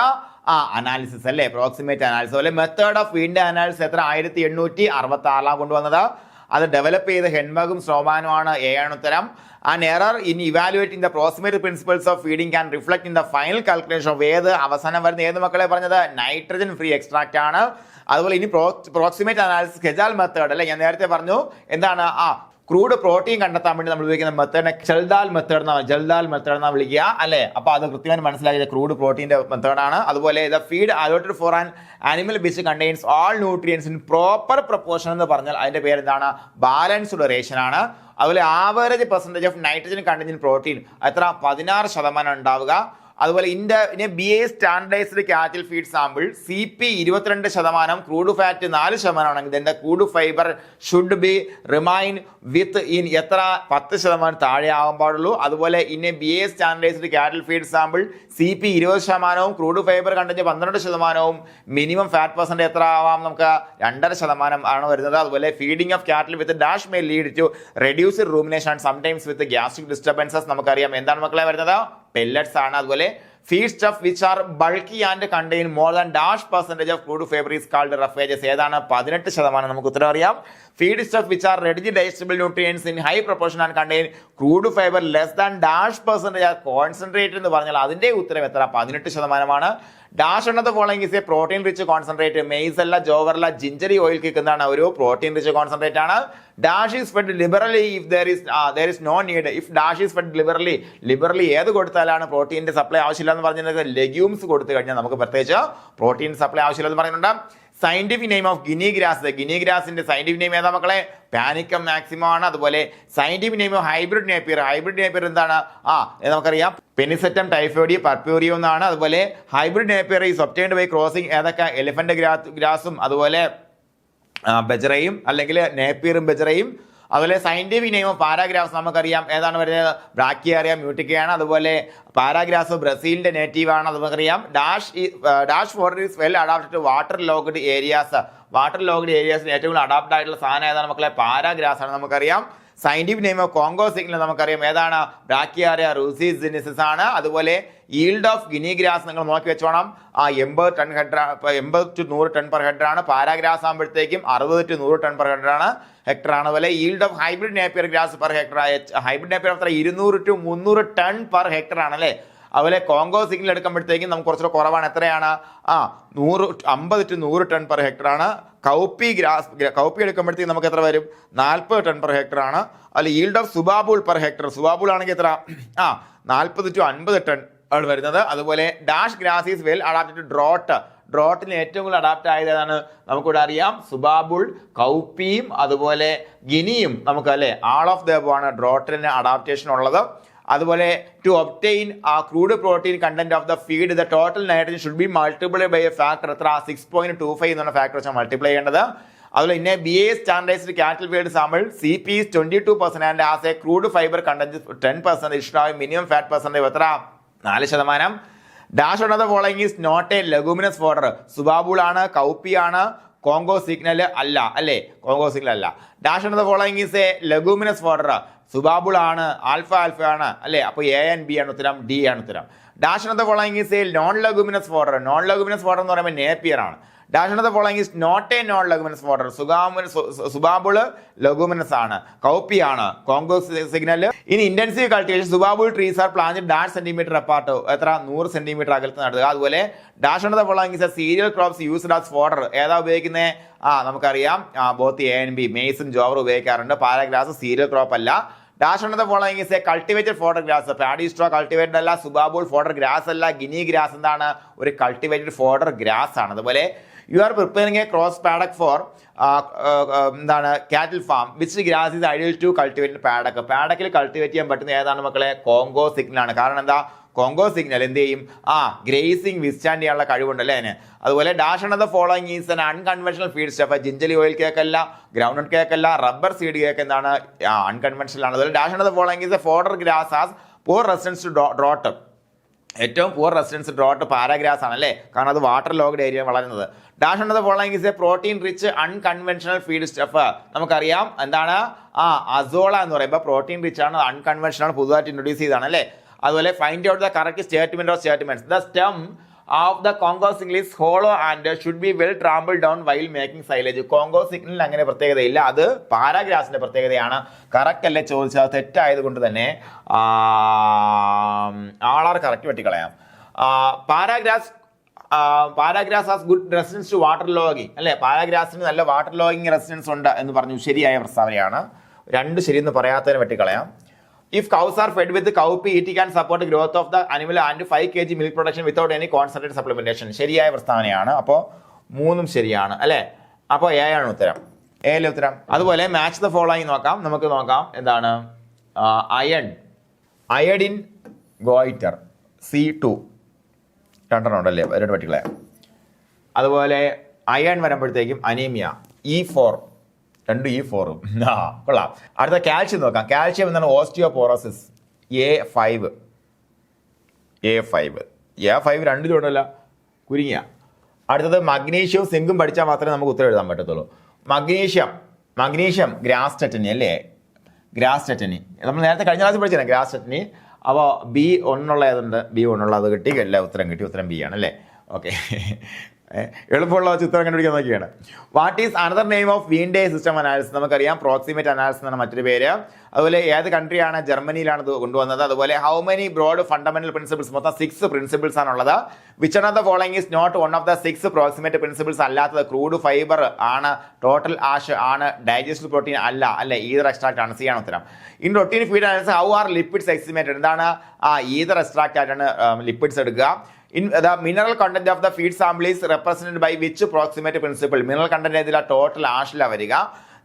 അനാലിസിസ് അല്ലേ, പ്രോക്സിമേറ്റ് അനാലിസിസ്. അതുപോലെ മെത്തേഡ് ഓഫ് വീന്റെ അനാലിസിസ് എത്ര? 1866 കൊണ്ടുവന്നത്. അത് ഡെവലപ്പ് ചെയ്ത ഹെൻബർഗും സ്ട്രോമാനുമാണ്. ആണ് ഉത്തരം. An error in evaluating the proximate principles of feeding can reflect in the final calculation of ഏത് അവസാനം വരുന്ന ഏത് മക്കളെ പറഞ്ഞത്? നൈട്രജൻ ഫ്രീ എക്സ്ട്രാക്ട് ആണ്. അതുപോലെ ഇനി പ്രോക്സിമേറ്റ് അനാലിസിസ് കെജാൽ മെത്തേഡ് അല്ലെ, ഞാൻ നേരത്തെ പറഞ്ഞു എന്താണ്? ക്രൂഡ് പ്രോട്ടീൻ കണ്ടെത്താൻ വേണ്ടി നമ്മൾ ഉപയോഗിക്കുന്ന മെത്തേഡിനെ ജൽദാൽ മെത്തേഡ് എന്നാണ് വിളിക്കുക അല്ലെ. അപ്പൊ അത് കൃത്യമായി മനസ്സിലാക്കിയത് ക്രൂഡ് പ്രോട്ടീന്റെ മെത്തേഡാണ്. അതുപോലെ the feed allotted for an animal which contains all nutrients in proper proportion എന്ന് പറഞ്ഞാൽ അതിന്റെ പേര് എന്താണ്? ബാലൻസ്ഡ് റേഷൻ ആണ്. അതുപോലെ average percentage of nitrogen content in protein എത്ര? 16% ഉണ്ടാവുക. അതുപോലെ BIS standardised cattle feed sample CP 22%, crude fat 4% ആണെങ്കിൽ crude fibre should be remain within എത്ര? 10% താഴെ ആവാൻ പാടുള്ളൂ. അതുപോലെ BIS standardised cattle feed sample CP 20%, crude fibre content 12%, minimum fat percent എത്ര ആവാം? നമുക്ക് 2.5% ആണ് വരുന്നത്. അതുപോലെ feeding of cattle with dash may lead to reduced rumination and sometimes with gastric disturbances. നമുക്കറിയാം എന്താണ് മക്കളെ വരുന്നത്? പെല്ലറ്റ്സ് ആണ്. അതുപോലെ feed stuff which are bulky and contain more than % of crude fibre is called roughages. ഏതാണ്? 18%. നമുക്ക് ഉത്തരം അറിയാം. Feed stuff which are readily digestible nutrients in high proportion and contain crude fibre less than % R concentrate എന്ന് പറഞ്ഞാൽ അതിന്റെ ഉത്തരം എത്ര? 18%. ഡാഷ് എന്നത് following is a protein rich concentrate. Maze അല്ല, ജോവർ അല്ല, ജിഞ്ചറി ഓയിൽ കേക്ക് എന്താണ്? ഒരു പ്രോട്ടീൻ റിച്ച് കോൺസെൻട്രേറ്റ് ആണ്. Dash is fed liberally if there is no need. If dash is fed liberally ഏത് കൊടുത്താലാണ് പ്രോട്ടീന്റെ സപ്ലൈ ആവശ്യമില്ല എന്ന് പറഞ്ഞിട്ടുണ്ടെങ്കിൽ ലെഗ്യൂംസ് കൊടുത്തു കഴിഞ്ഞാൽ നമുക്ക് പ്രത്യേകിച്ച് പ്രോട്ടീൻ സപ്ലൈ ആവശ്യമില്ലെന്ന് പറയുന്നുണ്ട്. Scientific name of guinea grass. Guinea ഗ്രാസിന്റെ സയന്റിഫിക് നെയിം ഏതാ മക്കളെ? പാനിക്കം മാക്സിമം ആണ്. അതുപോലെ scientific name of hybrid Napier എന്താണ്? നമുക്കറിയാം പെനിസെറ്റം ടൈഫോയിഡി പർപ്യൂരിയോ എന്നാണ്. അതുപോലെ hybrid Napier is obtained by crossing ഏതൊക്കെ? എലിഫന്റ് ഗ്രാസും അതുപോലെ ബജറയും അല്ലെങ്കിൽ നേപ്പിയറും ബജറയും. അതുപോലെ സയന്റിഫിക് നെയിം ഓഫ് പാരാഗ്രാഫ്സ് നമുക്കറിയാം ഏതാണ് വരുന്നത്? ബ്രാക്കിയാറിയ മ്യൂട്ടിക്കയാണ്. അതുപോലെ പാരാഗ്രാഫ് ബ്രസീലിന്റെ നേറ്റീവ് ആണ്, അത് നമുക്കറിയാം. Dash fodder is well adapted to water logged ഏരിയാസിന് ഏറ്റവും കൂടുതൽ അഡാപ്റ്റ് ആയിട്ടുള്ള സാധനം ഏതാണ് മക്കളെ? പാരാഗ്രാസ് ആണ് നമുക്കറിയാം. Scientific name of Congo signal നമുക്കറിയാം ഏതാണ്? ബ്രാക്കിയാറിയ റൂസിസിനിസിസ് ആണ്. അതുപോലെ ഈൽഡ് ഓഫ് ഗിനി ഗ്രാസ് നിങ്ങൾ നോക്കി വെച്ചോണം. 80 ton hectare 80 to 100 ton per hectare ആണ്. പാരാഗ്രാസ് ആകുമ്പോഴത്തേക്കും 60 to 100 ടൺ പെർ ഹെക്ടർ ആണ്. അതുപോലെ yield of hybrid napier grass per hectare hybrid napier അത്ര 200 to 300 ടൺ പെർ ഹെക്ടർ ആണ് അല്ലേ. അതുപോലെ കോങ്കോ സിഗ്നൽ എടുക്കുമ്പോഴത്തേക്കും നമുക്ക് കുറച്ചുകൂടെ കുറവാണ്. എത്രയാണ്? 50 to 100 ടൺ പെർ ഹെക്ടർ ആണ്. കൗപ്പി എടുക്കുമ്പോഴത്തേക്കും നമുക്ക് എത്ര വരും? 40 ടൺ പെർ ഹെക്ടർ ആണ്. അതിൽ yield of subabul per hectare ആണെങ്കിൽ എത്ര? 40 to 50 ടൺ ആണ് വരുന്നത്. അതുപോലെ dash grass is well adapted to ഡ്രോട്ടിന് ഏറ്റവും കൂടുതൽ അഡാപ്റ്റ് ആയതാണ് നമുക്കിവിടെ അറിയാം. സുബാബുൾ, കൗപ്പിയും അതുപോലെ ഗിനിയും നമുക്ക് അല്ലേ ആൾ ഓഫ് ദ ആണ് ഡ്രോട്ടിന് അഡാപ്റ്റേഷൻ ഉള്ളത്. അതുപോലെ to obtain crude protein content of the feed the total nitrogen should be multiply by a factor എത്ര? 6.25 എന്നുള്ള ഫാക്ടർ വെച്ചാൽ മൾട്ടിപ്ലൈ ചെയ്യേണ്ടത്. അതുപോലെ BIS standardised cattle feed sample CP 22% and as a crude fibre content 10% ഇഷ്ടായ മിനിമം ഫാറ്റ് പെർസെന്റേജ് എത്ര? 4%. Dash of the following is not a leguminous fodder. Subabul ആണ്, കൗപ്പി ആണ്, കോങ്കോ സിഗ്നൽ അല്ല അല്ലേ, കോങ്കോ സിഗ്നൽ അല്ല. Dash of the following is a leguminous fodder. Subabul ആണ്, ആൽഫ ആണ് അല്ലേ. അപ്പോൾ A and B ആണ് ഉത്തരം, D ആണ് ഉത്തരം. Dash of the following is A non leguminous fodder എന്ന് പറയുമ്പോൾ നേപ്പിയർ ആണ്. Dash of the following is not a non-leguminous water. Subabul leguminous ആണ്, cowpea ആണ്, Congo signal. In intensive cultivation, subabul trees are planted dash centimeter apart. എത്ര 100 സെന്റിമീറ്റർ അകലത്ത് നടുക. അതുപോലെ dash of the following is a cereal crops used as fodder. ഏതാ ഉപയോഗിക്കുന്നത്? നമുക്കറിയാം both A and B, maize, jowar ഉപയോഗിക്കാറുണ്ട്. പാരാഗ്രാസ് സീരിയൽ ക്രോപ്പ് അല്ല. Dash under the following is a cultivated fodder grass. Paddy straw cultivated അല്ല, subabul fodder grass അല്ല, guinea grass എന്താണ്? ഒരു cultivated fodder grass ആണ്. അതുപോലെ you are preparing a cross paddock for എന്താണ് cattle farm. Which grass is ideal to cultivate paddock? പാഡക്കിൽ കൾട്ടിവേറ്റ് ചെയ്യാൻ പറ്റുന്ന ഏതാണ് മക്കളെ? കോങ്കോ സിഗ്നൽ ആണ്. കാരണം എന്താ? കോങ്കോ സിഗ്നൽ എന്ത് ചെയ്യും? ഗ്രേസിംഗ് വിസ്റ്റാൻഡ് ചെയ്യാനുള്ള കഴിവുണ്ടല്ലേ അതിന്. അതുപോലെ dash of the following is an unconventional feed stuff. Gingelly oil cake അല്ല, ഗ്രൗണ്ട് നട്ട് കേക്ക് അല്ല, റബ്ബർ സീഡ് കേക്ക് എന്താണ്? അൺകൺവെൻഷണൽ ആണ്. അതുപോലെ dash of the following is a fodder grass as poor resistance to drought. ഏറ്റവും പൂർ റെസിസ്റ്റൻസ് ഡ്രോട്ട് പാരാഗ്രാസ് ആണ് അല്ലേ, കാരണം അത് വാട്ടർ ലോഗ്ഡ് ഏരിയ വളരുന്നത്. Dash of the following is a protein rich unconventional feed stuff. നമുക്കറിയാം എന്താണ് അസോള എന്ന് പറയുമ്പോൾ പ്രോട്ടീൻ റിച്ച് ആണ്, അൺകൺവെൻഷണൽ, പുതുതായിട്ട് ഇൻട്രൊഡ്യൂസ് ചെയ്താണ് അല്ലേ. അതുപോലെ find out the correct statement of statements. The stem of the Congo signal is hollow and should be well trample down while making silage. Congo സിഗ്നലിന് അങ്ങനെ പ്രത്യേകതയില്ല, അത് പാരാഗ്രാസിന്റെ പ്രത്യേകതയാണ്. കറക്റ്റ് അല്ലേ ചോദിച്ചാൽ തെറ്റായത് കൊണ്ട് തന്നെ ആളാർ കറക്റ്റ് വെട്ടിക്കളയാം. Para grass has good resistance to water logging അല്ലേ, പാരാഗ്രാസിന് നല്ല വാട്ടർ ലോഗിങ് റെസിസ്റ്റൻസ് ഉണ്ട് എന്ന് പറഞ്ഞു. ശരിയായ പ്രസ്താവനയാണ്. 2 ശരിയെന്ന് പറയാത്തതിന് വെട്ടിക്കളയാം. If cows are fed with cowpea, it can support the growth of the animal and 5 kg milk production without any concentrated supplementation. ശരിയായ പ്രസ്താവനയാണ്. അപ്പോൾ 3 ശരിയാണ് അല്ലേ. അപ്പോൾ എ ആണ് ഉത്തരം, എയിലെ ഉത്തരം. അതുപോലെ മാച്ച് ദ ഫോളോയിങ് നോക്കാം. നമുക്ക് നോക്കാം എന്താണ് അയഡിൻ ഗോയിറ്റർ C2 രണ്ടെണ്ണം ഉണ്ടല്ലേ, 2 പട്ടികളെ. അതുപോലെ അയൺ വരുമ്പോഴത്തേക്കും അനീമിയ E4, 2 E4. കൊള്ളാം. അടുത്ത കാൽഷ്യം നോക്കാം. കാൽഷ്യം എന്താണ്? Osteoporosis A5. 2 ഉണ്ടല്ല, കുരുങ്ങിയ. അടുത്തത് മഗ്നീഷ്യവും സിങ്കും പഠിച്ചാൽ മാത്രമേ നമുക്ക് ഉത്തരം എഴുതാൻ പറ്റത്തുള്ളൂ. മഗ്നീഷ്യം ഗ്രാസ്റ്ററ്റിനി അല്ലേ, ഗ്രാസ്റ്ററ്റിനി നമ്മൾ നേരത്തെ കഴിഞ്ഞ ക്ലാസ്സിൽ പഠിച്ചതാണ് ഗ്രാസ്റ്ററ്റിനി. അപ്പോൾ B1 ഏതുണ്ട്? B1 അത് കിട്ടി, എല്ലാ ഉത്തരം കിട്ടി. ഉത്തരം B ആണ് അല്ലേ. ഓക്കെ, എളുപ്പമുള്ള ചിത്രം കണ്ടുപിടിക്കാൻ നോക്കിയാണ്. What is another name of Weende system analysis? നമുക്കറിയാം പ്രോക്സിമേറ്റ് അനാലിസിസ് എന്നാണ് മറ്റൊരു പേര്. അതുപോലെ ഏത് കൺട്രിയാണ്? ജർമ്മനിയിലാണ് ഇത് കൊണ്ടുവന്നത്. അതുപോലെ how many broad fundamental principles? മൊത്തം 6 പ്രിൻസിപ്പിൾസ് ആണുള്ളത്. Which of the following is not one of the 6 proximate principles അല്ലാത്തത്? ക്രൂഡ് ഫൈബർ ആണ്, ടോട്ടൽ ആഷ് ആണ്, ഡൈജസ്റ്റീവ് പ്രോട്ടീൻ അല്ല അല്ലെ, ഈതർ എക്സ്ട്രാക്ട് ആണ്. സി ആണ് ഉത്തരം. In routine feed analysis how are lipids estimated? എന്താണ്? ഈതർ എക്സ്ട്രാക്ട് ആയിട്ടാണ് ലിപ്പിഡ്സ് എടുക്കുക. In the mineral content of the feed sample is represented by which proximate principle? Mineral content is the total ash la variga.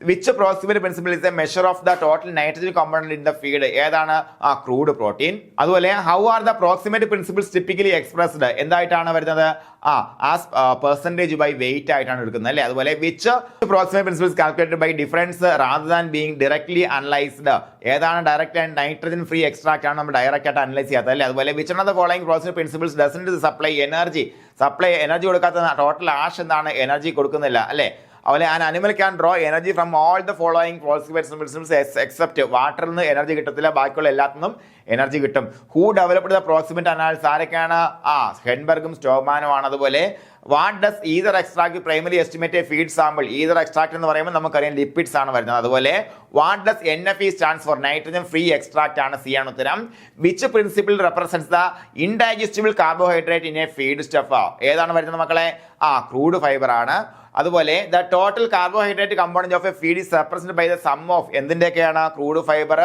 Which proximate principle is a measure of the total nitrogen component in the feed? ഏതാണ്? Crude protein. അതുപോലെ how are the proximate principles typically expressed? എന്തായിട്ടാണ് വരുന്നത്? ആസ് പെർസെൻറ്റേജ് ബൈ വെയിറ്റ് ആയിട്ടാണ് എടുക്കുന്നത് അല്ലേ. അതുപോലെ which proximate principles calculated by difference rather than being directly analyzed? ഏതാണ്? Direct and nitrogen free extract ആണ് നമ്മൾ ഡയറക്റ്റ് ആയിട്ട് അനലൈസ് ചെയ്യാത്തത് അല്ലേ. അതുപോലെ which one of the following proximate principles doesn't supply energy? Energy കൊടുക്കാത്ത ടോട്ടൽ ആഷ് എന്താണ്? എനർജി കൊടുക്കുന്നില്ല അല്ലേ. അതുപോലെ an animal can draw energy from all the following proximate principles except വാട്ടറിൽ നിന്ന് എനർജി കിട്ടത്തില്ല, ബാക്കിയുള്ള എല്ലാത്തിനും എനർജി കിട്ടും. Who developed the proximate analysis? ആരൊക്കെയാണ്? ഹെൻബർഗും സ്റ്റോമാനും ആണ്. അതുപോലെ what does ether extract primary estimate a feed sample? Ether extract എന്ന് പറയുമ്പോൾ നമുക്കറിയാം ലിപ്പിഡ്സ് ആണ് വരുന്നത്. അതുപോലെ what does NFE stands for? Nitrogen free extract ആണ്. സി ആണ് ഉത്തരം. Which principle represents the indigestible carbohydrate in a feed stuff? ഏതാണ് വരുന്നത് മക്കളെ? ക്രൂഡ് ഫൈബർ ആണ്. അതുപോലെ the total carbohydrate component of a feed is represented by the sum of എന്തിൻ്റെയൊക്കെയാണ്? Crude fibre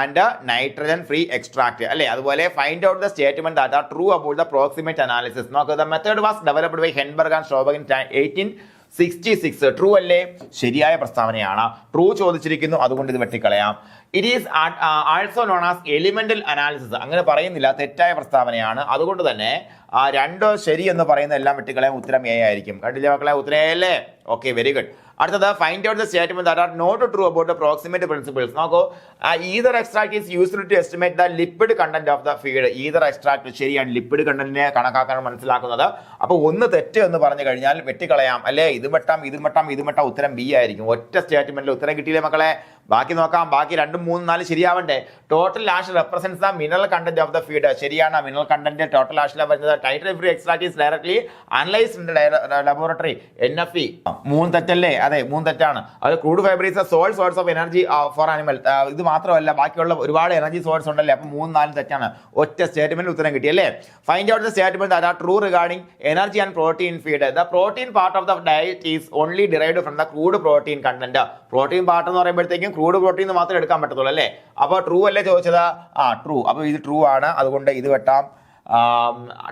and nitrogen free extract അല്ലേ. അതുപോലെ find out the statement that are true about the proximate analysis. നോക്കുക, the method was developed by Henneberg and Stoberg in 1866. True അല്ലേ? ശരിയായ പ്രസ്താവനയാണ്. ട്രൂ ചോദിച്ചിരിക്കുന്നു, അതുകൊണ്ട് ഇത് വെട്ടിക്കളയാം. It is also known as elemental analysis. അങ്ങനെ പറയുന്നില്ല, തെറ്റായ പ്രസ്താവനയാണ്. അതുകൊണ്ട് തന്നെ 2 ശരി എന്ന് പറയുന്ന എല്ലാം വെട്ടിക്കളയാം. ഉത്തരം എ ആയിരിക്കും. കണ്ടില്ലേ മക്കളെ? ഉത്തരം എ അല്ലേ? Okay, very good. അടുത്തത് find out the statement that are not true about the proximate principles. നോക്കൂ, ether extract is used to estimate the lipid content of the feed. Ether extract ശരിയാണ്, ലിപ്പിഡ് കണ്ടന്റിനെ കണക്കാക്കാൻ മനസ്സിലാക്കുന്നത്. അപ്പോൾ 1 തെറ്റ് എന്ന് പറഞ്ഞു കഴിഞ്ഞാൽ വെട്ടിക്കളയാം അല്ലേ. ഇത് വെട്ടാം. ഉത്തരം ബി ആയിരിക്കും. ഒറ്റ സ്റ്റേറ്റ്മെന്റിൽ ഉത്തരം കിട്ടിയില്ലേ മക്കളെ? ബാക്കി നോക്കാം. ബാക്കി 2, 3, 4 ശരിയാവണ്ടേ. Total ash represents the mineral content of the feed. ശരിയാണ്. മിനറൽ കണ്ടന്റ് ടോട്ടൽ ആഷിലാണ് വരുന്നത്. Nitrogen free extract is directly analysed in laboratory. NFE 3 തെറ്റല്ലേ? അതെ, 3 തെറ്റാണ്. അത് crude fibre is sole source of energy for animal. ഇത് മാത്രമല്ല, ബാക്കിയുള്ള ഒരുപാട് എനർജി സോഴ്സ് ഉണ്ടല്ലേ. അപ്പൊ 3, 4 തെറ്റാണ്. ഒറ്റ സ്റ്റേറ്റ്മെന്റ് ഉത്തരം കിട്ടിയല്ലേ. Find out the statement that are true regarding energy and protein feed. The protein part of the diet is only derived from the crude protein content. Protein part എന്ന് പറയുമ്പോഴത്തേക്കും ക്രൂഡ് പ്രോട്ടീൻ മാത്രമേ എടുക്കാൻ പറ്റത്തുള്ളൂ അല്ലേ. അപ്പോൾ ട്രൂ അല്ലേ ചോദിച്ചത്? ട്രൂ. അപ്പോൾ ഇത് ട്രൂ ആണ്. അതുകൊണ്ട് ഇത് വെട്ടാം.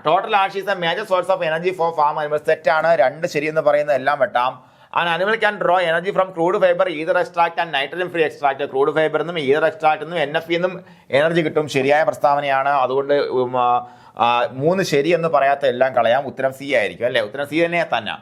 Total ash is a major source of energy for farm animals. തെറ്റാണ്. 2 ശരിയെന്ന് പറയുന്നത് എല്ലാം വെട്ടാം. An animal can draw energy from crude fiber, either extract and nitrogen free extract. Crude fiber എന്നും either extract എന്നും NFE എന്നും എനർജി കിട്ടും. ശരിയായ പ്രസ്താവനയാണ്. അതുകൊണ്ട് 3 ശരിയെന്ന് പറയാത്ത എല്ലാം കളയാം. ഉത്തരം C ആയിരിക്കും അല്ലേ. ഉത്തരം C തന്നെ.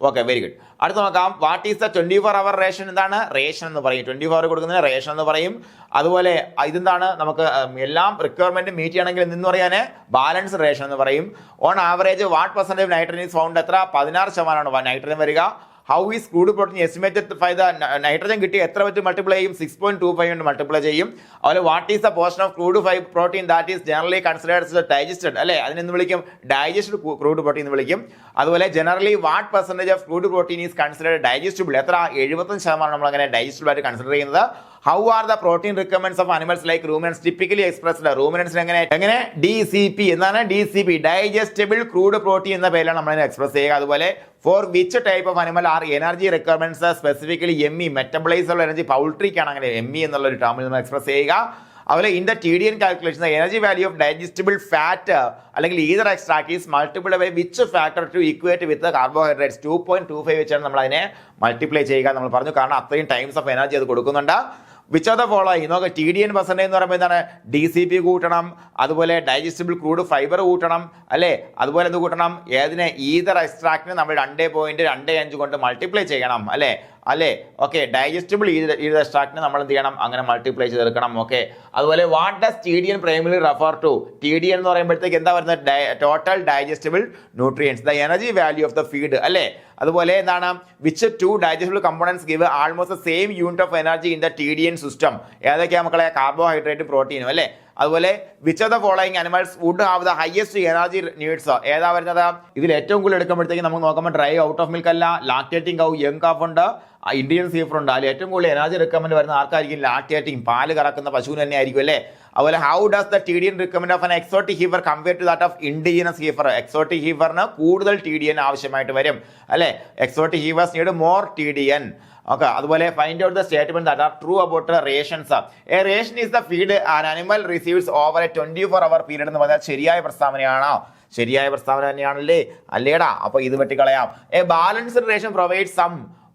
Okay, very good. അടുത്ത് നോക്കാം. What is the 24-hour ration? എന്താണ് റേഷൻ എന്ന് പറയും? 24 hour കൊടുക്കുന്നതിന് റേഷൻ എന്ന് പറയും. അതുപോലെ ഇതെന്താണ്? നമുക്ക് എല്ലാം റിക്വയർമെന്റ് മീറ്റ് ചെയ്യണമെങ്കിൽ എന്തെന്ന് പറയാൻ ബാലൻസ് റേഷൻ എന്ന് പറയും. On average what percentage nitrogen is found? എത്ര? 16% നൈട്രജൻ വരിക. How is crude protein estimated by the nitrogen കിട്ടി എത്ര വെച്ച് മൾട്ടിപ്ലൈ ചെയ്യും? 6.25 കൊണ്ട് മൾട്ടിപ്ലൈ ചെയ്യും. അതുപോലെ what is the portion of crude protein that is generally considered digested അല്ലേ. അതിനെന്ന് വിളിക്കും ഡൈജസ്റ്റഡ് ക്രൂഡ് പ്രോട്ടീൻ എന്ന് വിളിക്കും. അതുപോലെ generally what percentage of crude protein is considered digestible? എത്ര? 75% നമ്മൾ അങ്ങനെ ഡൈജസ്റ്റബിൾ ആയിട്ട് കൺസിഡർ ചെയ്യുന്നത്. How are the protein requirements of animals like ruminants typically expressed? റൂമിനൻസിന് എങ്ങനെ DCP എന്നാണ്. DCP ഡൈജസ്റ്റബിൾ ക്രൂഡ് പ്രോട്ടീൻ എന്ന പേരിലാണ് നമ്മൾ എക്സ്പ്രസ് ചെയ്യുക. അതുപോലെ for which type of animal are energy requirements specifically ME മെറ്റബിളൈസുള്ള എനർജി പൗൾട്രിക്കാണ് അങ്ങനെ ME എന്നുള്ള ഒരു ടേമിൽ നമ്മൾ എക്സ്പ്രസ് ചെയ്യുക. അതുപോലെ in the TDN calculation energy value of digestible fat അല്ലെങ്കിൽ ether extract is multiply by which factor to equate with carbohydrates? 2.25 വെച്ചാണ് നമ്മൾ അതിനെ മൾട്ടിപ്ലൈ ചെയ്യുക നമ്മൾ പറഞ്ഞു. കാരണം അത്രയും ടൈംസ് ഓഫ് എനർജി അത് കൊടുക്കുന്നുണ്ട്. വിച്ച് ഓഫ് ദ ഫോളോയിങ് നോക്കുക. TDN പെർസെന്റേജ് എന്ന് പറയുമ്പോൾ എന്താണ്? DCP കൂട്ടണം, അതുപോലെ ഡൈജസ്റ്റബിൾ ക്രൂഡ് ഫൈബർ കൂട്ടണം അല്ലേ. അതുപോലെ എന്ത് കൂട്ടണം? ഏതിനെ? ഈതർ എക്സ്ട്രാക്റ്റിന് നമ്മൾ 2.25 കൊണ്ട് മൾട്ടിപ്ലൈ ചെയ്യണം അല്ലേ. ഓക്കെ. ഡൈജസ്റ്റബിൾ ഈതർ എക്സ്ട്രാക്റ്റിന് നമ്മൾ എന്ത് ചെയ്യണം? അങ്ങനെ മൾട്ടിപ്ലൈ ചെയ്തെടുക്കണം. ഓക്കെ. അതുപോലെ what does TDN primary refer to? TDN എന്ന് പറയുമ്പോഴത്തേക്ക് എന്താ പറയുന്നത്? Total digestible nutrients, the energy value of the feed അല്ലേ. അതുപോലെ എന്താണ്? Which 2 digestible components give almost same unit of energy in the TDN system? ഏതൊക്കെയാണ് മക്കളെ? കാർബോഹൈഡ്രേറ്റ്, പ്രോട്ടീനും അല്ലേ. അതുപോലെ which of the following animals would have the highest energy needs? ഏതാ വരുന്നത്? ഇതിൽ ഏറ്റവും കൂടുതൽ എടുക്കുമ്പോഴത്തേക്ക് നമുക്ക് നോക്കുമ്പോൾ ഡ്രൈ ഔട്ട് ഓഫ് മിൽക്ക് അല്ല, ലാക്ടേറ്റിംഗ് കൗ, യങ് കാഫ് ഉണ്ട്, ഇന്ത്യൻ സീഫർ ഉണ്ട്. അതിൽ ഏറ്റവും കൂടുതൽ എനർജി റിക്കമെൻഡ് വരുന്ന ആർക്കായിരിക്കും? ലാക്ടേറ്റിംഗ്, പാല് കറക്കുന്ന പശുവിന് തന്നെ ആയിരിക്കും അല്ലേ. അതുപോലെ how does the TDN recommend of an exotic heifer compare to that of indigenous heifer? Exotic ഹീഫറിന് കൂടുതൽ TDN ആവശ്യമായിട്ട് വരും അല്ലേ. Exotic heifers need more TDN. Okay. അതുപോലെ find out the statement that are true about rations. A ration is the feed an animal receives over a 24-hour period എന്ന് പറഞ്ഞാൽ ശരിയായ പ്രസ്താവനയാണോ? ശരിയായ പ്രസ്താവന തന്നെയാണല്ലേ. അല്ലേടാ. അപ്പൊ ഇത് വെട്ടിക്കളയാം. A balanced ration provide some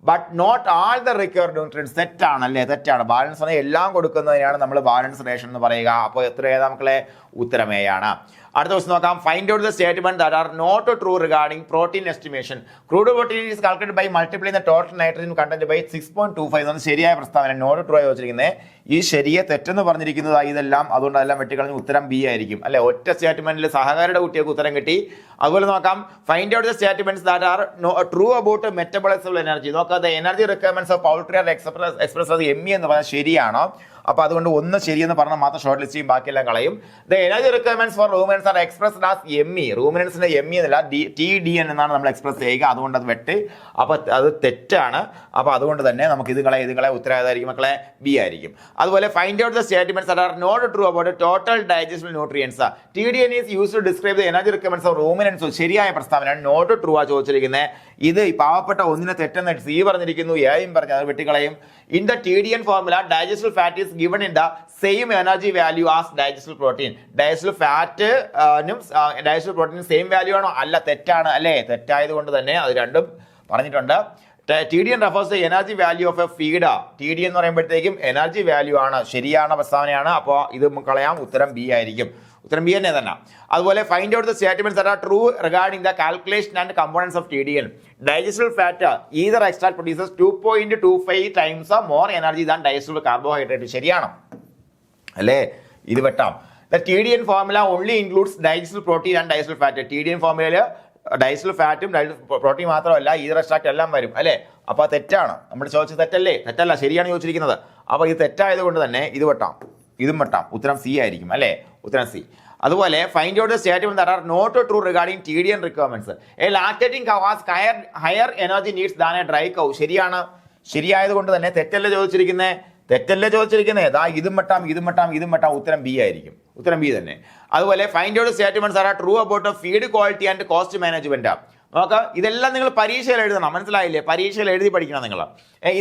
but not all the required nutrients. തെറ്റാണല്ലേ. തെറ്റാണ്. ബാലൻസ് ആണ് എല്ലാം കൊടുക്കുന്നതിനാണ് നമ്മൾ ബാലൻസ് റേഷൻ എന്ന് പറയുക. അപ്പോൾ എത്ര ഏതാ മക്കളെ? ഉത്തരമേയാണ്. അടുത്ത ദിവസം നോക്കാം. Find out the statement that are not true regarding protein estimation. Crude protein is calculated by multiply the total nitrogen content by 6.25 എന്നാണ് ശരിയായ പ്രസ്താവന. നോട്ട് ട്രൂ ആയി വെച്ചിരിക്കുന്നത്. ഈ ശരിയെ തെറ്റെന്ന് പറഞ്ഞിരിക്കുന്നത് ഇതെല്ലാം. അതുകൊണ്ട് അതെല്ലാം വെട്ടിക്കളഞ്ഞ് ഉത്തരം B ആയിരിക്കും അല്ലെ. ഒറ്റ സ്റ്റേറ്റ്മെന്റിൽ സഹകാരിയുടെ കുട്ടികൾക്ക് ഉത്തരം കിട്ടി. അതുപോലെ നോക്കാം. Find out the statements that are true about metabolisable energy. നോക്കാം. The energy requirements of poultry are express അത് ME എന്ന് പറഞ്ഞാൽ ശരിയാണോ? അപ്പോൾ അതുകൊണ്ട് ഒന്ന് ശരിയെന്ന് പറഞ്ഞാൽ മാത്രം ഷോർട്ട് ലിസ്റ്റ് ചെയ്യും, ബാക്കിയെല്ലാം കളയും. The energy requirements for ruminants are expressed as ME. റൂമിനൻസിന്റെ ME എന്നല്ല TDN എന്നാണ് നമ്മൾ എക്സ്പ്രസ് ചെയ്യുക. അതുകൊണ്ട് അത് വെട്ട്. അപ്പോൾ അത് തെറ്റാണ്. അപ്പോൾ അതുകൊണ്ട് തന്നെ നമുക്ക് ഇത് കളെ ഉത്തരം ഏതായിരിക്കും മക്കളെ? B ആയിരിക്കും. അതുപോലെ find out the statements that are not true about total digestible nutrients. TDN is used to describe the energy requirements of ruminants. ശരിയായ പ്രസ്താവനയാണ്. നോട്ട് ട്രൂ ആ ചോദിച്ചിരിക്കുന്നത്. ഇത് പാവപ്പെട്ട ഒന്നിനെ തെറ്റെന്ന് C പറഞ്ഞിരിക്കുന്നു, Aയും പറഞ്ഞു. അത് വെട്ടിക്കളയും. In the TDN formula digestible fat is given in the same energy value as digestible protein. Digestible fat digestible protein same value ആണോ? അല്ല, തെറ്റാണ് അല്ലേ. തെറ്റായത് കൊണ്ട് തന്നെ അത് രണ്ടും പറഞ്ഞിട്ടുണ്ട്. TDN refers to energy value of a feed. TDN എന്ന് പറയുമ്പോഴത്തേക്കും എനർജി വാല്യൂ ആണ്. ശരിയാണ് പ്രസ്താവനയാണ്. അപ്പോൾ ഇത് കളയാം. ഉത്തരം B ആയിരിക്കും. ഉത്തരം B തന്നെ. അതുപോലെ find out the statements that are true regarding the calculation and components of TDN. Digestible fat ether extract produces 2.25 times more energy than digestible carbohydrate. ശരിയാണോ അല്ലേ? ഇത് വെട്ടാം. The TDN formula only includes digestible protein and digestible fat. TDN ഫോർമുലയിൽ ഡൈസിൽ ഫാറ്റും പ്രോട്ടീൻ മാത്രമല്ല ഈതർ എക്സ്ട്രാക്ട് എല്ലാം വരും അല്ലേ. അപ്പോൾ തെറ്റാണ്, നമ്മൾ ചോദിച്ചത് തെറ്റല്ലേ? തെറ്റല്ല, ശരിയാണ് ചോദിച്ചിരിക്കുന്നത്. അപ്പോൾ ഇത് തെറ്റായത് കൊണ്ട് തന്നെ ഇത് വെട്ടാം, ഇതും വെട്ടാം. ഉത്തരം സി ആയിരിക്കും അല്ലേ, ഉത്തരം സി. അതുപോലെ find out the statement that are not true regarding TDN requirements. A lactating cow has higher energy needs than a dry cow. ശരിയാണ്, ശരിയായത് കൊണ്ട് തന്നെ തെറ്റല്ലേ ചോദിച്ചിരിക്കുന്നത്. ദാ ഇതും വെട്ടാം, ഉത്തരം ബി ആയിരിക്കും, ഉത്തരം ബി തന്നെ. അതുപോലെ find out statements are true about feed quality and cost management. നോക്കാം, ഇതെല്ലാം നിങ്ങൾ പരീക്ഷയിൽ എഴുതണം, മനസ്സിലായില്ലേ? പരീക്ഷയിൽ എഴുതി പഠിക്കണം നിങ്ങൾ.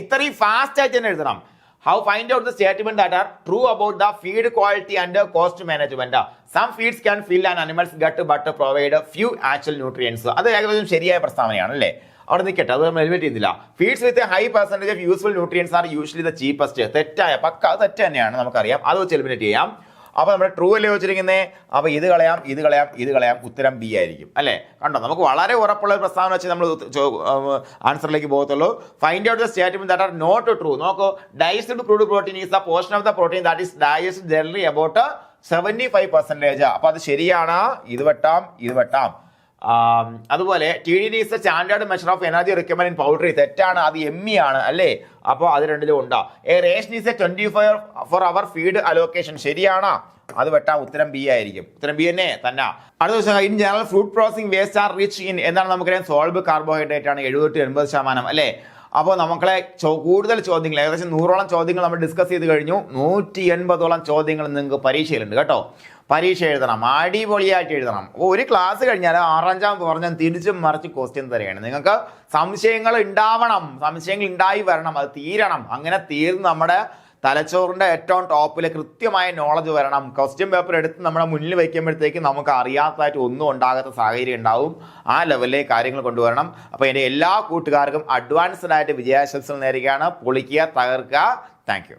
ഇത്രയും ഫാസ്റ്റ് ആയിട്ട് തന്നെ എഴുതണം. How find out the statement that are true about the feed quality and cost management. Some feeds can fill an animal's gut but provide few actual nutrients. അത് ഏകദേശം ശരിയായ പ്രസ്താവനയാണ് അല്ലേ. അവിടെ നിൽക്കട്ടെ, അത് നമ്മൾ എലിമിനേറ്റ് ചെയ്യുന്നില്ല. Feeds with high percentage of useful nutrients are usually the cheapest. തെറ്റായ പക്ക അത് തെറ്റ് തന്നെയാണ്, നമുക്കറിയാം. അത് വെച്ച് എലിമിനേറ്റ് ചെയ്യാം. അപ്പോൾ നമ്മുടെ ട്രൂ അല്ലേ വെച്ചിരിക്കുന്നത്. അപ്പോൾ ഇത് കളയാം, ഉത്തരം ബി ആയിരിക്കും അല്ലേ. കണ്ടോ, നമുക്ക് വളരെ ഉറപ്പുള്ള ഒരു പ്രസ്താവന വെച്ച് നമ്മൾ ആൻസറിലേക്ക് പോകത്തുള്ളൂ. Find out the statement that are not true. നോക്കൂ, ഡൈസ്ഡ് crude protein is the portion of the protein that is digested generally about 75%. അപ്പോൾ അത് ശരിയാണ്, ഇത് വെട്ടാം. അതുപോലെ TDD is the standard measure of energy requirement in poultry. തെറ്റാണ്, അത് ME ആണ് അല്ലേ. അപ്പോൾ അത് രണ്ടിലും ഉണ്ടാ. A ration is a 24 four hour feed allocation. ശരിയാണ്, അത് വെട്ടാം, ഉത്തരം ബി ആയിരിക്കും, ഉത്തരം ബി തന്നെ. അടുത്ത ദിവസം in general food processing waste are rich in എന്താണ് നമുക്കറിയാം, സോൾബിൾ കാർബോഹൈഡ്രേറ്റ് ആണ് 70-80% അല്ലേ. അപ്പോൾ നമുക്കളെ കൂടുതൽ ചോദ്യങ്ങൾ, ഏകദേശം 100ഓളം ചോദ്യങ്ങൾ നമ്മൾ ഡിസ്കസ് ചെയ്ത് കഴിഞ്ഞു. 180ഓളം ചോദ്യങ്ങൾ നിങ്ങൾക്ക് പരീക്ഷയിലുണ്ട് കേട്ടോ. പരീക്ഷ എഴുതണം, അടിപൊളിയായിട്ട് എഴുതണം. അപ്പോൾ ഒരു ക്ലാസ് കഴിഞ്ഞാൽ 6-5 പറഞ്ഞാൽ തിരിച്ചും മറിച്ച് ക്വസ്റ്റ്യൻ തരികയാണ്. നിങ്ങൾക്ക് സംശയങ്ങൾ ഉണ്ടായി വരണം, അത് തീരണം. അങ്ങനെ തീർന്ന് നമ്മുടെ തലച്ചോറിൻ്റെ ഏറ്റവും ടോപ്പിൽ കൃത്യമായ നോളജ് വരണം. ക്വസ്റ്റ്യൻ പേപ്പർ എടുത്ത് നമ്മുടെ മുന്നിൽ വയ്ക്കുമ്പോഴത്തേക്ക് നമുക്ക് അറിയാത്തതായിട്ട് ഒന്നും ഉണ്ടാകാത്ത സാഹചര്യം ഉണ്ടാവും. ആ ലെവലിലേക്ക് കാര്യങ്ങൾ കൊണ്ടുവരണം. അപ്പോൾ എൻ്റെ എല്ലാ കൂട്ടുകാർക്കും അഡ്വാൻസ്ഡ് ആയിട്ട് വിജയാശംസകൾ നേരുകയാണ്. പൊളിക്കുക, തകർക്കുക. Thank you.